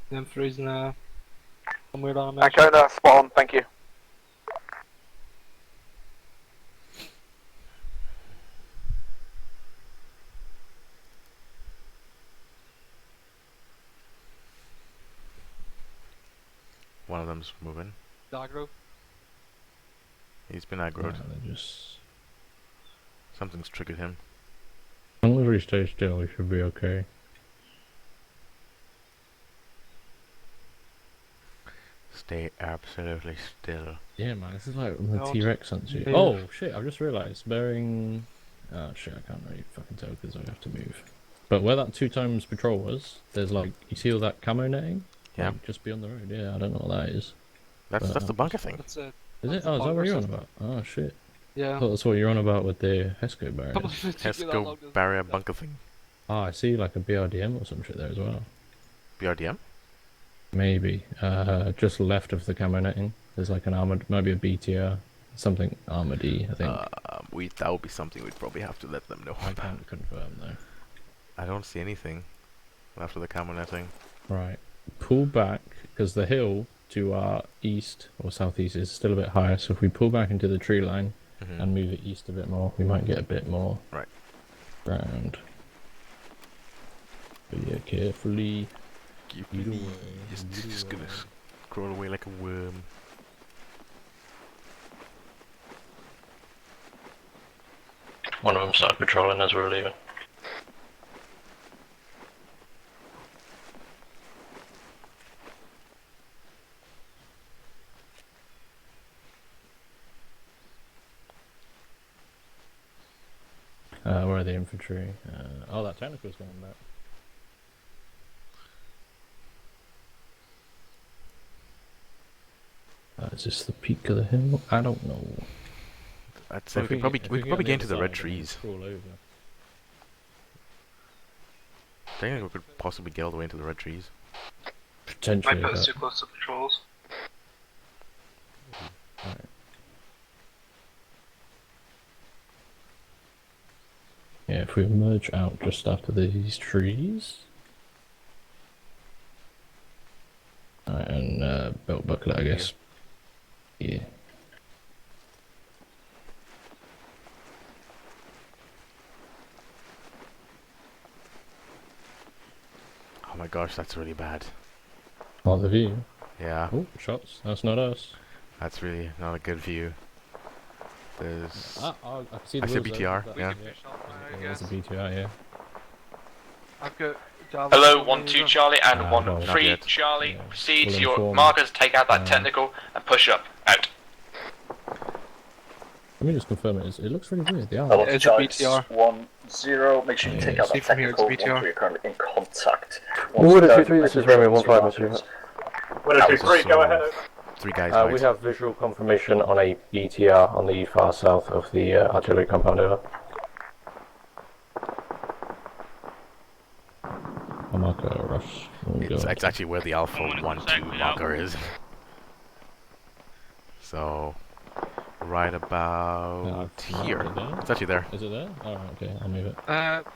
Them freezing somewhere down I count that spot on, thank you. One of them's moving. Aggro. He's been aggroed. Just... Something's triggered him. As long as we stay still, we should be okay. Stay absolutely still. Yeah, man, this is like when the No, T-Rex hunts you. yeah. Oh shit! I've just realised bearing. Oh shit! I can't really fucking tell because I have to move. But where that 2 times patrol was, there's like you see all that camo netting. Yeah. Like, just beyond the road. Yeah, I don't know what that is. That's the bunker thing. Is it? Oh, is that what you're on about? Oh shit. Yeah. I thought that's what you're on about with the HESCO barrier. HESCO barrier bunker thing. Oh, I see like a BRDM or some shit there as well. BRDM? Maybe. Just left of the camo netting. There's like an armored, maybe a BTR, something armored I think. That would be something we'd probably have to let them know. I can't confirm though. I don't see anything after the camo netting. Right. Pull back, because the hill to our east or southeast is still a bit higher, so if we pull back into the tree line and move it east a bit more, we might get a bit more ground. But yeah, carefully. Just gonna crawl away like a worm. One of them started patrolling as we were leaving. Where are the infantry? Oh, that technical's going back. Is this the peak of the hill? I don't know. I'd say we could probably get into the red trees. Crawl over. I think we could possibly get all the way into the red trees. Potentially. Might put us too close to patrols. Right. Yeah, if we emerge out just after these trees. Alright, and belt buckler, I guess. Yeah. Oh my gosh, that's really bad. Oh, the view. Yeah. Oh, shots. That's not us. That's really not a good view. There's. I can see the I see a wheels BTR. there. Yeah. There's a BTR, yeah. I've got Java. Hello, 1-2 Charlie and well, 1-3 not Charlie. Proceed We'll to your inform. markers, take out that technical, and push up. Out. Let me just confirm it. It looks really weird. They are. Hello, It's a Charlie, BTR. 1-0. Make sure you take out See that from here, it's technical. BTR. 1-3 are currently in contact. Wood 2-3, this is Romeo 1-5, Monsieur. Winner 2-3, go ahead. 3 guys. We have visual confirmation on a BTR on the far south of the artillery compound, over. A marker rush. It's actually where the Alpha 1-2 marker is. So, right about here. It's actually there. Is it there? Alright, okay, I'll move it.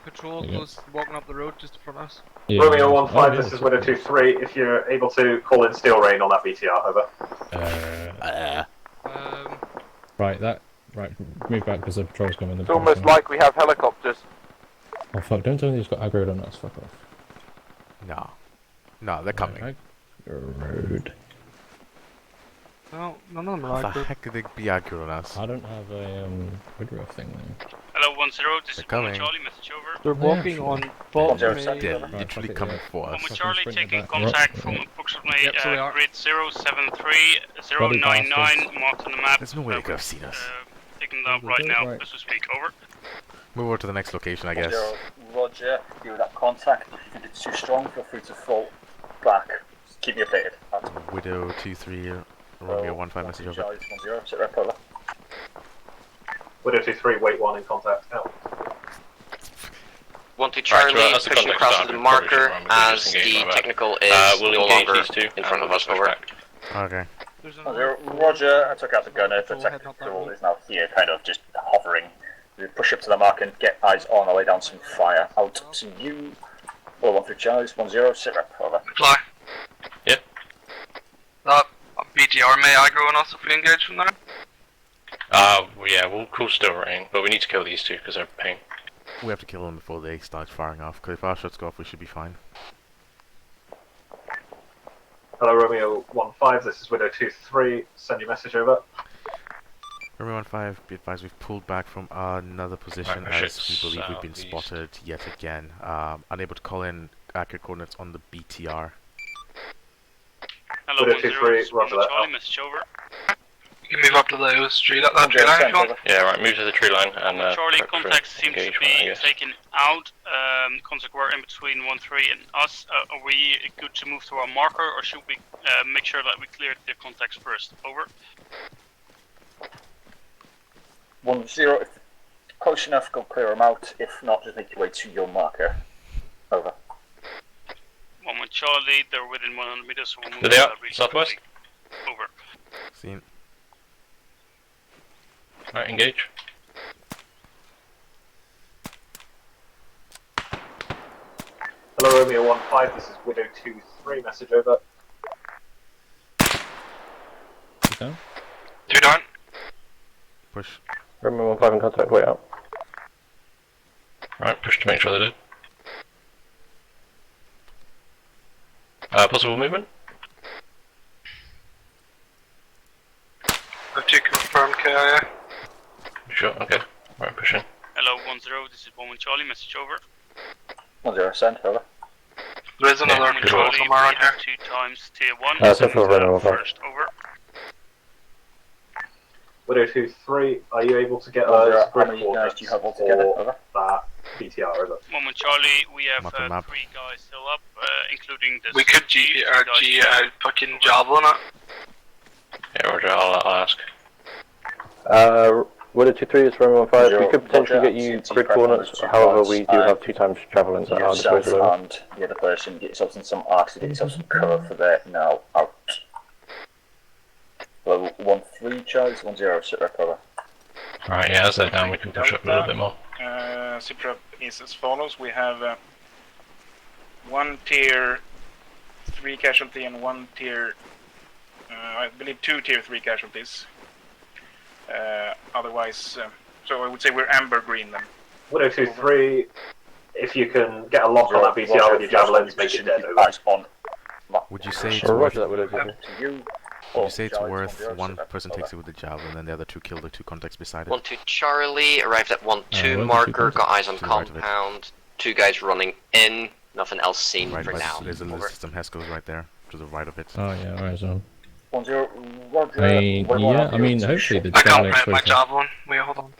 Patrol There you go. goes walking up the road just in front of us. Yeah, Romeo yeah. 1-5, Oh, this yeah. is Winner 2-3. If you're able to call in steel rain on that BTR, over. Right, move back because the patrol's coming. It's almost like we have helicopters. Oh fuck, don't tell me he's got aggroed on us, fuck off. No. No, they're coming. Road. No, none of them are How the like heck could they be accurate on us? I don't have a woodruff thing then. Hello, 1-0, this is coming. Charlie, message over. They're walking on bottom They're literally coming for us. Charlie taking contact from approximately Yep, so they are. grid 073099 marked on the map. There's no way they could have seen us. Taking that right now as we speak, over. Move over to the next location, I guess. Roger, you with that contact. If you think it's too strong, feel free to fall back. Just keep me updated. Widow 2-3, Romeo 1-5 message over. Charlie 1-0, sit rep over. Widow 2-3, wait 1 in contact, out. 1-2 Charlie, Right, as the pushing contact across started, to the probably should marker remember to as disengage the my bad. technical is We'll no engage longer these two, in front of us, push over. back. Okay. 1-0, Roger, I took out the gunner. The technical is now here, kind of just hovering. We push up to the mark and get eyes on, I'll lay down some fire. Out to you. 1-3 Charlie, 1-0, sit rep, over. Fly. Yep. That BTR may aggro on us if we engage from there. Yeah, we'll call still rain, but we need to kill these two because they're a pain. We have to kill them before they start firing off, because if our shots go off, we should be fine. Hello, Romeo 1-5, this is Widow 2-3. Send your message over. Romeo 1-5, be advised we've pulled back from another position Right, as we believe we've been southeast. spotted yet again. Unable to call in accurate coordinates on the BTR. Hello, Widow 1-0, 2-3, this is roger Romeo that. Charlie, message over. You can move up to the street, that tree line if you want. Yeah, right, move to the tree line and Charlie, prep for contacts seem to engagement, I be guess. taken out. Contact were in between 1-3 and us. Are we good to move to our marker, or should we make sure that we clear the contacts first? Over. 1-0, if close enough, go clear them out. If not, just make your way to your marker. Over. 1-1 Charlie, they're within 100 meters, so we'll move There they to are, that region southwest. quickly. Over. Seen. Right, engage. Hello, Romeo 1-5, this is Widow 2-3, message over. Okay. 2 down. Push. Romeo 1-5 in contact, wait out. Right, push to make sure they did. Possible movement? Have 2 confirmed KIA. Sure, okay. Right, pushing. Hello, 1-0, this is 1-1 Charlie, message over. 1-0, send, over. There is another 1-1 patrol Charlie, somewhere we around here. have 2 times tier 1. Send for Romeo 1-5. First, over. Widow 2-3, are you able to get 1-0, us how grid many guys coordinates do you have altogether? for Over. that BTR, over? 1-1 Charlie, we have Map and map. 3 guys still up, including the We could Chief, G fucking javelin it. Yeah, Roger, I'll ask. Would 23 is for M15. We could potentially get you grid coordinates, however, we do have 2 times javelins at our disposal. And the other person, get yourselves in some arcs to get yourself some cover for there. Now out. Level 1-3 charge, 1-0 sit rep over. Right, yeah, as they're down, we can push up a little bit more. Sitrep is as follows. We have 1 tier 3 casualty and 1 tier, I believe 2 tier 3 casualties. Otherwise, so I would say we're amber green then. 1023, if you can get a lock on that BTR with your javelins, make it dead over. Would you say it's worth one person takes it with the javelin, and then the other 2 kill the 2 contacts beside it? 1-2 Charlie, arrived at 1-2 marker, got eyes on compound, 2 guys running in, nothing else seen for now. There's some Heskos right there, to the right of it. Oh yeah, right on. 1-0, Roger. I mean, hopefully the I can't javelin print my explosion. javelin. Wait, hold on.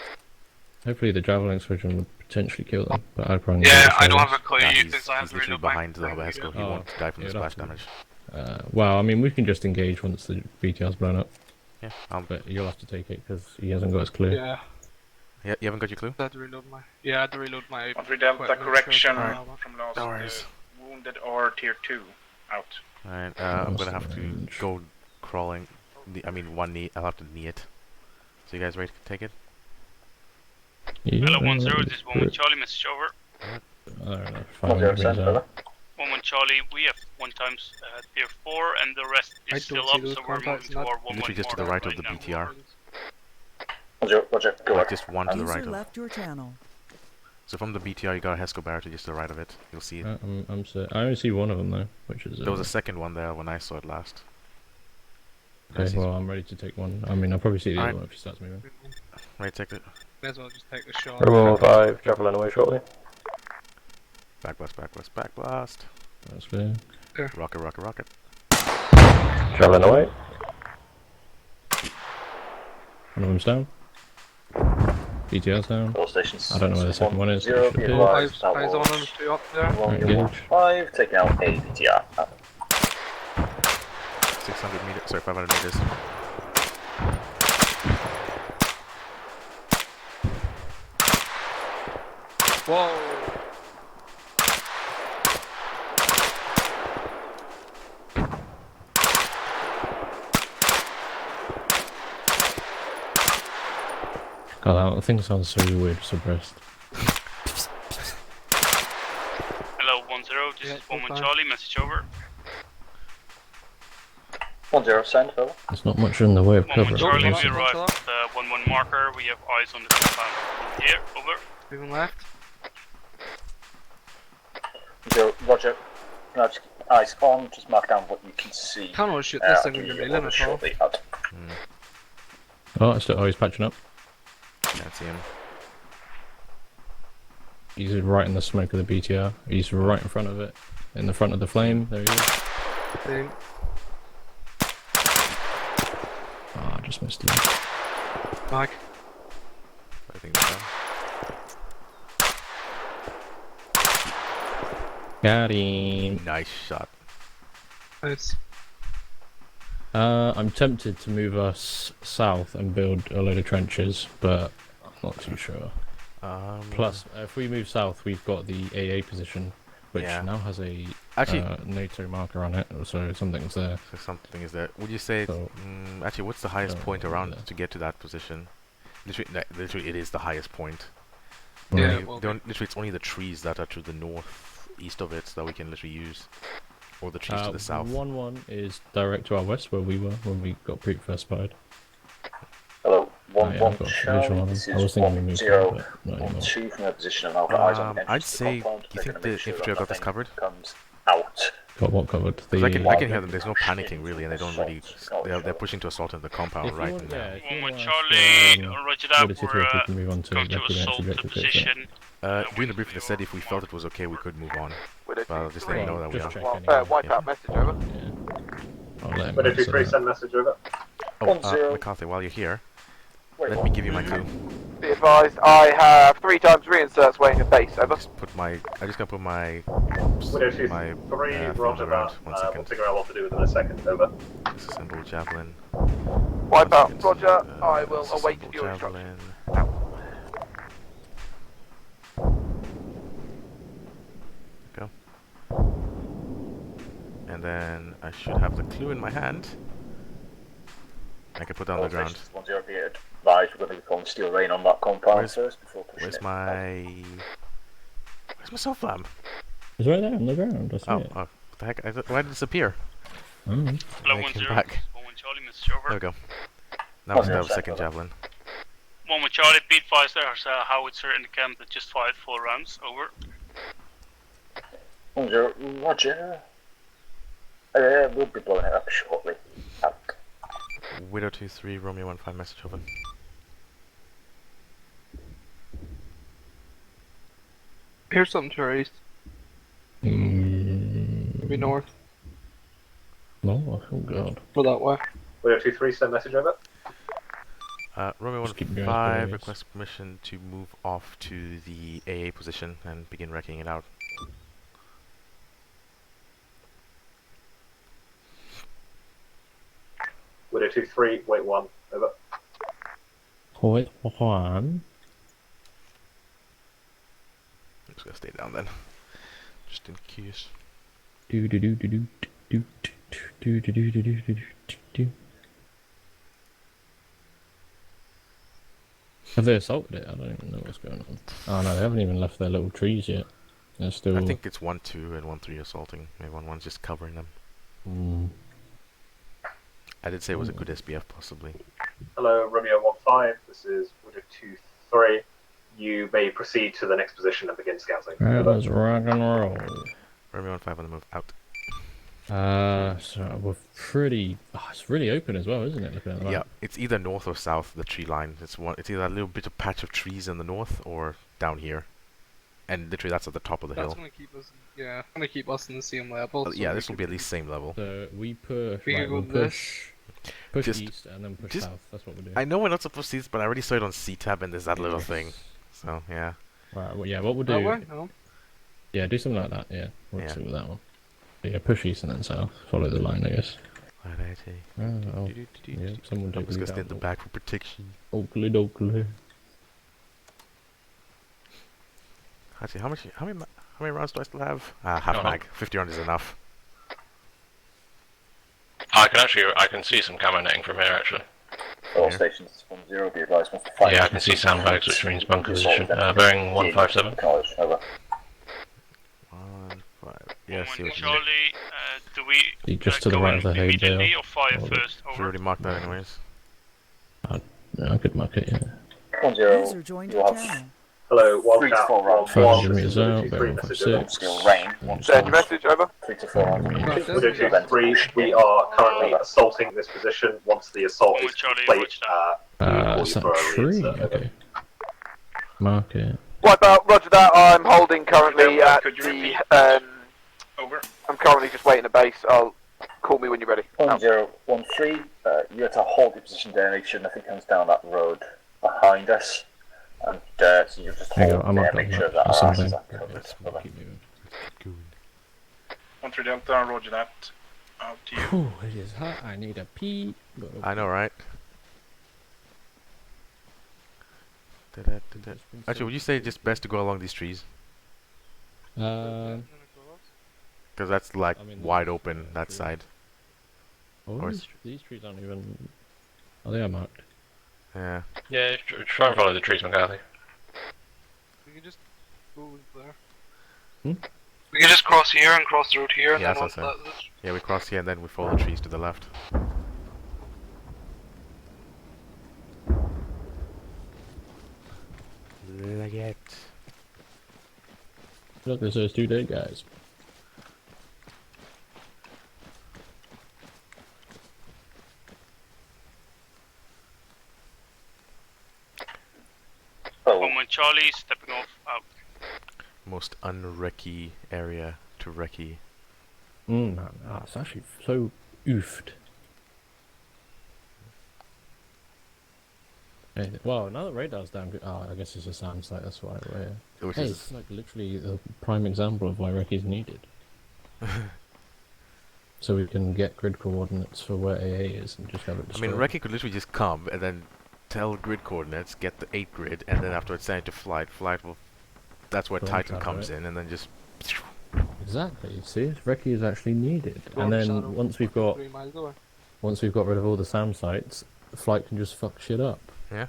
Hopefully the javelin explosion would potentially kill them, but I'd probably. Yeah, I don't have a clue. He's Because I have to literally reload my behind the Hesko. He won't die from the splash damage. Well, I mean, we can just engage once the BTR's blown up. Yeah, but you'll have to take it because he hasn't got his clue. Yeah. Yeah, you haven't got your clue? I had to reload my. Yeah, I had to reload my. The correction from last. No worries. Wounded or tier 2 out. Alright, I'm gonna have to go crawling. I mean, 1 knee. I'll have to knee it. So you guys ready to take it? Hello, 1-0, this is 1-1 Charlie, message over. I don't know. 1-1 Charlie, we have 1 times tier 4 and the rest is still up, so we're moving to our 1-1 literally just to the right of the BTR. Roger, go like just 1 to the right User of. left your channel. So from the BTR, you got a Hesko barrier just to the right of it. You'll see it. I only see one of them though, which is. There was a second one there when I saw it last. Okay, well, I'm ready to take one. I mean, I'll probably see the other one if he starts moving. Right, take it. May as well just take the shot. Rebel 5, javelin away shortly. Backblast, backblast, backblast. That's fair. Yeah. Rocket, rocket, rocket. Javelin away. One of them's down. BTR's down. All stations. I don't know where the second one is. It 1-0, should be. advised, that Eyes on was them, 2 up there. 1-5, taking out a BTR. 600 meters, sorry, 500 meters. Whoa! God, that thing sounds so weird, suppressed. Hello, 1-0, this is 1-1 Charlie, message over. 1-0, send, Phil. There's not much in the way of 1-1 cover. Charlie, is we there? arrived at the 1-1 marker, we have eyes on the compound. Here, over. Moving left. 0, Roger. No, just eyes on, just mark down what you can see. Can't always shoot this thing with your melee at all. Oh, he's patching up. Can't see him. He's right in the smoke of the BTR. He's right in front of it. In the front of the flame. There he is. Thing. Oh, I just missed him. Mike. I think so. Got him. Nice shot. Nice. I'm tempted to move us south and build a load of trenches, but I'm not too sure. Plus, if we move south, we've got the AA position, which now has a NATO marker on it, so something's there. So something is there. Would you say, actually, what's the highest point around to get to that position? Literally, it is the highest point. Yeah, literally, it's only the trees that are to the northeast of it that we can literally use. Or the trees to the south. 1-1 is direct to our west, where we were when we got first spied. Hello, 1-1 visual on this him. I was is thinking we moved 1-0, him, but not anymore. 1-2 from their position, and I've got eyes on the I'd entrance to the say, compound. do you They're think gonna the make sure infantry that got this nothing covered? comes out. Got what covered? I can hear them, there's no panicking really, and they don't really, they're pushing to assault in the compound right now. 1-1 Charlie, roger that, we're going to assault the position. During the briefing they said if we felt it was okay we could move on. But I'll just let you know that we are. Wipe out message over. I'll let him But if you answer that. send message over. Oh, McCarthy, while you're here, let me give you my clue. Be advised, I have 3 times reinserts waiting at base. Over. I just gotta put my Widow 2-3, thing on the ground. that. 1 We'll second. figure out what to do within a second. Over. Disassemble javelin. Wipe out. Roger. I will await Disassemble your javelin. instructions. Go. And then I should have the clue in my hand. I can put down the ground. 10 be advised, we're going to be calling steel rain on that compound first before pushing Where's it. my soft lamp? It's right there on the ground. I see it. Oh, what the heck? Why did it disappear? Mm. Hello, It 1 came 0. back. 1 1 Charlie, Mr. Over. There we go. Now we have a second javelin. 1 1 Charlie, be advised there's a howitzer in the camp that just fired 4 rounds. Over. 10, Roger. We'll be blowing it up shortly. Out. Widow 2-3, Romeo 1-5, message over. Here's something to our east. Maybe north. No, oh god. Or that way. Widow 2-3, send message over. Romeo Just keep going 1-5, forwards. request permission to move off to the AA position and begin wrecking it out. Widow 2-3, wait 1. Over. Wait, one. I'm just gonna stay down then. Just in case. Do do do do do do do do do do do do do do. Have they assaulted it? I don't even know what's going on. Oh no, they haven't even left their little trees yet. They're still. I think it's 1-2 and 1-3 assaulting. Maybe 1-1's just covering them. Mm. I did say it was a good SBF, possibly. Hello, Romeo 1-5. This is Widow 2-3. You may proceed to the next position and begin scouting. Right, let's rock and roll. Romeo 1-5 on the move out. So we're pretty. Oh, it's really open as well, isn't it? Looking at the map. Yeah, it's either north or south, the tree line. It's either a little bit of patch of trees in the north or down here. And literally that's at the top of the That's hill. gonna keep us, yeah, gonna keep us in the same level. So Yeah, this will be at least same level. So we push. We Right, can we'll go push Just- east and then push just- south. That's what we're doing. I know we're not supposed to see this, but I already saw it on C-Tab and there's that little thing. So, yeah. Right, well, yeah, what we'll That do. way? No. Yeah, do something like that. Yeah, we'll Yeah. see with that one. But yeah, push east and then south. Follow the line, I guess. Alrighty. Oh, yeah, someone I'm take just the gonna stay in the back for protection. Oakley dokley. Actually, how many rounds do I still have? Half mag. 50 rounds is enough. I can see some camo netting from here actually. All stations 1-0, be advised. Once the fire Yeah, I can see sandbags, which means bunker position. Bearing 157. Acknowledge, over. 1-5. Yeah, see what you Charlie, do we Just to the go right in of the hay immediately bale. or fire Or- first? Should Over. already marked that anyways. Yeah, I could mark it, yeah. 1-0, User joined you'll your have channel. Hello, 3 to 1-4 4 rounds. 500 meters out, Widow bear 2-3, 156. message over. Steel rain. Send your message over. 3 to 4 rounds. Widow 2-3, we are currently assaulting this position. Once the assault is Charlie, complete, It's that tree. Okay. Mark it. Wipe out. Roger that. I'm holding currently at Could you the. repeat? Over. I'm currently just waiting at base. I'll call me when you're ready. 1013, you have to hold your position there, make sure nothing comes down that road behind us. And so you just Hang hold on, I'm there, not make done sure that. that Or our asses something. are covered. Let's Over. keep moving. 1-3 Delta, roger that. Out to you. Whew, it is hot. I need a pee. I know, right? Actually, would you say it's just best to go along these trees? Uh, Because that's like I mean, wide open, that side. oh, Or these trees aren't even. Oh, they are marked. Yeah. Yeah, try and follow the trees, McCarthy. We can just go there. We can just cross here and cross the road here, and Yeah, then that's once what I'm saying. Yeah, we cross here and then we follow the trees to the left. Like it. Look, there's those 2 dead guys. One Charlie, stepping off out. Most unreccy area to recce. Man, it's actually so oofed. Hey, well, now that radar's damn good. Oh, I guess it's a SAM site. That's why. Which hey, is it's like literally the prime example of why Reki's needed. So we can get grid coordinates for where AA is and just have it I destroyed. mean, Reki could literally just come and then tell grid coordinates, get the 8 grid, and then afterwards send it to Flight. Flight will. That's where Launch Titan out of comes it. in, and then just. Exactly. See, Reki is actually needed. Launch And shadow then once we've got 3 miles away. rid of all the SAM sites, Flight can just fuck shit up. Yeah.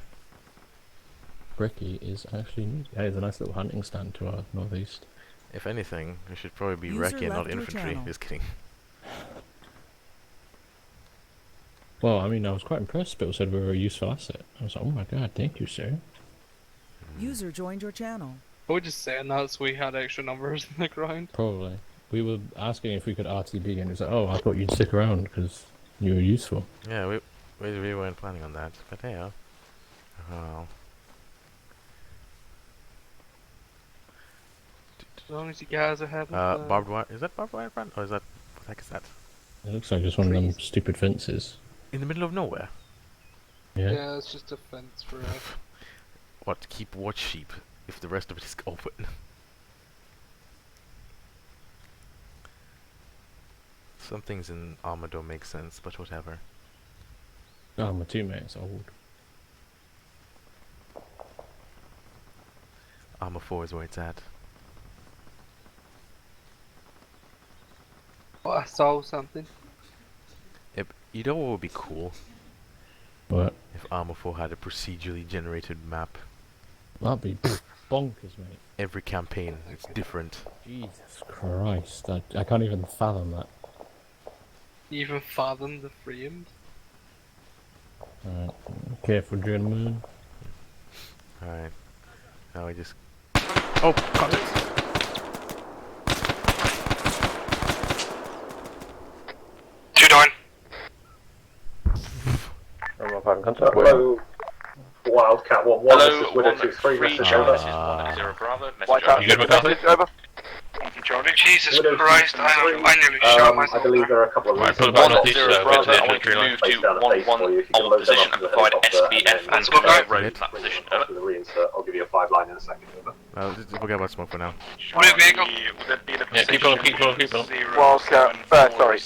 Reki is actually needed. Hey, there's a nice little hunting stand to our northeast. If anything, it should probably be User Reki and not left your infantry. channel. Just kidding. Well, I mean, I was quite impressed. Bill said we were a useful asset. I was like, oh my god, thank you, sir. User joined your channel. I would just saying that so we had extra numbers in the ground. Probably. We were asking if we could RTB, and it was like, oh, I thought you'd stick around because you were useful. Yeah, we weren't planning on that, but hey, oh. As long as you guys are having barbed wire. Is that barbed wire run? Or is that. What the heck is that? It looks like just one of them stupid fences. In the middle of nowhere? Yeah. Yeah, it's just a fence for us. What, to keep watch sheep if the rest of it is open? Some things in Arma don't make sense, but whatever. Oh, my teammate's old. Arma 4 is where it's at. Oh, I saw something. Yep, you know what would be cool? What? If Arma 4 had a procedurally generated map. That'd be bonkers, mate. Every campaign, it's different. Jesus Christ, I can't even fathom that. You even fathom the frames? Alright, careful, gentlemen. Alright. Now I just. Oh, contact! Hello, Wildcat 1-1, Hello, this is Widow 2-3, message over. This is 1-0 Bravo, White message over. House, You good with that? message over. Jesus Widow Christ, 2-3, I nearly shot myself. I believe there are a couple of Right, reasons put the button why on zero, not. Bravo, I want you to move to 1-1 hold position and provide SBF and clear road in that position. Over. The reinsert, I'll give you a 5-line in a second, over. Just forget about smoke for now. Yeah, keep on, keep on, keep on. Wildcat, sorry,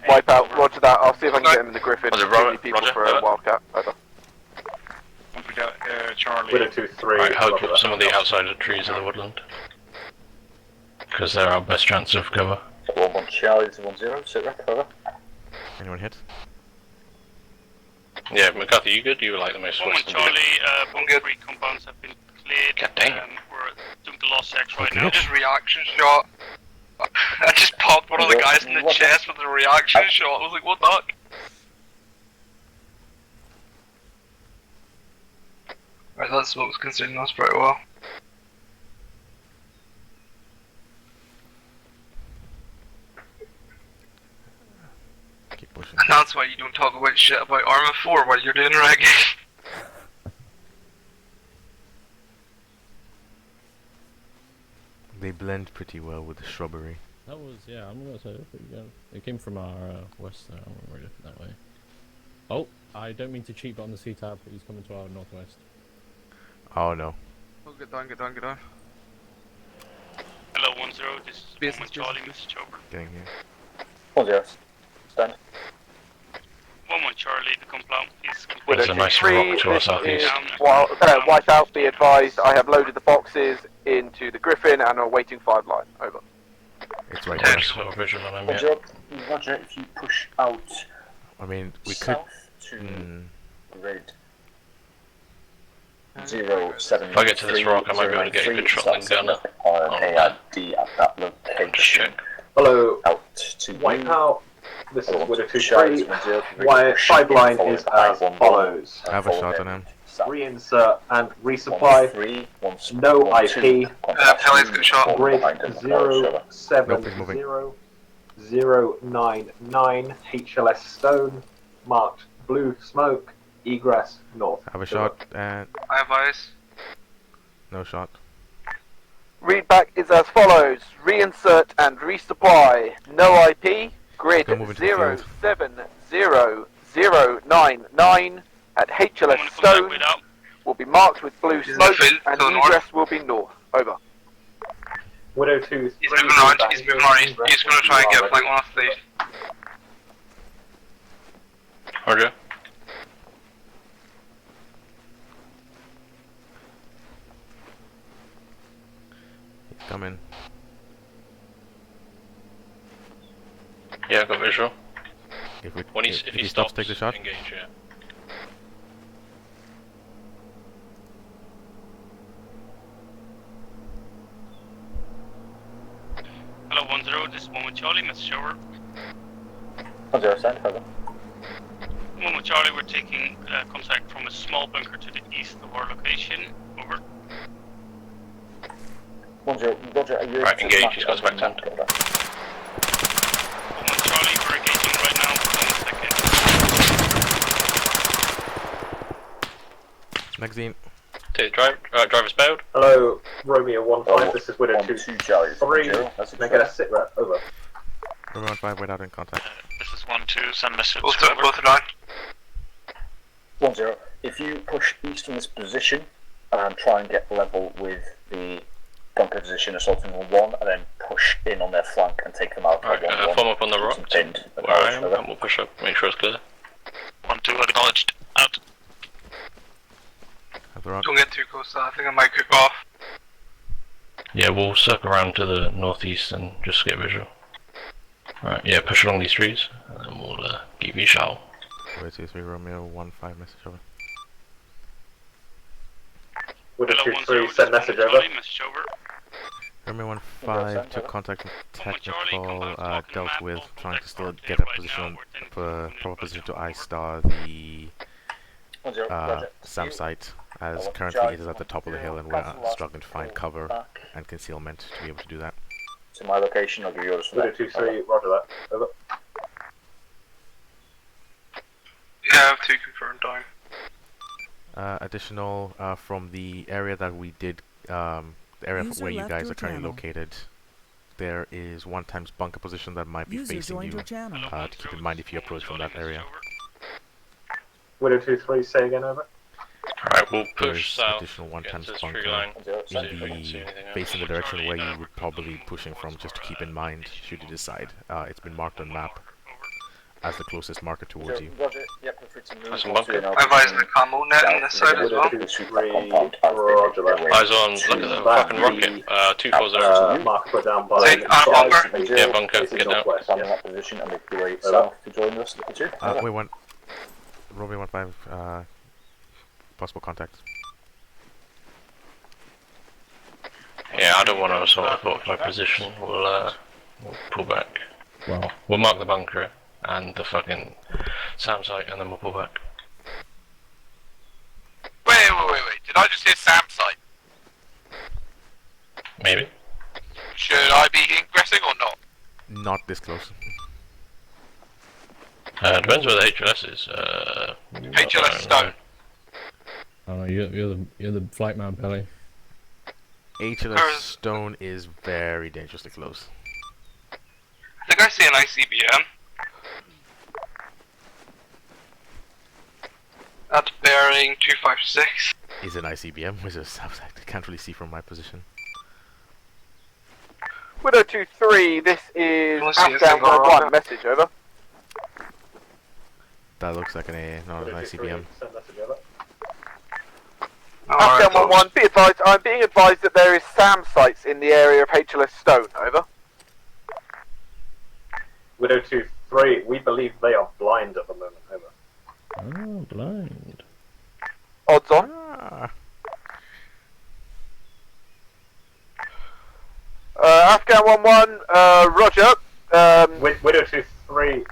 Wipeout, roger that. I'll see if I can get him in the Griffin. Roger, Too many people Roger, for a Wildcat, over. Charlie. Widow 2-3. Right, hold up some of the outside of the trees of the woodland. Because they're our best chance of cover. 1-1 Charlie to 1-0, sit rep, over. Anyone hit? Yeah, McCarthy, you good? You were like the most western. Charlie, both 3 compounds have been cleared. God dang. We're doing the lost sex right now. Just reaction shot. I just popped one of the guys in the chest with a reaction shot. I was like, what the fuck? Right, that smoke's considering us pretty well. Keep pushing. And that's why you don't talk about shit about Arma 4 while you're doing reggae. They blend pretty well with the shrubbery. That was, yeah, I'm gonna say it came from our west, I won't read it that way. Oh, I don't mean to cheat, but on the C-tab, he's coming to our northwest. Oh no. Oh, get down, get down, get down. Hello, 1-0, this is 1-1 Charlie, message over. Getting here. 1-0, stand. 1-1 Charlie, the compound is complete. There's a nice rock to our southeast. Wipeout, be advised, I have loaded the boxes into the Griffin and are waiting 5-line, over. It's right Yeah, there. just a little visual on him, Roger, Roger, if you push out I mean, we south could. to grid 0-7. If I get to this rock, I might be able to get a good shot and gun it. On AID at that location. Hello, Out to Wipeout, this is Widow Charlie 2-3. Why 5-line is as follows. I have a shot on him. Reinsert and resupply. No IP. Kelly's got shot. Grid Nope, he's moving. 07099 HLS Stone. Marked blue smoke. Egress north. Have a shot and I have eyes. no shot. Readback is as follows. Reinsert and resupply. No IP. Grid Go move into the field. 0700099 at HLS Stone will be marked with blue smoke and egress will be north. Over. Widow 2. He's moving around, he's moving around, he's going to try and get flank one off these. Roger. Come in. Yeah, I got visual. If If he stops, take the shot. Engage, yeah. Hello, 1-0, this is 1 with Charlie, message over. 1-0, send, over. 1 with Charlie, we're taking contact from a small bunker to the east of our location. Over. 1-0, Roger, are you Right, engage, he's got his back turned. 1 with Charlie, we're engaging right now for 1 second. Magazine. Driver's bailed. Hello, Romeo 1-5, this is Widow 2. Charlie. 3, can I get a sit rep? Over. Romeo 1-5, without in contact. This is 1-2, send message. Both are down. 1-0, if you push east from this position and try and get level with the bunker position assaulting on 1 and then push in on their flank and take them out. Right, form up on the rock. Where I am, and we'll push up, make sure it's clear. 1-2, acknowledged. Out. Have the rock. Don't get too close to that, I think I might kick off. Yeah, we'll circle around to the northeast and just get visual. Right, yeah, push along these trees, and then we'll give you a shout. Widow 2-3, Romeo 1-5, message over. Widow 2-3, send message over. Message over. Romeo 1-5 to contact with technical, dealt with trying to still get a position, proper position to I-star the SAM site, as currently it is at the top of the hill and we're struggling to find cover and concealment to be able to do that. To my location, I'll give you orders for Widow that. 2-3, roger that. Over. Yeah, I have 2 confirmed down. Additional from the area that we did, the area where you guys are currently located, there is 1 times bunker position that might be facing you, to keep in mind if you approach from that area. Widow 2-3, say again, over. Alright, we'll push There's south. additional 1 times to this bunker tree line. facing the direction where you would probably be pushing from, just to keep in mind should you decide. It's been marked on map as the closest marker towards you. Roger, yep, feel free to move. That's a bunker. I advise the camo net on this side as well. Eyes on, look at the fucking rocket. 240. Mark put down by Take our bunker. Yeah, bunker, get down. Stand in that position and make your way south to join us. Look at you. We went. Romeo 1-5, possible contact. Yeah, I don't want to sort of fortify position. We'll pull back. Well, we'll mark the bunker and the fucking SAM site, and then we'll pull back. Wait. Did I just hear SAM site? Maybe. Should I be ingressing or not? Not this close. Depends where the HLS is. HLS Stone. I don't know, you're the flight man, Pelly. HLS Stone is very dangerously close. I think I see an ICBM. That's bearing 256. Is an ICBM, which is I can't really see from my position. Widow 2-3, this is Let's see if Afghan they got 1-1, Arma. message over. That looks like an AA, not an ICBM. Send message over. Afghan 1-1, be advised, I'm being advised that there is SAM sites in the area of HLS Stone, over. Widow 2-3, we believe they are blind at the moment, over. Oh, blind. Odds on. Afghan 1-1, roger. Widow 2-3,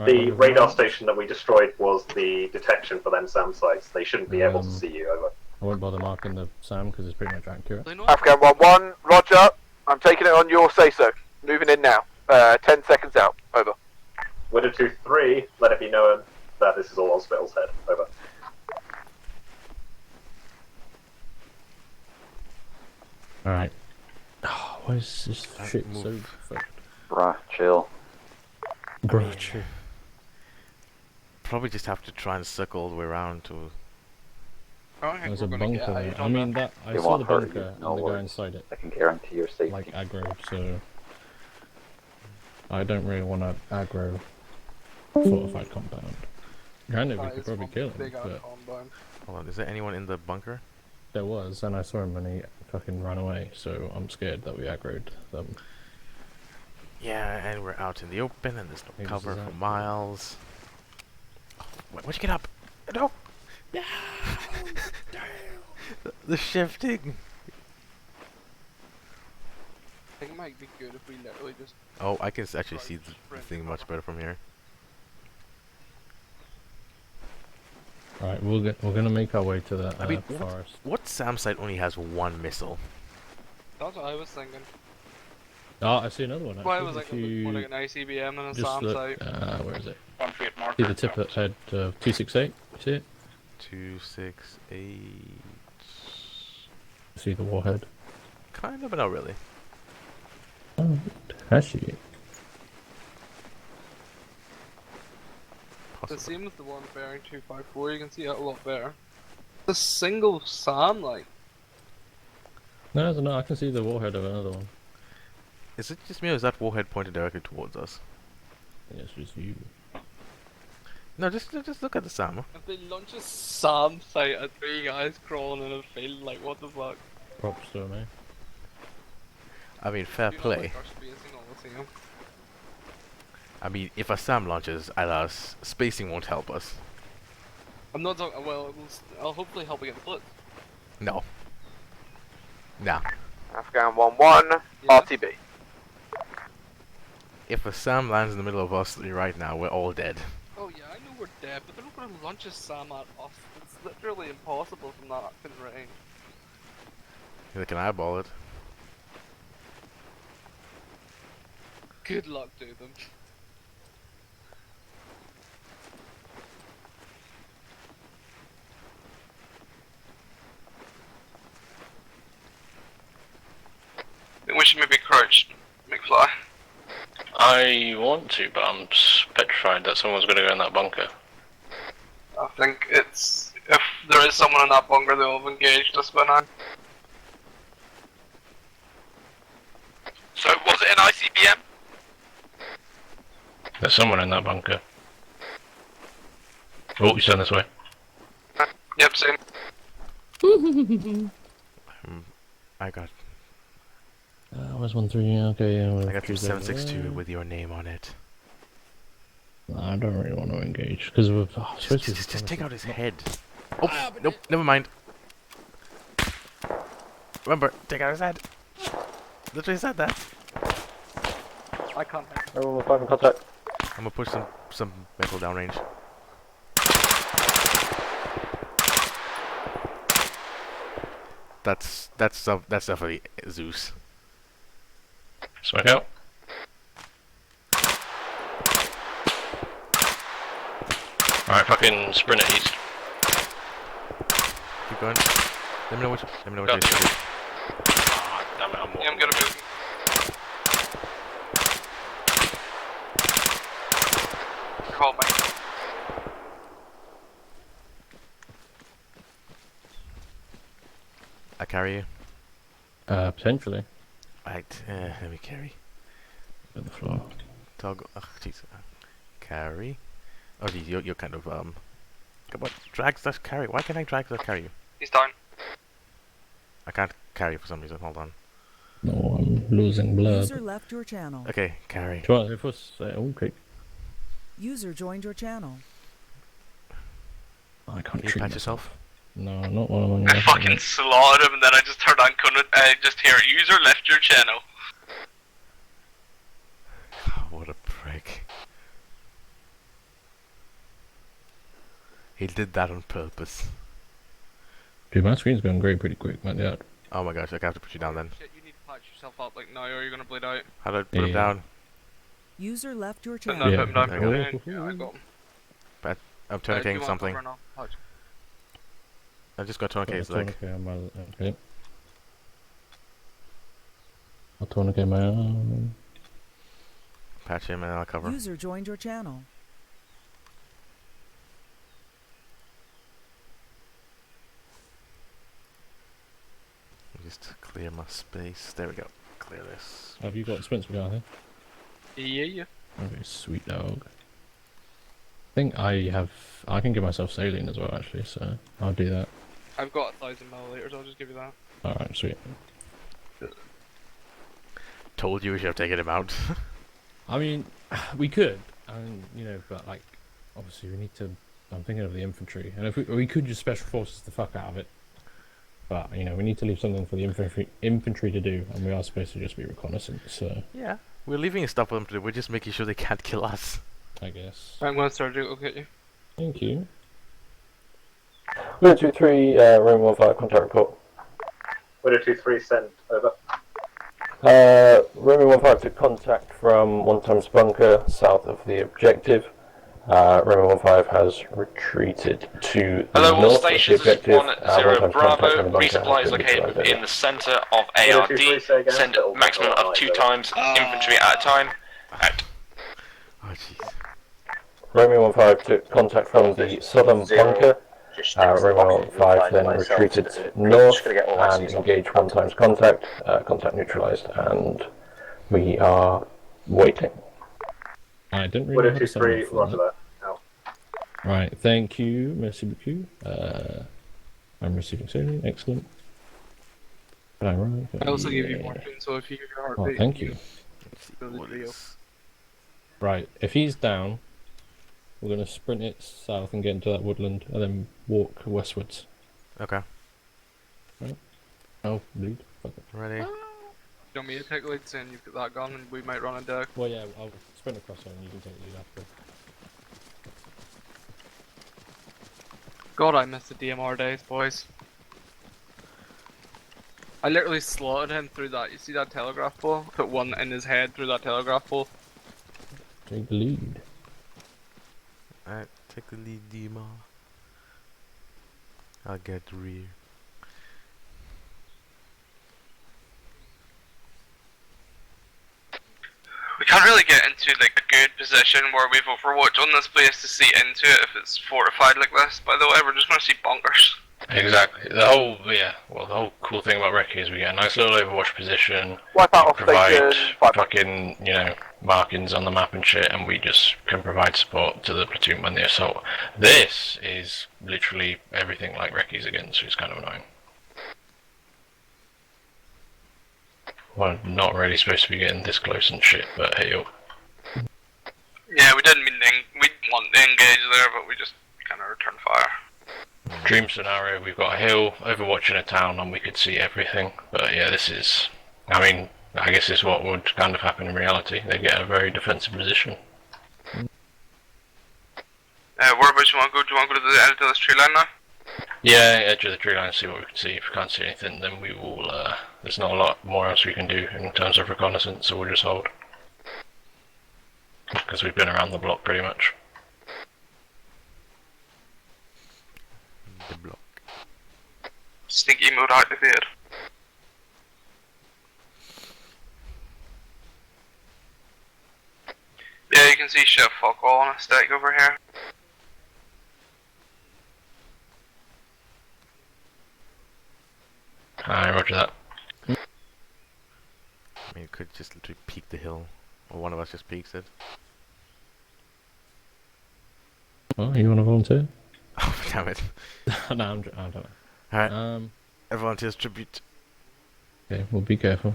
the radar station that we destroyed was the detection for them SAM sites. They shouldn't be able to see you, over. I won't bother marking the SAM because it's pretty much accurate. Afghan 1-1, roger. I'm taking it on your say-so. Moving in now. 10 seconds out, over. Widow 2-3, let it be known that this is all on Spittle's head, over. Alright. Oh, why is this shit so fucked? Bruh, chill. Bruh, chill. probably just have to try and circle all the way around to. There's a bunker there. I mean, that I They saw the won't hurt you, bunker no and the guy worries. inside it. I can guarantee your safety. Like aggro, so I don't really want to aggro fortified compound. Kind of, we could probably kill him, but Hold on, is there anyone in the bunker? there was, and I saw him and he fucking ran away. So I'm scared that we aggroed them. Yeah, and we're out in the open, and there's no Maybe cover this is for that. miles. Oh, why'd you get up? No! No! The shifting! I think it might be good if we literally just. Oh, I can actually see the thing much better from here. Alright, we're gonna make our way to the I mean, forest. what SAM site only has one missile? That's what I was thinking. Oh, I see another one actually. Well, I was If like, you like an ICBM and a just SAM look, site. where is it? One feet marker. See the tip at head 268? See it? 268. See the warhead? Kind of, but not really. Oh, actually. The same with the one bearing 254, you can see it a lot better. The single SAM, like. No, I can see the warhead of another one. Is it just me, or is that warhead pointed directly towards us? Yeah, it's just you. No, just look at the SAM. If they launch a SAM site at 3 guys crawling in a field, like, what the fuck? Props to him, eh? I mean, fair Do not play. like our spacing all the same. I mean, if a SAM launches at us, spacing won't help us. I'm not talking. Well, I'll hopefully help against blitz. No. Nah. Afghan 1-1, RTB. If a SAM lands in the middle of us three right now, we're all dead. Oh yeah, I know we're dead, but they're not going to launch a SAM at us. It's literally impossible from that in range. They can eyeball it. Good luck to them. I think we should maybe crouch, McFly. I want to, but I'm petrified that someone's going to go in that bunker. I think it's... if there is someone in that bunker, they'll have engaged us by now. So, was it an ICBM? There's someone in that bunker. Oh, he's turn this way. Yep, same. I got. Where's 1-3? Okay, yeah. I got your 762 with your name on it. Nah, I don't really want to engage because we're just take out his head. Oh, nope, never mind. Remember, take out his head. Literally said that. I can't. Everyone will find contact. I'm gonna push some metal downrange. That's definitely Zeus. Smoke out. Alright, fucking sprint it east. Keep going. Let me know which. Let me know which way to do. Ah, damn it, I'm walking. Yeah, I'm gonna move. Call me. I carry you. Potentially. Right, let me carry. On the floor. Toggle. Ugh, jeez. Carry. Oh, geez, you're kind of What? Drag slash carry. Why can't I drag slash carry you? He's down. I can't carry for some reason. Hold on. No, I'm losing blood. User left your channel. Okay, carry. Try it first. Okay. User joined your channel. I can't Can you treat patch myself. yourself? No, not while I'm on I your fucking slaughtered him and then I just turned on Kunut and I just hear user left your channel. What a prick. He did that on purpose. Dude, my screen's going grey pretty quick, my dad. Oh my gosh, I have to put you down then. Shit, you need to patch yourself up like now or you're gonna bleed out. How do I put him down? User left your Put channel. him down, there put you him go. down. Yeah, I got him. But I'm Do you tourniqueting want something. cover now? Patch. I just got tourniquet his leg. Okay, okay. I'll tourniquet my arm. Patch him and I'll cover. User joined your channel. just clear my space. There we go. Clear this. Have you got dispensable gun here? Yeah. Okay, sweet dog. I think I can give myself saline as well actually, so I'll do that. I've got 1,000 milliliters, I'll just give you that. Alright, sweet. Told you we should have taken him out. I mean, we could, but like, obviously we need to. I'm thinking of the infantry, and if we could just special forces the fuck out of it, but we need to leave something for the infantry to do, and we are supposed to just be reconnaissance. So yeah, we're leaving stuff for them to do. We're just making sure they can't kill us. I guess. I'm going to start to look at you. Thank you. 123, room 15, contact report. 123, send over. Room 15 took contact from 1 times bunker south of the objective. Room 15 has retreated to the Hello, all north stations. of the objective. 10 Bravo. Resupply is located in the centre of ARD. Send maximum of 2 times infantry at a time. Out. Oh jeez. Romeo 15 took contact from the southern bunker. Romeo 15 then retreated north and engaged 1 times contact. Contact neutralised, and we are waiting. I didn't really know how to sign 123, off on roger that. that. Out. Right, thank you, merci beaucoup. I'm receiving saline, excellent. Can I run? I also give you morphine, so if you hear your heartbeat, thank you. Right, if he's down, we're going to sprint it south and get into that woodland, and then walk westwards. Okay. Right. Oh, bleed. Fuck it. Ready? You want me to take lead, and you've got that gun, and we might run a deck. Well, yeah, I'll sprint across there and you can take lead after. God, I miss the DMR days, boys. I literally slotted him through that. You see that telegraph pole? Put one in his head through that telegraph pole. Take the lead. Alright, take the lead, Dima. I'll get the rear. We can't really get into like a good position where we've overwatch on this place to see into it if it's fortified like this. By the way, we're just going to see bunkers. Exactly. The whole cool thing about Recce is we get a nice little overwatch position, Wipe out off provide station, fucking, markings on the map and shit, and we just can provide support to the platoon when they assault. This is literally everything like Recce's again, so it's kind of annoying. We're not really supposed to be getting this close and shit, but hey yo. Yeah, we didn't want to engage there, but we just kind of returned fire. Dream scenario, we've got a hill overwatching a town and we could see everything, but yeah, this is, I guess this is what would kind of happen in reality. They get a very defensive position. Whereabouts you want to go? Do you want to go to the end of this tree line now? Yeah, edge of the tree line, see what we can see. If we can't see anything, then we will, there's not a lot more else we can do in terms of reconnaissance, so we'll just hold. Because we've been around the block pretty much. The block. Sneaky mode activated. Yeah, you can see shit fuck all on a stack over here. Alright, roger that. You could just literally peek the hill, or one of us just peeks it. Oh, you want to volunteer? Oh, damn it. No, I don't know. Alright, everyone to tribute. Okay, well, be careful.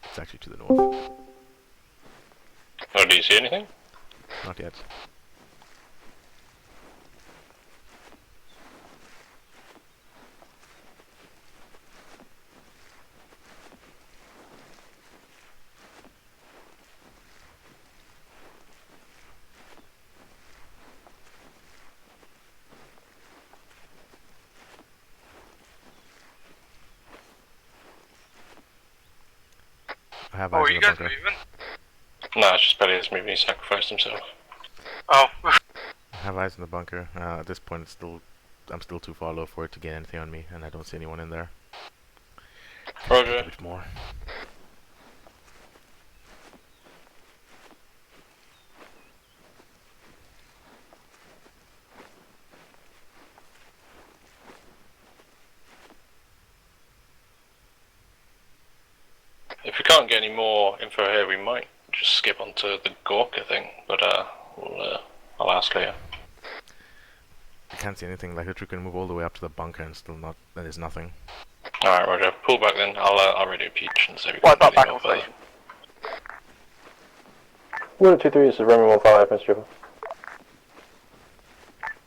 It's actually to the north. Oh, do you see anything? Not yet. I have eyes Oh, in you the guys bunker. moving? No, it's just Belly that's moving, he sacrificed himself. Oh. have eyes in the bunker. At this point, I'm still too far low for it to get anything on me, and I don't see anyone in there. Roger. A bit more. If we can't get any more info here, we might just skip onto the Gorka thing, but I'll ask later. I can't see anything. Like, literally can move all the way up to the bunker and still not. There's nothing. Alright, Roger. Pull back then. I'll radio Peach and say we What can about back go on further. station? 123, this is Remy 15, message over.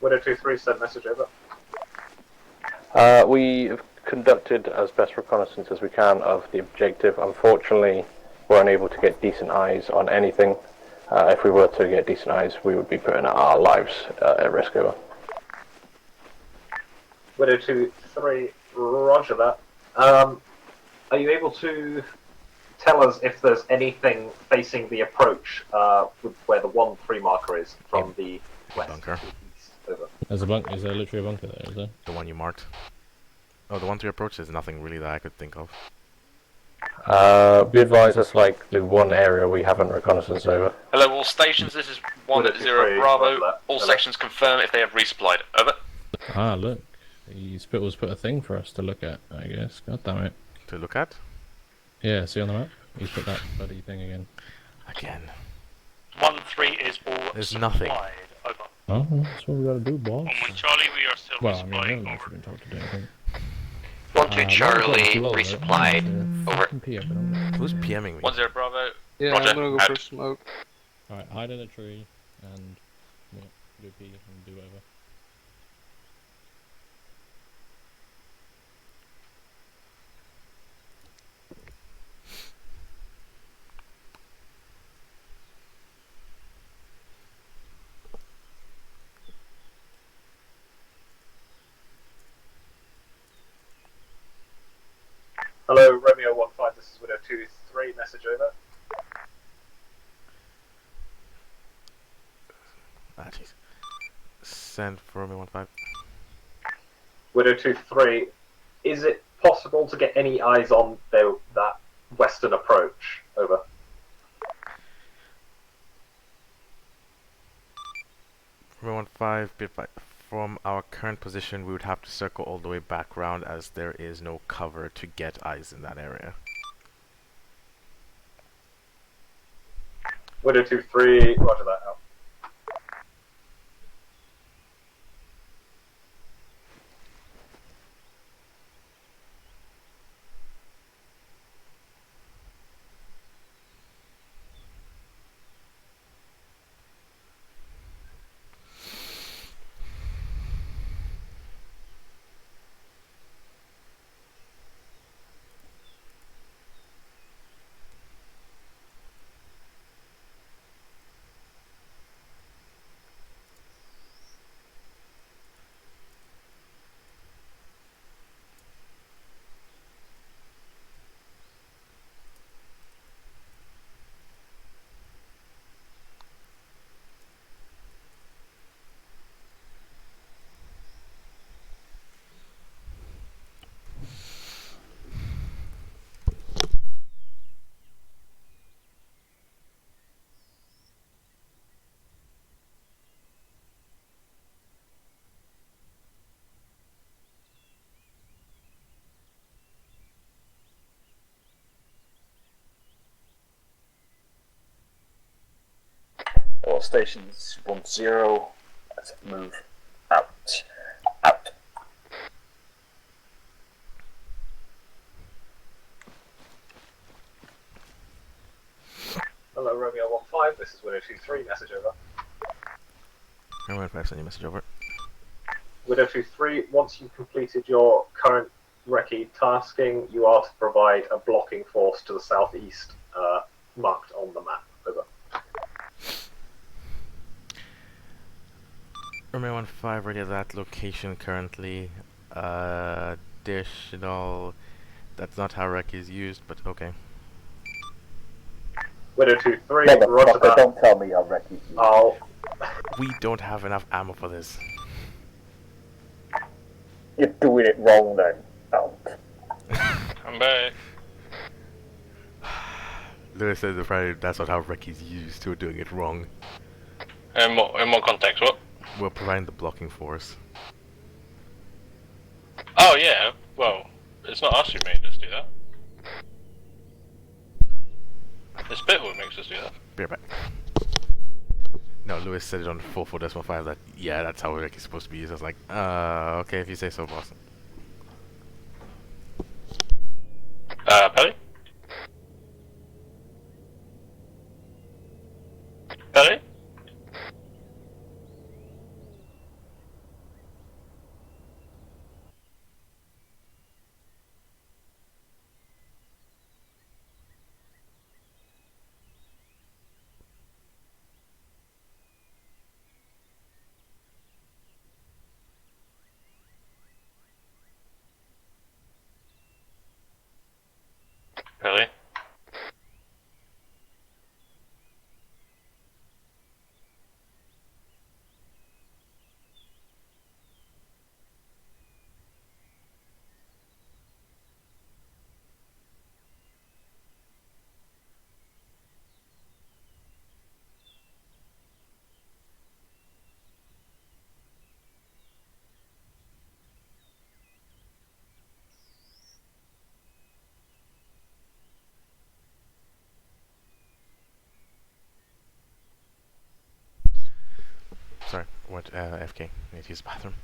Widow 23, send message over. We've conducted as best reconnaissance as we can of the objective. Unfortunately, we're unable to get decent eyes on anything. If we were to get decent eyes, we would be putting our lives at risk. Over. Widow 23, roger that. Are you able to tell us if there's anything facing the approach where the 1-3 marker is from the west? Bunker. East, over. There's a bunker. Is there literally a bunker there? Is there? The one you marked. Oh, the 1-3 approach is nothing really that I could think of. Be advised, that's like the one area we haven't reconnaissance over. Hello, all stations. This is 10 Bravo. All sections confirm if they have resupplied. Over. Ah, look. He's put a thing for us to look at, I guess. God damn it. To look at? Yeah, see on the map? He's put that bloody thing again. Again. 1-3 is all There's supplied. nothing. Over. Oh, that's what we gotta do, boss. On Charlie, we are still Well, I mean, resupplying. we haven't been told to do anything. 1-2 Charlie, resupplied. Over. Who's PMing me? 10 Bravo. Yeah, Roger. I'm gonna go Out. for smoke. Alright, hide in a tree and do P and do whatever. Hello, Romeo 15, this is Widow 23, message over. Ah, jeez. Send for Romeo 15. Widow 23, is it possible to get any eyes on that western approach? Over. Romeo 15, be advised. From our current position, we would have to circle all the way back round as there is no cover to get eyes in that area. Widow 23, roger that out. All stations 10, let's move out. Out. Hello, Romeo 15, this is Widow 23, message over. Romeo 15, send your message over. Widow 23, once you've completed your current recce tasking, you are to provide a blocking force to the southeast, marked on the map. Over. Romeo 15, ready at that location currently. Additional. That's not how rec is used, but okay. Widow 23, Motherfucker, roger that. don't tell me how recce is used. I'll We don't have enough ammo for this. You're doing it wrong then. I'm back. Lewis says apparently that's not how Recce's used to doing it wrong. In what context, what? We're providing the blocking force. Oh yeah, well, it's not us who made us do that. It's Bitwood makes us do that. Be right back. No, Lewis said it on 4.4.5 that, yeah, that's how Recce's supposed to be used. I was like, okay, if you say so, boss. Pelly? Pelly? Pelly? Sorry, went FK. Need to use the bathroom.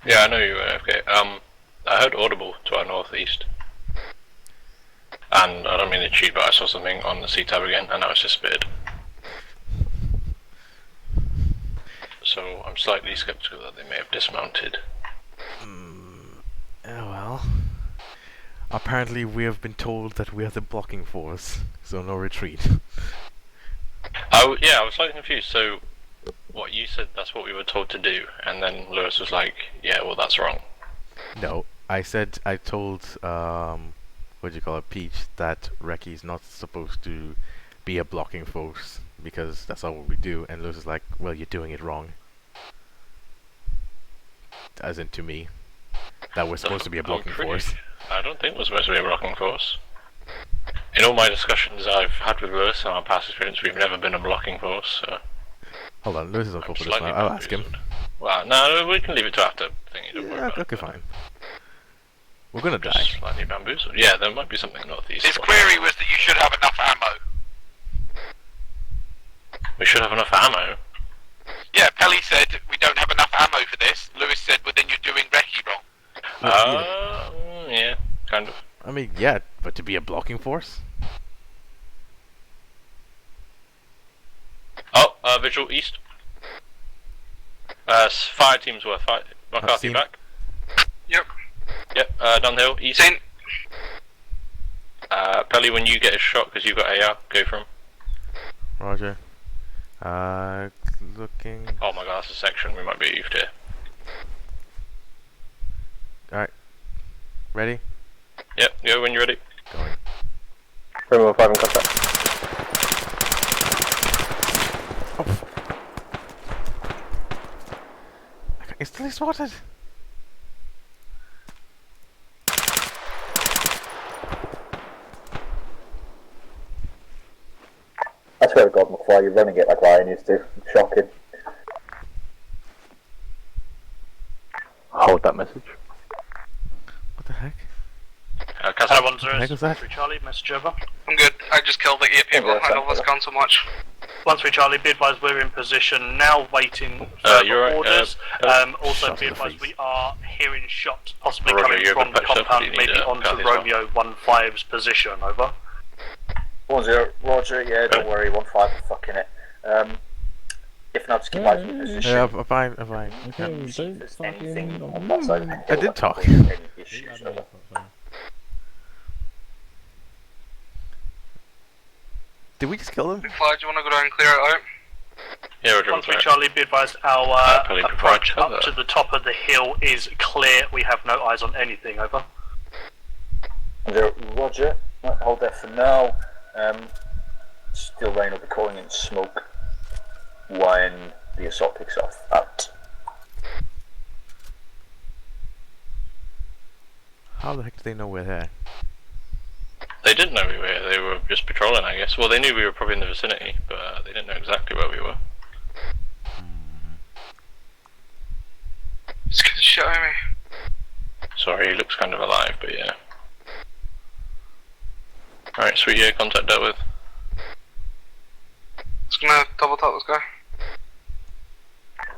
Yeah, I know you were AFK. I heard audible to our northeast. And I don't mean to cheat, but I saw something on the C-tab again, and I was just spitted. So I'm slightly skeptical that they may have dismounted. Oh well. Apparently we have been told that we are the blocking force, so no retreat. Yeah, I was slightly confused. So, what you said, that's what we were told to do, and then Lewis was like, yeah, well, that's wrong. No, I told, what do you call it, Peach, that Recce's not supposed to be a blocking force, because that's not what we do, and Lewis is like, well, you're doing it wrong. As in to me. That we're supposed to be a blocking force. I don't think we're supposed to be a blocking force. In all my discussions I've had with Lewis and our past experience, we've never been a blocking force, so... Hold on, Lewis is on call for this now. I'll ask him. Well, no, we can leave it to after thingy, don't worry Yeah, about okay, it. fine. We're gonna die. Just slightly bamboozled. Yeah, there might be something northeast. His query was that you should have enough ammo. We should have enough ammo. Yeah, Pelly said we don't have enough ammo for this. Lewis said, well then you're doing Recce wrong. Yeah, kind of. I mean, yeah, but to be a blocking force? Oh, visual east. Fire team's worth fight. McCarthy back. Yep. Yep, down the hill, east. Seen. Pelly, when you get a shot, because you've got AR, go for him. Roger. Looking... Oh my god, that's a section, we might be oofed here. Alright. Ready? Yep, go when you're ready. Going. Room 5 in contact. Instantly spotted! I swear to God, McFly, you're running it like Ryan used to. Shocking. Hold that message. What the heck? Castle. What the heck was that? 1-3 Charlie, message over. I'm good. I just killed like 8 people. I know what's gone so much. 1-3 Charlie, be advised we're in position now, waiting you're for right, orders. Also, shot be in the advised face. we are hearing shots, possibly Roger, coming you're from good the patched up, compound, do you maybe need, onto Kathy's well? Romeo 1-5's position. Over. 1-0, Roger, yeah, don't worry, 1-5, fucking it. If not, just keep eyes on position. Yeah, I'm fine, I'm fine. Okay, Yeah. don't fucking... On that side of the hill, I did talk. any issues, over. Did we just kill them? Flag, do you want to go down and clear it out? Yeah, Roger. 1-3 Charlie, be advised our Pelly approach provide up cover. to the top of the hill is clear. We have no eyes on anything. Over. 1-0, Roger, right, hold there for now. Still rain will be calling in smoke when the assault kicks off. Out. How the heck did they know we're there? They didn't know we were here, they were just patrolling, I guess. Well, they knew we were probably in the vicinity, but they didn't know exactly where we were. Just get the shit out of me. Sorry, he looks kind of alive, but yeah. Alright, sweet, yeah, contact dealt with. Just gonna double tap this guy.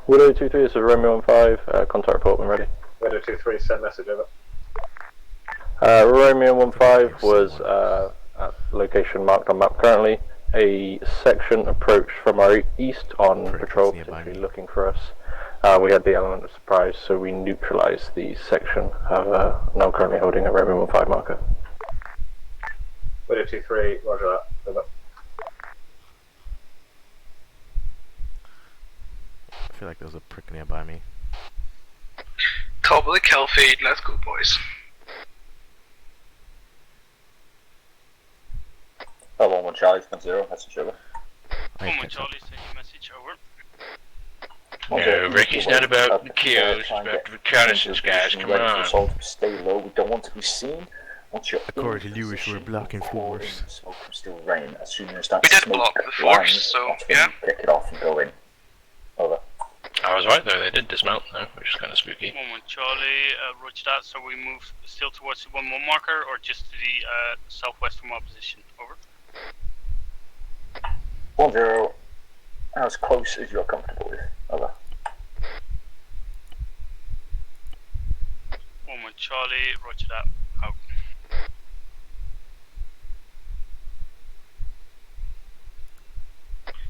Widow 23, this is Romeo 15, contact report when ready. Widow 23, send message over. Romeo 15 was at location marked on map currently. A section approached from our east on patrol, potentially looking for us. We had the element of surprise, so we neutralized the section of now currently holding a Romeo 15 marker. Widow 23, roger that. Over. I feel like there was a prick nearby me. Top of the kill feed, let's go boys. Oh, 1 Charlie, 10, message over. 1 Charlie, send your message over. No, Ricky's not about the kills, it's about the reconnaissance, guys, come on. Stay low, we don't want to be seen. Once you're According to Lewis, we're blocking force. Smoke can still rain. As soon as you start We to did smoke block the lines, force, so that's when yeah. you pick it off and go in. Over. I was right though, they did dismount though, which is kind of spooky. 1 Charlie, roger that. So we move still towards the 1-1 marker, or just to the southwest from our position? Over. 1-0, as close as you're comfortable with. Over. 1 Charlie, roger that. Out.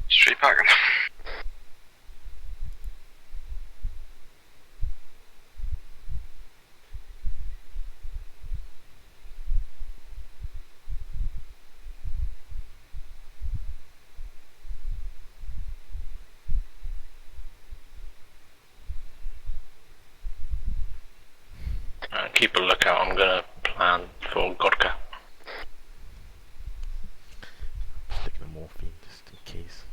Straight packing. Keep a lookout, I'm gonna plan for Godka. Sticking a morphine just in case.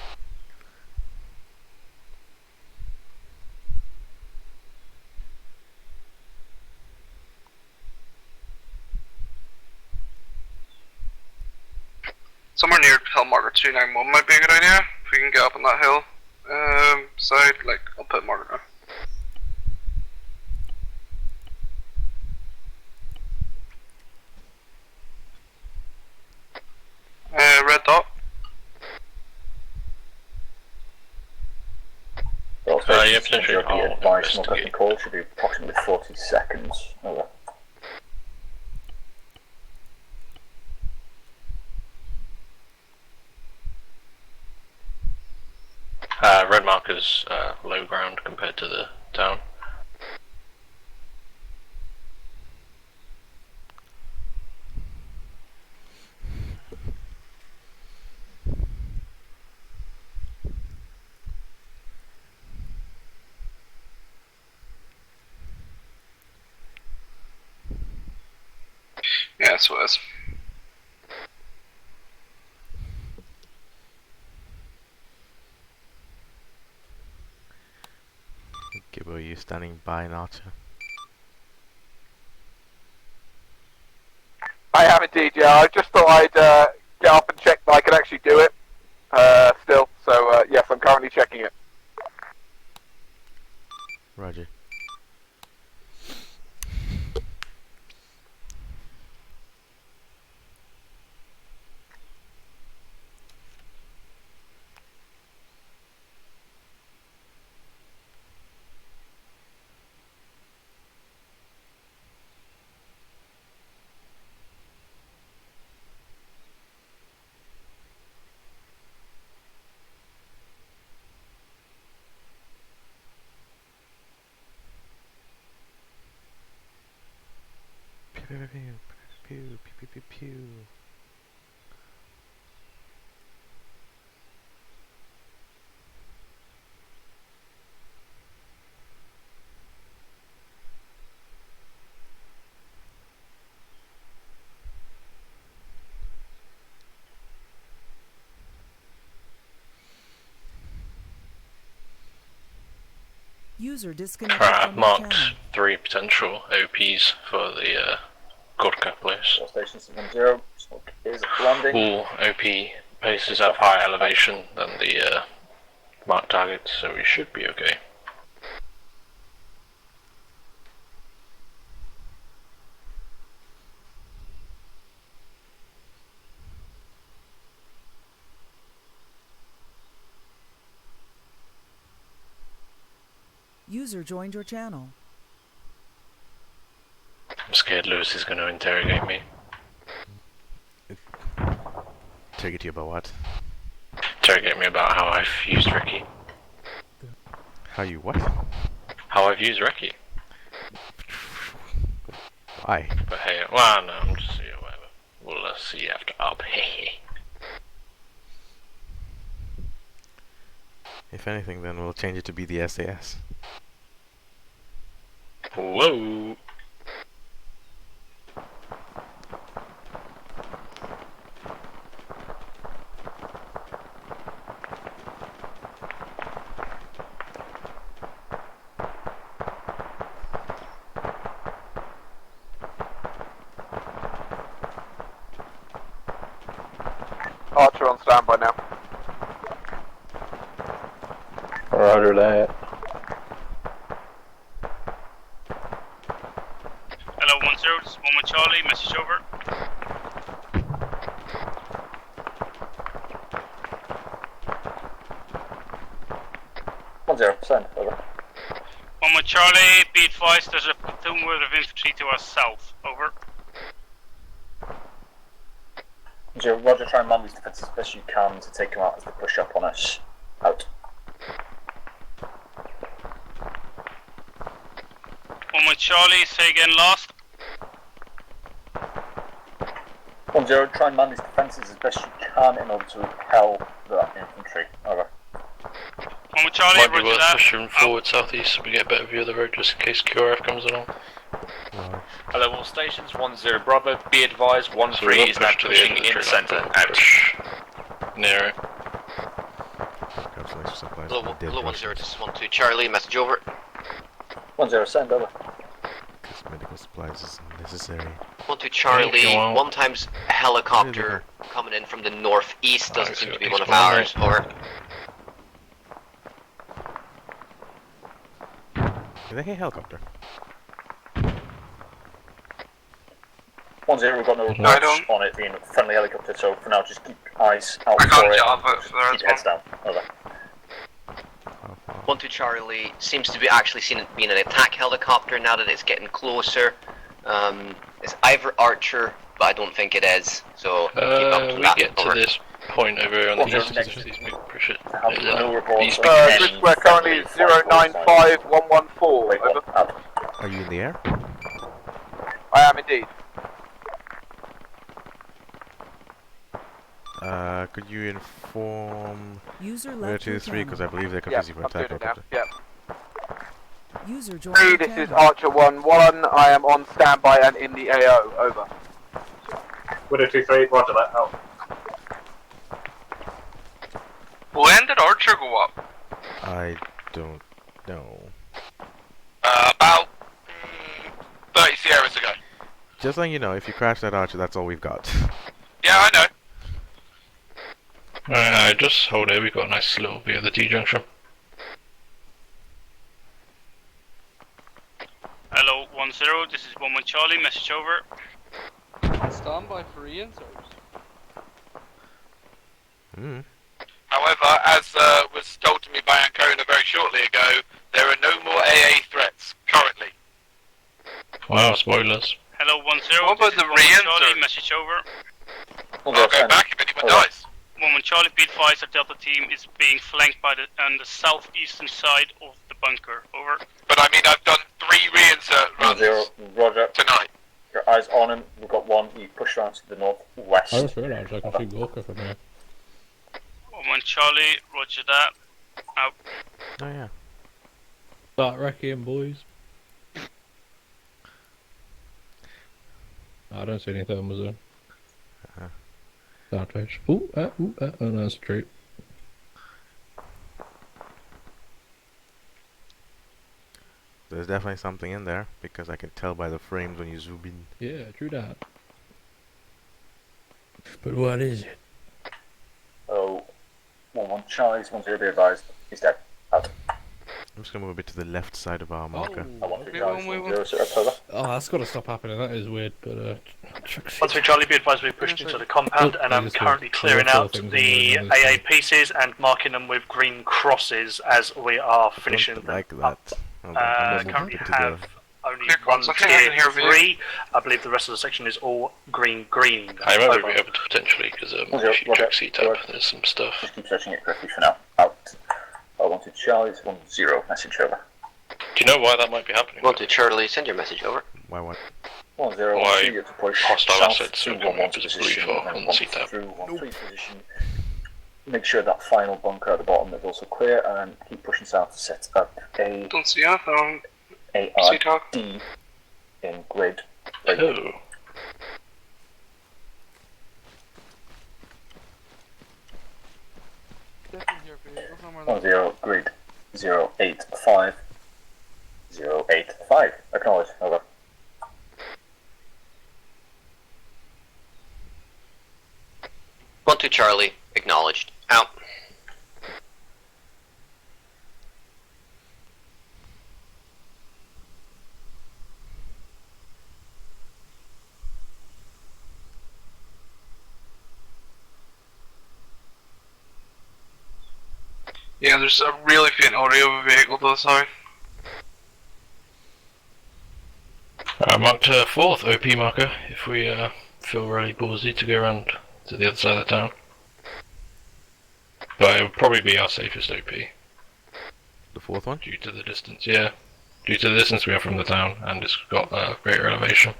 Somewhere near hill marker 291 might be a good idea. If we can get up on that hill side, like, I'll put marker now. Red dot. Yeah, potentially. Advice, smoke up call should be approximately 40 seconds. Over. Red marker's low ground compared to the town. Yeah, that's what it is. Gibbo, you standing by an archer? I have indeed, yeah. I just thought I'd get up and check that I could actually do it still. So, yes, I'm currently checking it. Roger. Pew, pew, pew, pew, pew. User disconnected from your Marked channel. 3 potential OPs for the Godca place. All stations 10, smoke is landing. All OP bases have higher elevation than the marked targets, so we should be okay. User joined your channel. I'm scared Lewis is going to interrogate me. Interrogate you about what? Interrogate me about how I've used Ricky. How you what? How I've used Ricky. Why? But hey, well, no, I'm just, yeah, whatever. We'll see after up. If anything, then we'll change it to be the SAS. Whoa! Archer on standby now. Roger that. Hello, 10, this is 1 Charlie, message over. Send, over. 1 Charlie, be advised there's a platoon worth of infantry to our south, over. Roger, try and man these defences as best you can to take them out as they push up on us. Out. 1 Charlie, say again last. 10, try and man these defences as best you can in order to repel that infantry. Over. 1 Charlie, Might be roger worth that. pushing forward southeast so we get a better view of the road just in case QRF comes along. Hello, all stations. 10 Bravo. Be advised, 13 is now to the pushing end of in the the centre. Out. Near it. Grab some extra supplies. Hello, from dead hello 10, Russians. this is 12 Charlie, message over. 10, send, over. Because medical supplies is necessary. 12 Charlie, one time's helicopter coming in from the northeast, doesn't seem to be one of ours, over. Is that a helicopter? 10, we've got no reports on it being a friendly helicopter, so for now just keep eyes out for it. Keep heads down. Over. 12 Charlie seems to be actually seen it being an attack helicopter now that it's getting closer. It's either Archer, but I don't think it is. So keep up to We that. get to over. this point over on the east. These big push it. No reports. We're currently 095114. Over. Are you in the air? I am indeed. Could you inform User where left your 2-3 because I channel. believe they're confusing for attack helicopter. Yep. User joined your This is channel. Archer 1-1. I am on standby and in the AO. Over. Widow 2-3, roger that, out. When did Archer go up? I don't know. About 30 Sierras ago. Just letting you know, if you crash that Archer, that's all we've got. Yeah, I know. Alright, just hold it, we've got a nice little view of the T-junction. Hello, 10, this is 1 Charlie, message over. Standby for reinserts. However, as was told to me by Ancona very shortly ago, there are no more AA threats currently. Wow, spoilers. Hello, 10, What about this is the 1 Charlie, reinsert? message over. I'll go back if anyone dies. 1 Charlie, be advised our Delta team is being flanked by on the southeastern side of the bunker, over. But I mean, I've done 3 reinsert runs 10, roger. tonight. Your eyes on him. We've got one. You push around to the northwest. I just realised I can see Gorka from here. 1 Charlie, roger that. Out. Oh yeah. Start wrecking, boys. I don't see any thermals there. Southwest. Oh, no, that's a troop. There's definitely something in there, because I can tell by the frames when you zoom in. Yeah, true that. But what is it? Oh, 1-1 Charlie's 1-0, be advised. He's dead. Out. I'm just gonna move a bit to the left side of our marker. Oh, that's got to stop happening. That is weird, but 1-3 Charlie, be advised we've pushed into the compound, and I'm currently clearing out the AA pieces and marking them with green crosses as we are finishing them like up. that. Currently have only one tier 3. I believe the rest of the section is all green. I might be able to potentially, because if you check C-tab, there's some stuff. Just keep searching it correctly for now. Out. I wanted Charlie's 1-0 message over. Do you know why that might be happening? 1-2 Charlie, send your message over. Why what? 1-0, Why to push hostile south assets through are coming up 1-1 as blue position, for and on then C-tab? through 1-3 position. Make sure that final bunker at the bottom is also clear, and keep pushing south to set up a Don't see anything on ARD in grid. Oh. Definitely 1-0 grid 085 085. Acknowledge. Over. One to Charlie, acknowledged. Out. Yeah, there's a really faint audio of a vehicle to the south. Marked 4th OP marker, if we feel really ballsy to go around to the other side of the town. But it would probably be our safest OP. The 4th one? Due to the distance, yeah. Due to the distance we have from the town, and it's got greater elevation.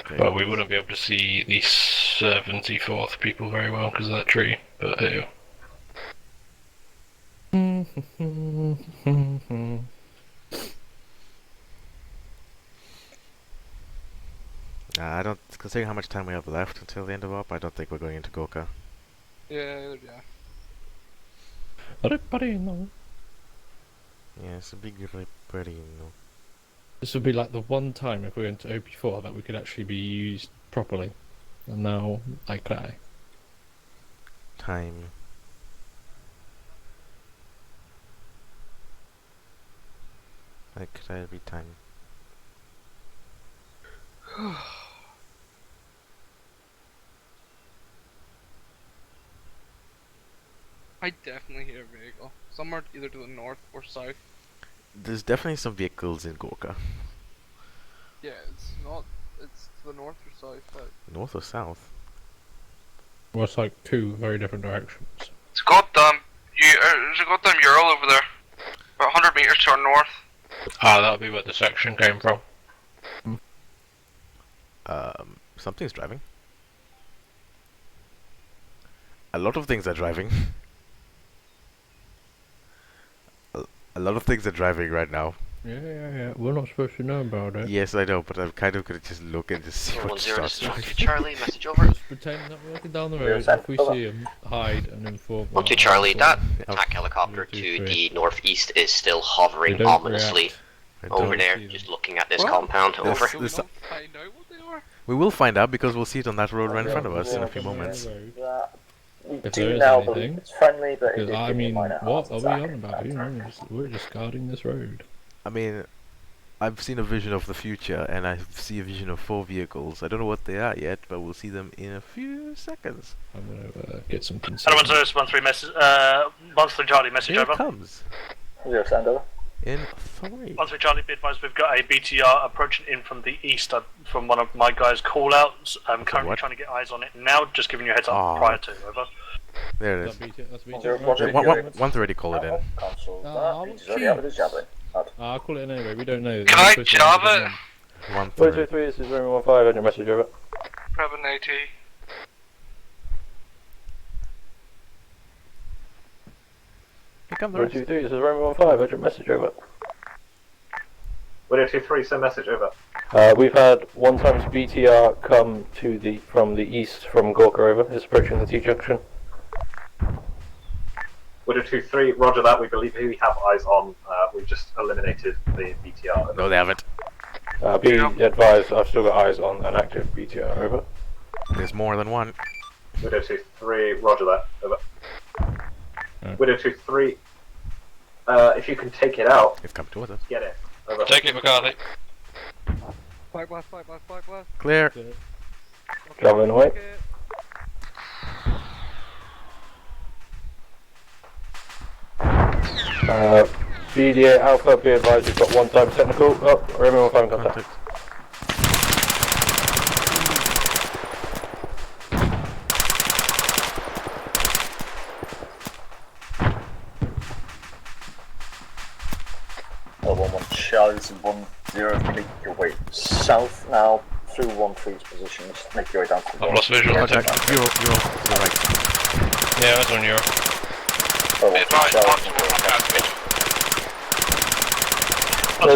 Okay. But we wouldn't be able to see the 74th people very well because of that tree, but hey. I don't, considering how much time we have left until the end of op, I don't think we're going into Gorka. Yeah. Yeah, it's a big pretty, This would be like the one time if we went to OP4 that we could actually be used properly. And now I cry. Time. Like, could I be time? I definitely hear a vehicle. Somewhere either to the north or south. There's definitely some vehicles in Gorka. Yeah, it's to the north or south. North or south? Well, it's like two very different directions. It's goddamn, there's a goddamn Ural over there. About 100 meters to our north. Ah, that'll be where the section came from. Something's driving. A lot of things are driving. A lot of things are driving right now. Yeah. We're not supposed to know about it. Yes, I know, but I'm kind of gonna just look and just see what starts driving. Charlie, message over. Just pretend that we're walking down the road. If we see him, hide and inform. 1-2 Charlie, that attack helicopter to the northeast is still hovering ominously over there, just looking at this compound. Over. We will find out because we'll see it on that road right in front of us in a few moments. If there is anything, it's friendly, but because I mean, what are we on about? We're just guarding this road. I mean, I've seen a vision of the future, and I see a vision of 4 vehicles. I don't know what they are yet, but we'll see them in a few seconds. I'm gonna get some I don't want to respond 3 message. 1-3 Charlie, message Here over. it comes. Send over. In 3. 1-3 Charlie, be advised we've got a BTR approaching in from the east from one of my guys' call-outs. I'm currently trying to get eyes on it now, just giving you a heads up prior to, over. There it is. That's One's already called it in. I'll call it in anyway, we don't know. Can I Java? 323, this is Room 15, had your message over. Grab an AT. Here come the 323, this is Room 15, had your message over. 1023, send message over. We've had 1 times BTR come to from the east from Gorka over. It's approaching the T-junction. Widow 2-3, roger that. We believe we have eyes on. We've just eliminated the BTR. No, they haven't. Be advised, I've still got eyes on an active BTR, over. There's more than one. Widow 2-3, roger that, over. Widow 2-3, if you can take it out. It's coming towards us. Get it. Over. Take it, McCarthy. Flag blast. Clear. Travelling away. BDA Alpha, be advised, you've got 1 time technical. Oh, Romeo 15 contact. Oh, 1-1 Charlie's and 1-0. Make your way south now through 1-3's positions. Make your way down to the I've lost visual. You're right. Yeah, that's on Euro. Oh, 1-3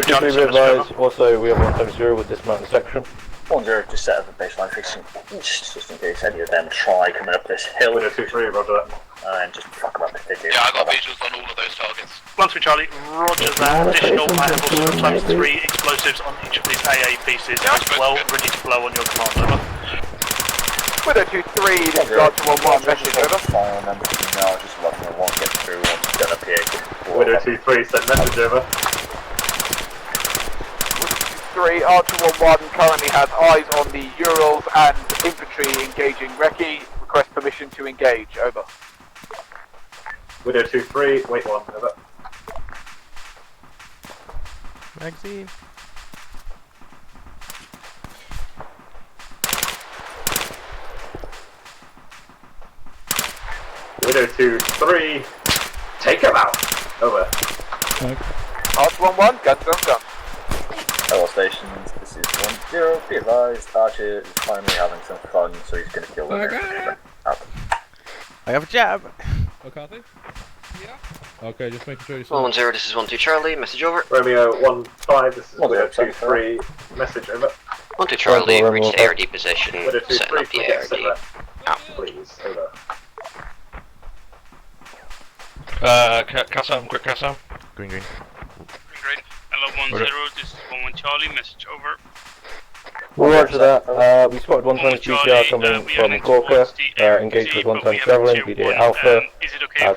Charlie. Be advised, also we have 1-0 with dismounted section. 1-0, just set up a baseline fixing, just in case any of them try coming up this hill. Widow 2-3, roger that. And just fuck them up if they do. Yeah, I got visuals on all of those targets. 1-3 Charlie, roger that. Additional, I have also times 3 explosives on each of these AA pieces as well, ready to blow on your command, over. Widow 2-3, this is Archer 1-1, message over. Fire member now, just letting them get through once it's done up here. Widow 2-3, send message over. 3, Archer 1-1 currently has eyes on the Urals and infantry engaging Recce. Request permission to engage, over. Widow 2-3, wait 1, over. Magazine. Widow 2-3, take him out! Over. Archer 1-1, guns. All stations, this is 1-0, be advised, Archer is finally having some fun, so he's going to kill them. I have a jab. McCarthy? Yeah? Okay, just making sure you 1-0, this is 1-2 Charlie, message over. Romeo 1-5, this is Widow 2-3, message over. 1-2 Charlie, reached ARD position, Widow setting up 2-3, the get ARD. set rep. Please, over. Cassam, quick Cassam. Green. Great. Hello 1-0, this is 1-1 Charlie, message over. Roger that. We spotted 1 times BTR coming from Corker. Engaged with 1 times travelling. BDA Alpha.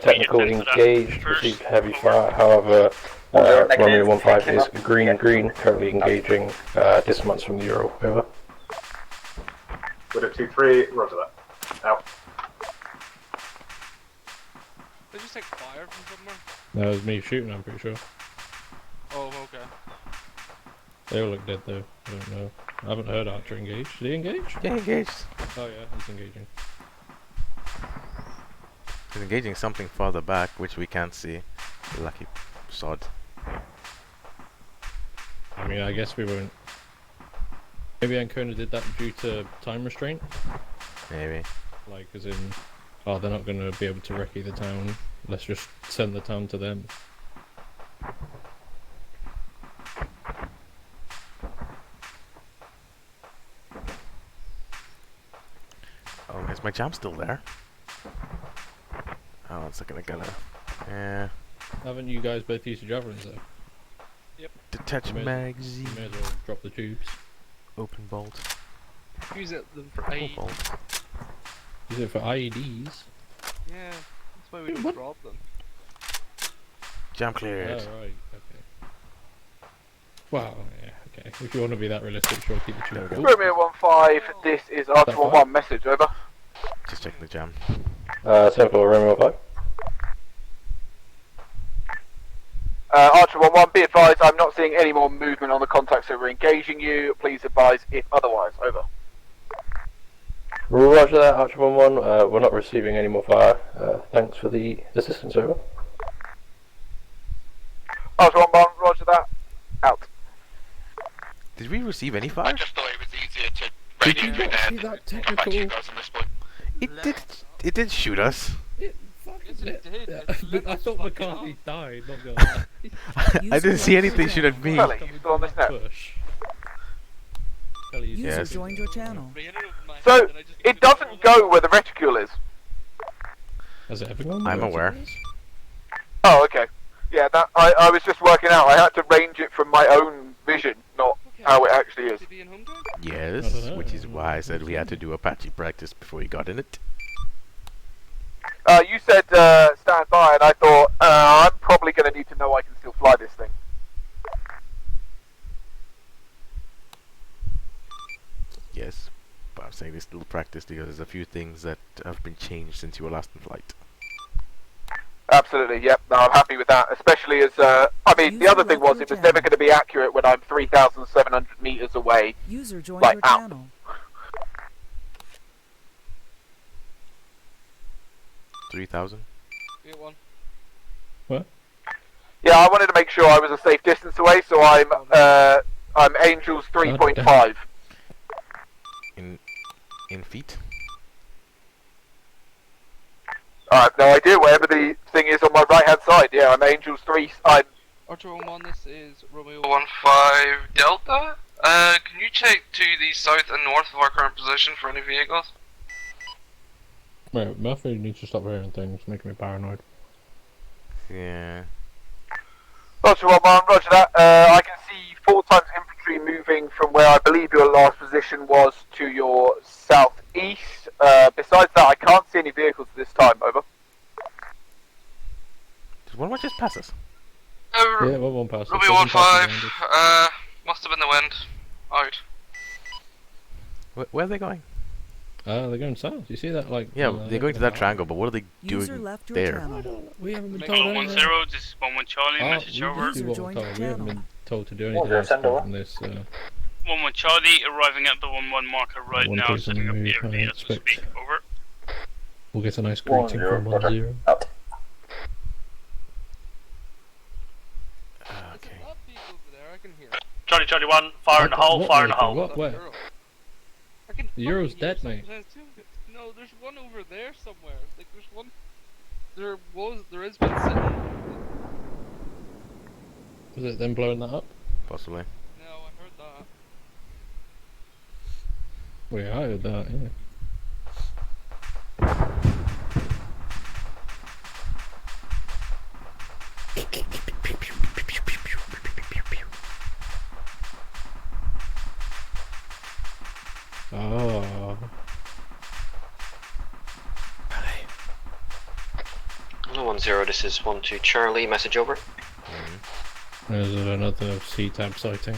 Technical engaged. Received heavy fire. However, Romeo 15 is green. Currently engaging dismounts from the Euro. Over. Widow 2-3, roger that. Out. Did you take fire from somewhere? That was me shooting, I'm pretty sure. Oh, okay. They all look dead though. I don't know. I haven't heard Archer engage. Did he engage? Yeah, engaged. Oh yeah, he's engaging. He's engaging something farther back, which we can't see. Lucky sod. I mean, I guess we won't. Maybe Ancona did that due to time restraint? Maybe. Like, as in, oh, they're not going to be able to recce the town. Let's just send the town to them. Oh, is my jam still there? Oh, it's not gonna. Yeah. Haven't you guys both used the javelins though? Yep. Detach magazine. You may as well drop the tubes. Open bolt. Use them for IEDs. Use it for IEDs? Yeah, that's why we don't drop them. Jam cleared. Oh, right, okay. Well, yeah, okay. If you want to be that realistic, sure, keep the tube. Romeo 1-5, this is Archer 1-1, message, over. Just checking the jam. 7-4, Romeo 5. Archer 1-1, be advised, I'm not seeing any more movement on the contacts that were engaging you. Please advise if otherwise, over. Roger that, Archer 1-1. We're not receiving any more fire. Thanks for the assistance, over. Archer 1-1, roger that. Out. Did we receive any fire? I just thought it was easier to Did you not see that technical? It did shoot us. I thought McCarthy died, not gonna lie. I didn't see anything shoot at me. Kelly, you still on this now? User joined your channel. So, it doesn't go where the reticule is. Has it ever gone? I'm aware. Oh, okay. Yeah, that I was just working out. I had to range it from my own vision, not how it actually is. Yes, which is why I said we had to do Apache practice before you got in it. You said stand by, and I thought I'm probably going to need to know I can still fly this thing. Yes, but I'm saying this still practice because there's a few things that have been changed since you were last in flight. Absolutely, yep. No, I'm happy with that. Especially as, I mean, the other thing was it was never going to be accurate when I'm 3,700 meters away. User joined like your out. channel. 3,000? What? Yeah, I wanted to make sure I was a safe distance away, so I'm Angels 3.5. In feet? I have no idea, whatever the thing is on my right hand side. Yeah, I'm Angels 3. I'm Archer 1-1, this is Romeo 1-5 Delta. Can you check to the south and north of our current position for any vehicles? Wait, Murphy needs to stop hearing things, making me paranoid. Yeah. Roger 1-1, roger that. I can see 4 times infantry moving from where I believe your last position was to your southeast. Besides that, I can't see any vehicles this time, over. Did one just pass us? Yeah, one pass us. Romeo 1-5, must have been the wind. Out. Where are they going? They're going south. You see that, like... Yeah, they're going to that triangle, but what are they doing there? We haven't been Make told call anything. 1-0, this is 1-1 Charlie, message over. We haven't been told to do Well, anything they're else sent apart over. from this. 1-1 Charlie, arriving at the 1-1 marker right One now, person setting up move, the I ARV as we expect. speak, over. We'll get a nice greeting from 1-0. Out. Okay. Charlie, Charlie 1, fire in the hole, What, fire in the mate? hole. What, where? The Euro's dead, mate. No, there's one over there somewhere. Like, there's one. There has been sitting. Was it them blowing that up? Possibly. No, I heard that. Well, yeah, I heard that, yeah. Oh. 1-0, this is 1-2 Charlie, message over. There's another C-tab sighting.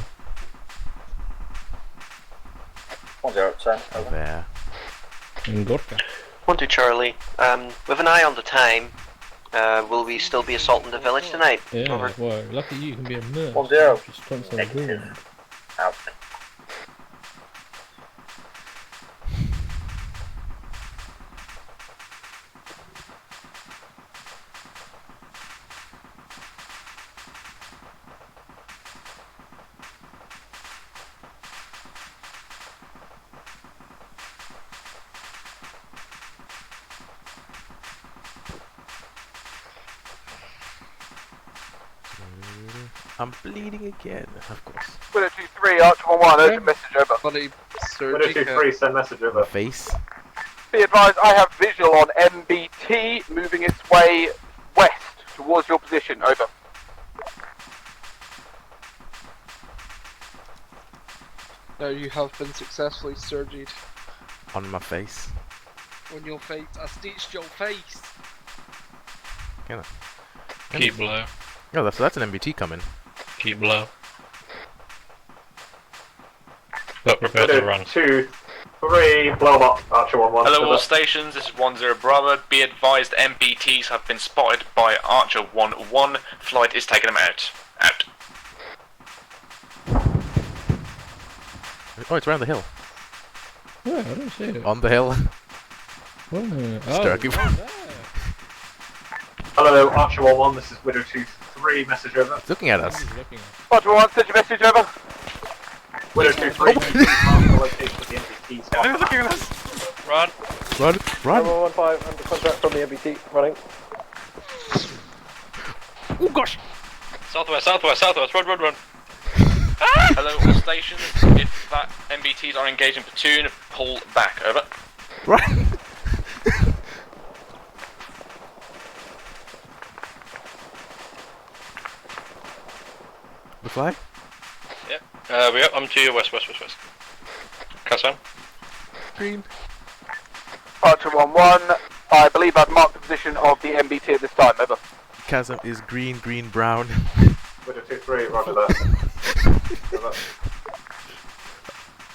1-0, sir. Over there. In Gorka. 1-2 Charlie, with an eye on the time, will we still be assaulting the village tonight? Yeah, Over. well, lucky you can be a nurse. 1-0. Just constantly doing it. Out. I'm bleeding again, of course. Winner 2-3, Archer 1-1, urgent message over. Funny Winner 2-3, send message over. Face. Be advised, I have visual on MBT moving its way west towards your position, over. Now you have been successfully surged On my face. on your face. I stitched your face. Can I? Keep low. Oh, that's an MBT coming. Keep low. But prepare to run. 2-3, blow them up, Archer 1-1. Hello all over. stations, this is 1-0 Bravo. Be advised MPTs have been spotted by Archer 1-1. Flight is taking them out. Out. Oh, it's around the hill. Yeah, I don't see it. On the hill. Where? Sturkey. Hello, Archer 1-1, this is Widow 2-3, message over. It's looking at us. Archer 1-1, send your message over. Widow 2-3, mark the location of the MPTs. They're looking at us. Run. Run, run. 115, under contract from the MBT, running. Oh gosh. Southwest, southwest, southwest, run, run, run. Hello all stations, if that MBTs are engaging platoon, pull back, over. Run. McFly? Yep. I'm to your west. Casan? Green. Archer 1-1, I believe I've marked the position of the MBT at this time, over. Chasm is green, brown. With a 2-3, roger that.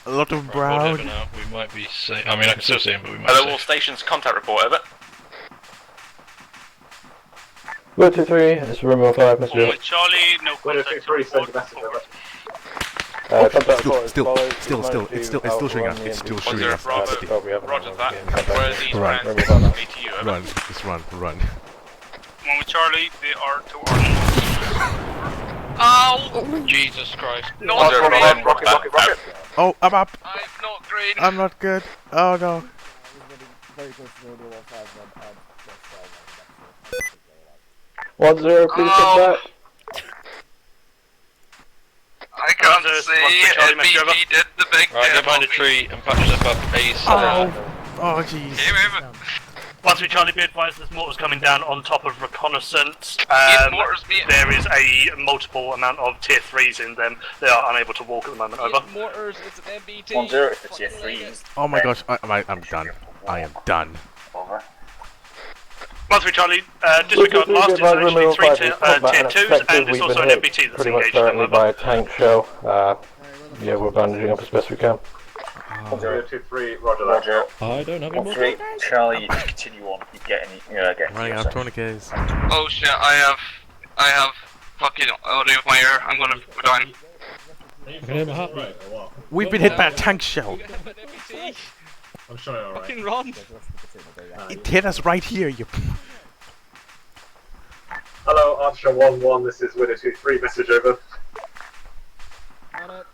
A lot of brown. Whatever now, we might be safe. I mean, I can still see him, but we might Hello, be all safe. stations, contact report, over. Go 2-3, it's room 15, message over. Charlie, no contact. 2-3, send a message over. Contact report as Still, follows. still, it's still shooting us. It's still shooting us. Roger that. Where are these Run. friends? Me to you, over. Run, just run. One with Charlie, they are to our Ow! Jesus Christ. Not green. Rocket. Oh, I'm up. I'm not green. I'm not good. Oh no. Very close to radio 15, then 1-0, please come back. I can't see. NBT did the big Right, get behind a tree and patch us up ASAP. Oh jeez. Once we Charlie, be advised there's mortars coming down on top of reconnaissance. There is a multiple amount of tier 3s in them. They are unable to walk at the moment, over. Mortars, it's an MBT. 1-0 if it's tier 3s. Oh my gosh, I'm done. I am done. Over. Once we Charlie, disregard last, it's actually 3 tier 2s, and it's also an MBT that's pretty much engaged them, directly over. by a tank shell. Yeah, we're bandaging up as best we can. 1-0-2-3, roger that. Roger. I don't have any more 1-3, Charlie, you continue on. You get any, get Running out of tourniquets. Oh shit, I have fucking audio of my ear. I'm gonna go down. I can hear my heart. We've been hit by a tank shell. I'm sure you're alright. Fucking run. It hit us right here. You. Hello, Archer 1-1, this is Widow 2-3, message over.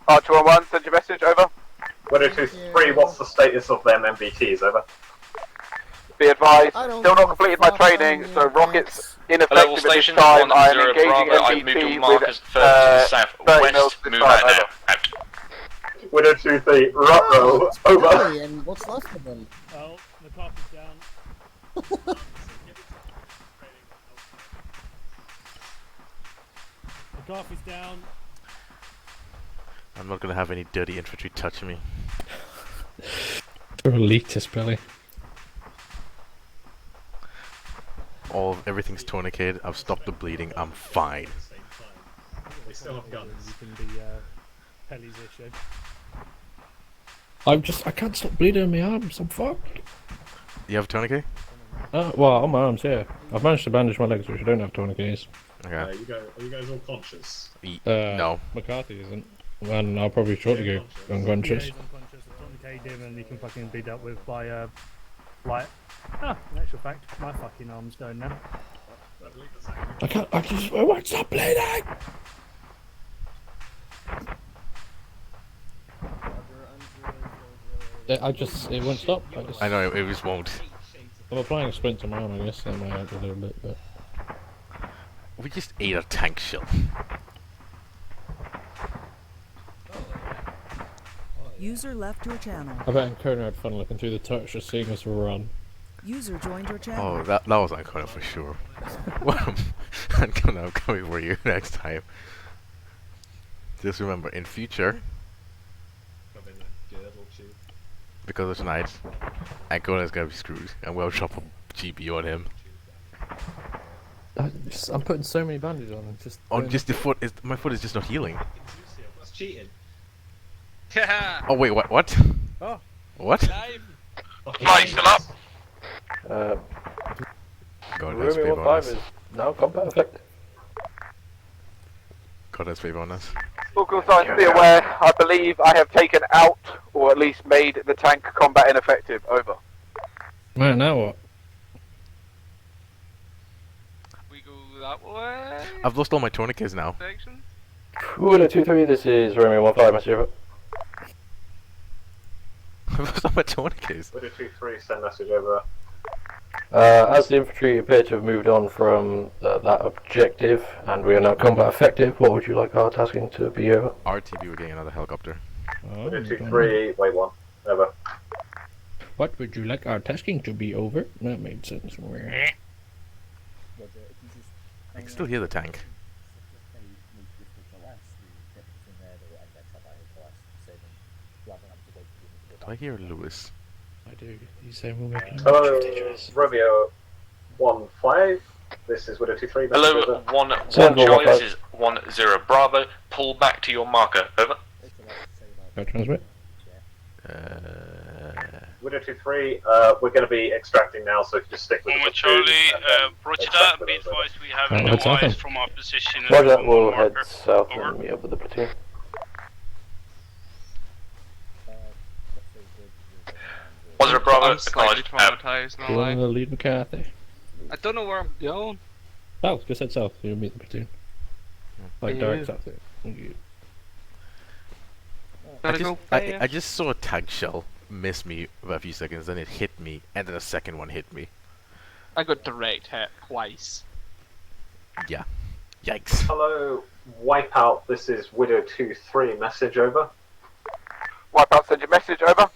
Archer 1-1, send your message, over. Widow 2-3, what's the status of them MBTs, over? Be advised, still not completed my training, so rockets ineffective Hello, all at this stations, time. I am 1-0 engaging Bravo. I've moved your MBT markers with further to the south 30 mils west. this Move time, out now. over. Out. Widow 2-3, Ruh-roh, over. And what's left of them? Oh, the clock is down. The clock is down. I'm not gonna have any dirty infantry touch me. You're elitist, Billy. Everything's tourniqueted. I've stopped the bleeding. I'm fine. They still have guns. You can be Pelly's issue. I can't stop bleeding on my arms. I'm fucked. You have a tourniquet? Well, on my arms, yeah. I've managed to bandage my legs, which I don't have tourniquets. Okay. Are you guys all conscious? No. McCarthy isn't. And I'll probably shortly go unconscious. Yeah, he's unconscious. The tourniquet him and he can fucking be dealt with by in actual fact, my fucking arm's going now. I won't stop bleeding! It won't stop. I know, it just won't. I'm applying a sprint to my arm, I guess, that might help a little bit, but... We just ate a tank shell. User left your channel. I bet Kona had fun looking through the touch just seeing us run. User joined your channel. Oh, that was Ancona for sure. Well, I'm coming for you next time. Just remember, in future, because of tonight, Ancona's gonna be screwed, and we'll drop a GB on him. I'm putting so many bandages on. Just the foot is my foot is just not healing. That's cheating. Oh wait, what? Oh. What? Fly, still up. God, Room that's favor on 15 us. is now combat effective. God, that's favor on us. Local signs, be aware, I believe I have taken out, or at least made the tank combat ineffective, over. Man, now what? We go that way. I've lost all my tourniquets now. Section. Widow 2-3, this is Romeo 15, message over. I've lost all my tourniquets. Widow 2-3, send message over. As the infantry appear to have moved on from that objective, and we are now combat effective, what would you like our tasking to be over? RTB, we're getting another helicopter. Widow 2-3, wait 1, over. What would you like our tasking to be over? That made sense. I can still hear the tank. I hear Lewis? I do. He's saying we're making Hello, Romeo 1-5. This is Widow 2-3. Hello, 1-1 Charlie, this is 1-0 Bravo. Pull back to your marker, over. Go transmit. Widow 2-3, we're going to be extracting now, so if you just stick with the Charlie, roger that. Be advised we have no eyes from our position. Roger, we'll head south and meet up with the platoon. Was it a Bravo? I'm slightly traumatized, You want no to lead McCarthy? I don't know where I'm going. South, just head south. You'll meet the platoon. Like Yeah. direct south. Thank you. I just saw a tag shell miss me for a few seconds, then it hit me, and then a second one hit me. I got direct hit twice. Yeah. Yikes. Hello, Wipeout. This is Widow 2-3. Message over. Wipeout, send your message over.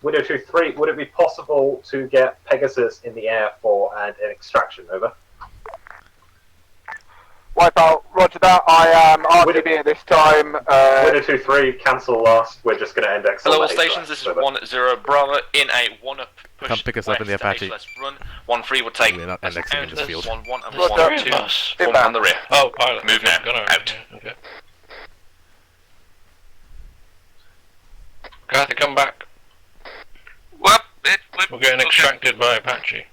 Widow 2-3, would it be possible to get Pegasus in the air for an extraction? Over. Wipeout, roger that. I am RTB at this time. Widow 2-3, cancel last. We're just going to index. Hello, on all the stations. This is over. 1-0 Bravo in a 1-up push. Come pick us up in the Apache. Let's run. 1-3 will take. We're not indexing in this field. 1-1 and Roger. 1-2. Form on the rear. Oh, pilot. Move now. Out. Okay. Kathy, come back. We're getting extracted by Apache.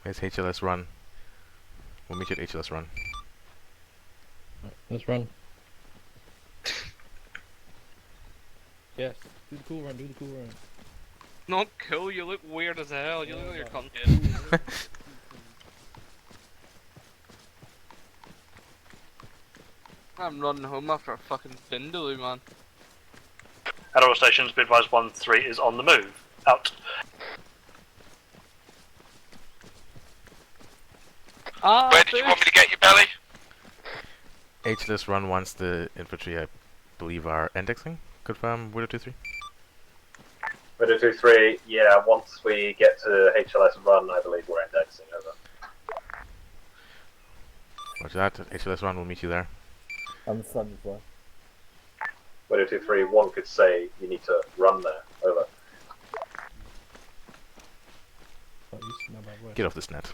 Where's HLS run? We'll meet you at HLS run. Let's run. Yes, do the cool run, do the cool run. Not cool, you look weird as hell. You look like you're cunt. I'm running home after a fucking vindaloo, man. At all stations, be advised 1-3 is on the move. Out. Where did you want me to get you, Belly? HLS run once the infantry, I believe, are indexing. Confirm, Widow 2-3. Widow 2-3, yeah, once we get to HLS run, I believe we're indexing. Over. Roger that. HLS run, we'll meet you there. I'm front as well. Widow 2-3, one could say you need to run there. Over. Get off this net.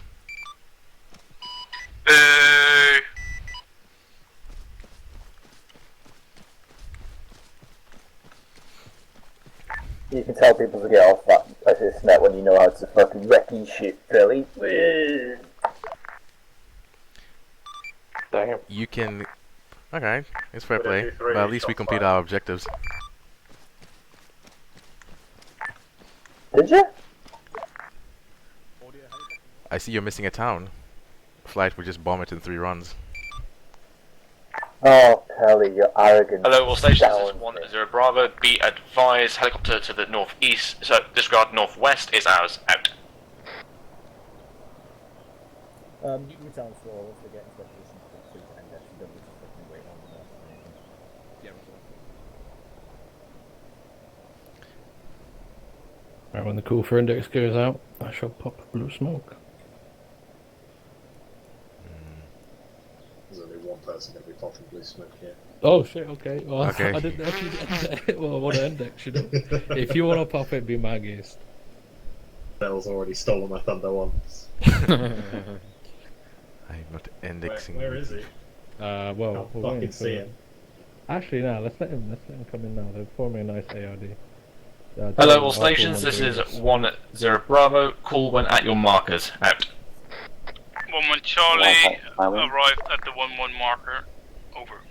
You can tell people to get off this net when you know how to fucking wrecking shit, Billy. Damn. You can... Okay, it's fair play. 2-3, But at least we complete our objectives. Did you? I see you're missing a town. Flight would just bomb it in 3 runs. Oh, Kelly, you're arrogant. Hello, all stations. This is 1-0 Bravo. Be advised, helicopter to the northeast. So disregard northwest is ours. Out. You can tell us all if they get into position to and actually don't need to fucking wait on the Right, when the cool for index goes out, I shall pop blue smoke. There's only one person going to be popping blue smoke here. Oh shit, okay. Well, Okay. I didn't actually well, I want to index, you know. If you want to pop it, be my guest. Bell's already stolen my thunder once. I'm not indexing. Where is he? Well, Can't we're fucking waiting for see him. him. Actually, no, let's let him come in now. They're forming a nice ARD. Hello, all stations. This is 1-0 Bravo. Call when at your markers. Out. 1-1 Charlie, arrived at the 1-1 marker. Over.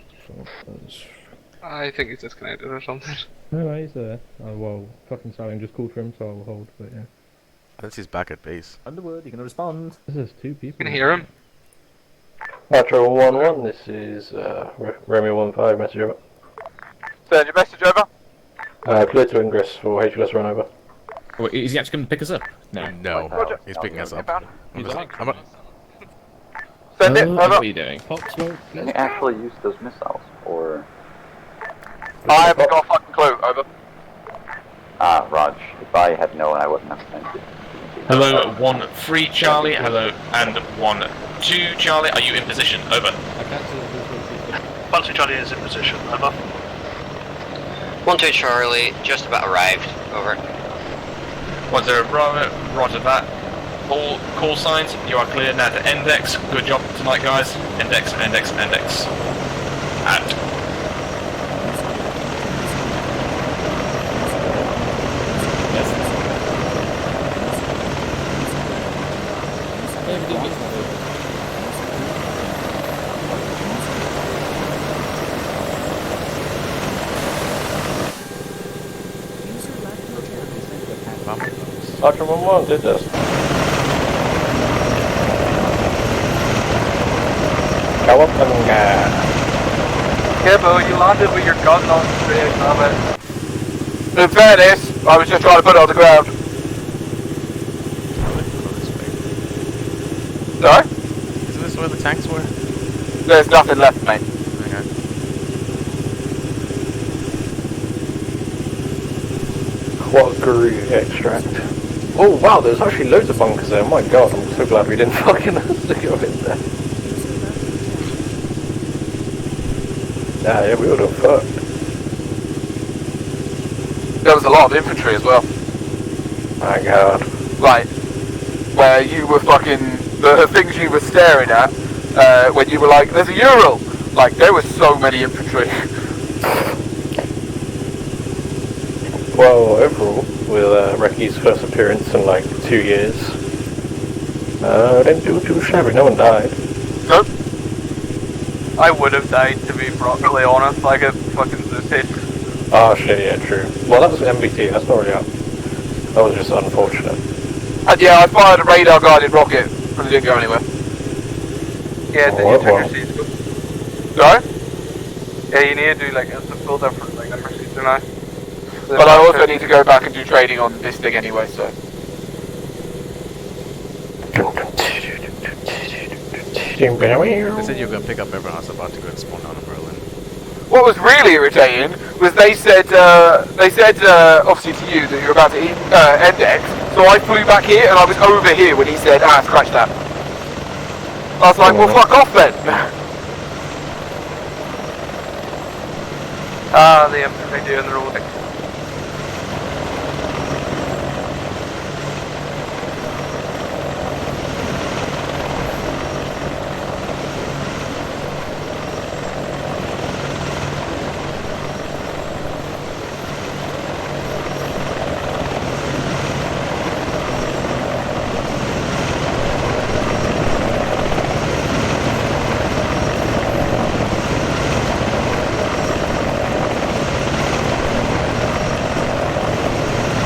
I think he's disconnected or something. No, he's there. Oh, well, fucking Stallion just called for him, so I'll hold, but yeah. I think he's back at base. Underwood, you can respond. This is 2 people. You can hear him. Metro 1-1, this is Romeo 1-5, message over. Send your message over. Clear to ingress for HLS run over. Wait, is he actually coming to pick us up? No. No, Roger. he's picking us up. He's I'm up. Send it, What over. are you doing? Pop smoke. Can you actually use those missiles, or... I haven't got a fucking clue, over. Ah, Raj, if I had known, I wouldn't have sent it. Hello, 1-3 Charlie. Hello, and 1-2 Charlie. Are you in position? Over. I cancel the 1-2 Charlie is in position, over. 1-2 Charlie, just about arrived, over. 1-0 Bravo, roger that. All call signs, you are clear now to index. Good job tonight, guys. Index. Out. Archer 1-1 did this. Cowabunga. Yeah, but you landed with your gun on straight, damn it. In fairness, I was just trying to put it on the ground. Sorry? Isn't this where the tanks were? There's nothing left, mate. Okay. Quadru extract. Oh wow, there's actually loads of bunkers there. My god, I'm so glad we didn't fucking go in there. Yeah, we would have fucked. There was a lot of infantry as well. My god. Like, where you were fucking, the things you were staring at, when you were like, there's a Ural! Like, there was so many infantry. Well, overall, with Recky's first appearance in like 2 years, didn't do too shabby, no one died. Nope. I would have died, to be brutally honest, I get fucking zooted. Oh shit, yeah, true. Well, that was MBT, that's not really up. That was just unfortunate. And yeah, I fired a radar guided rocket, but it didn't go anywhere. Yeah, then you took your seats. Sorry? Yeah, you need to do like instant build up for like number seats or not. But I also need to go back and do trading on this thing anyway, so. They said you were going to pick up everyone else about to go and spawn down in Berlin. What was really irritating was they said obviously to you that you're about to index, so I flew back here and I was over here when he said, scratch that. I was like, well fuck off then. They do in the robotics.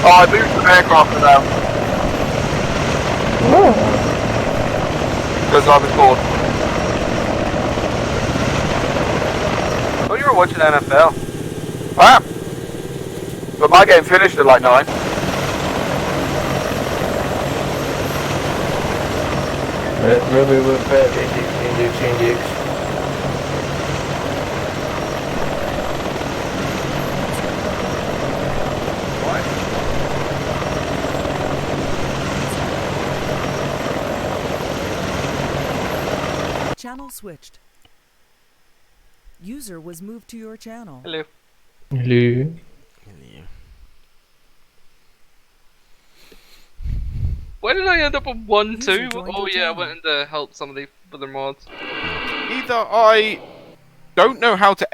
Oh, I moved the aircraft now. Because I was bored. Oh, you were watching NFL. I am. But my game finished at like 9. Maybe we're better index. Channel switched. User was moved to your channel. Hello. Hello. Why did I end up on 1-2? Oh yeah, I went in to help some of the other mods. Either I don't know how to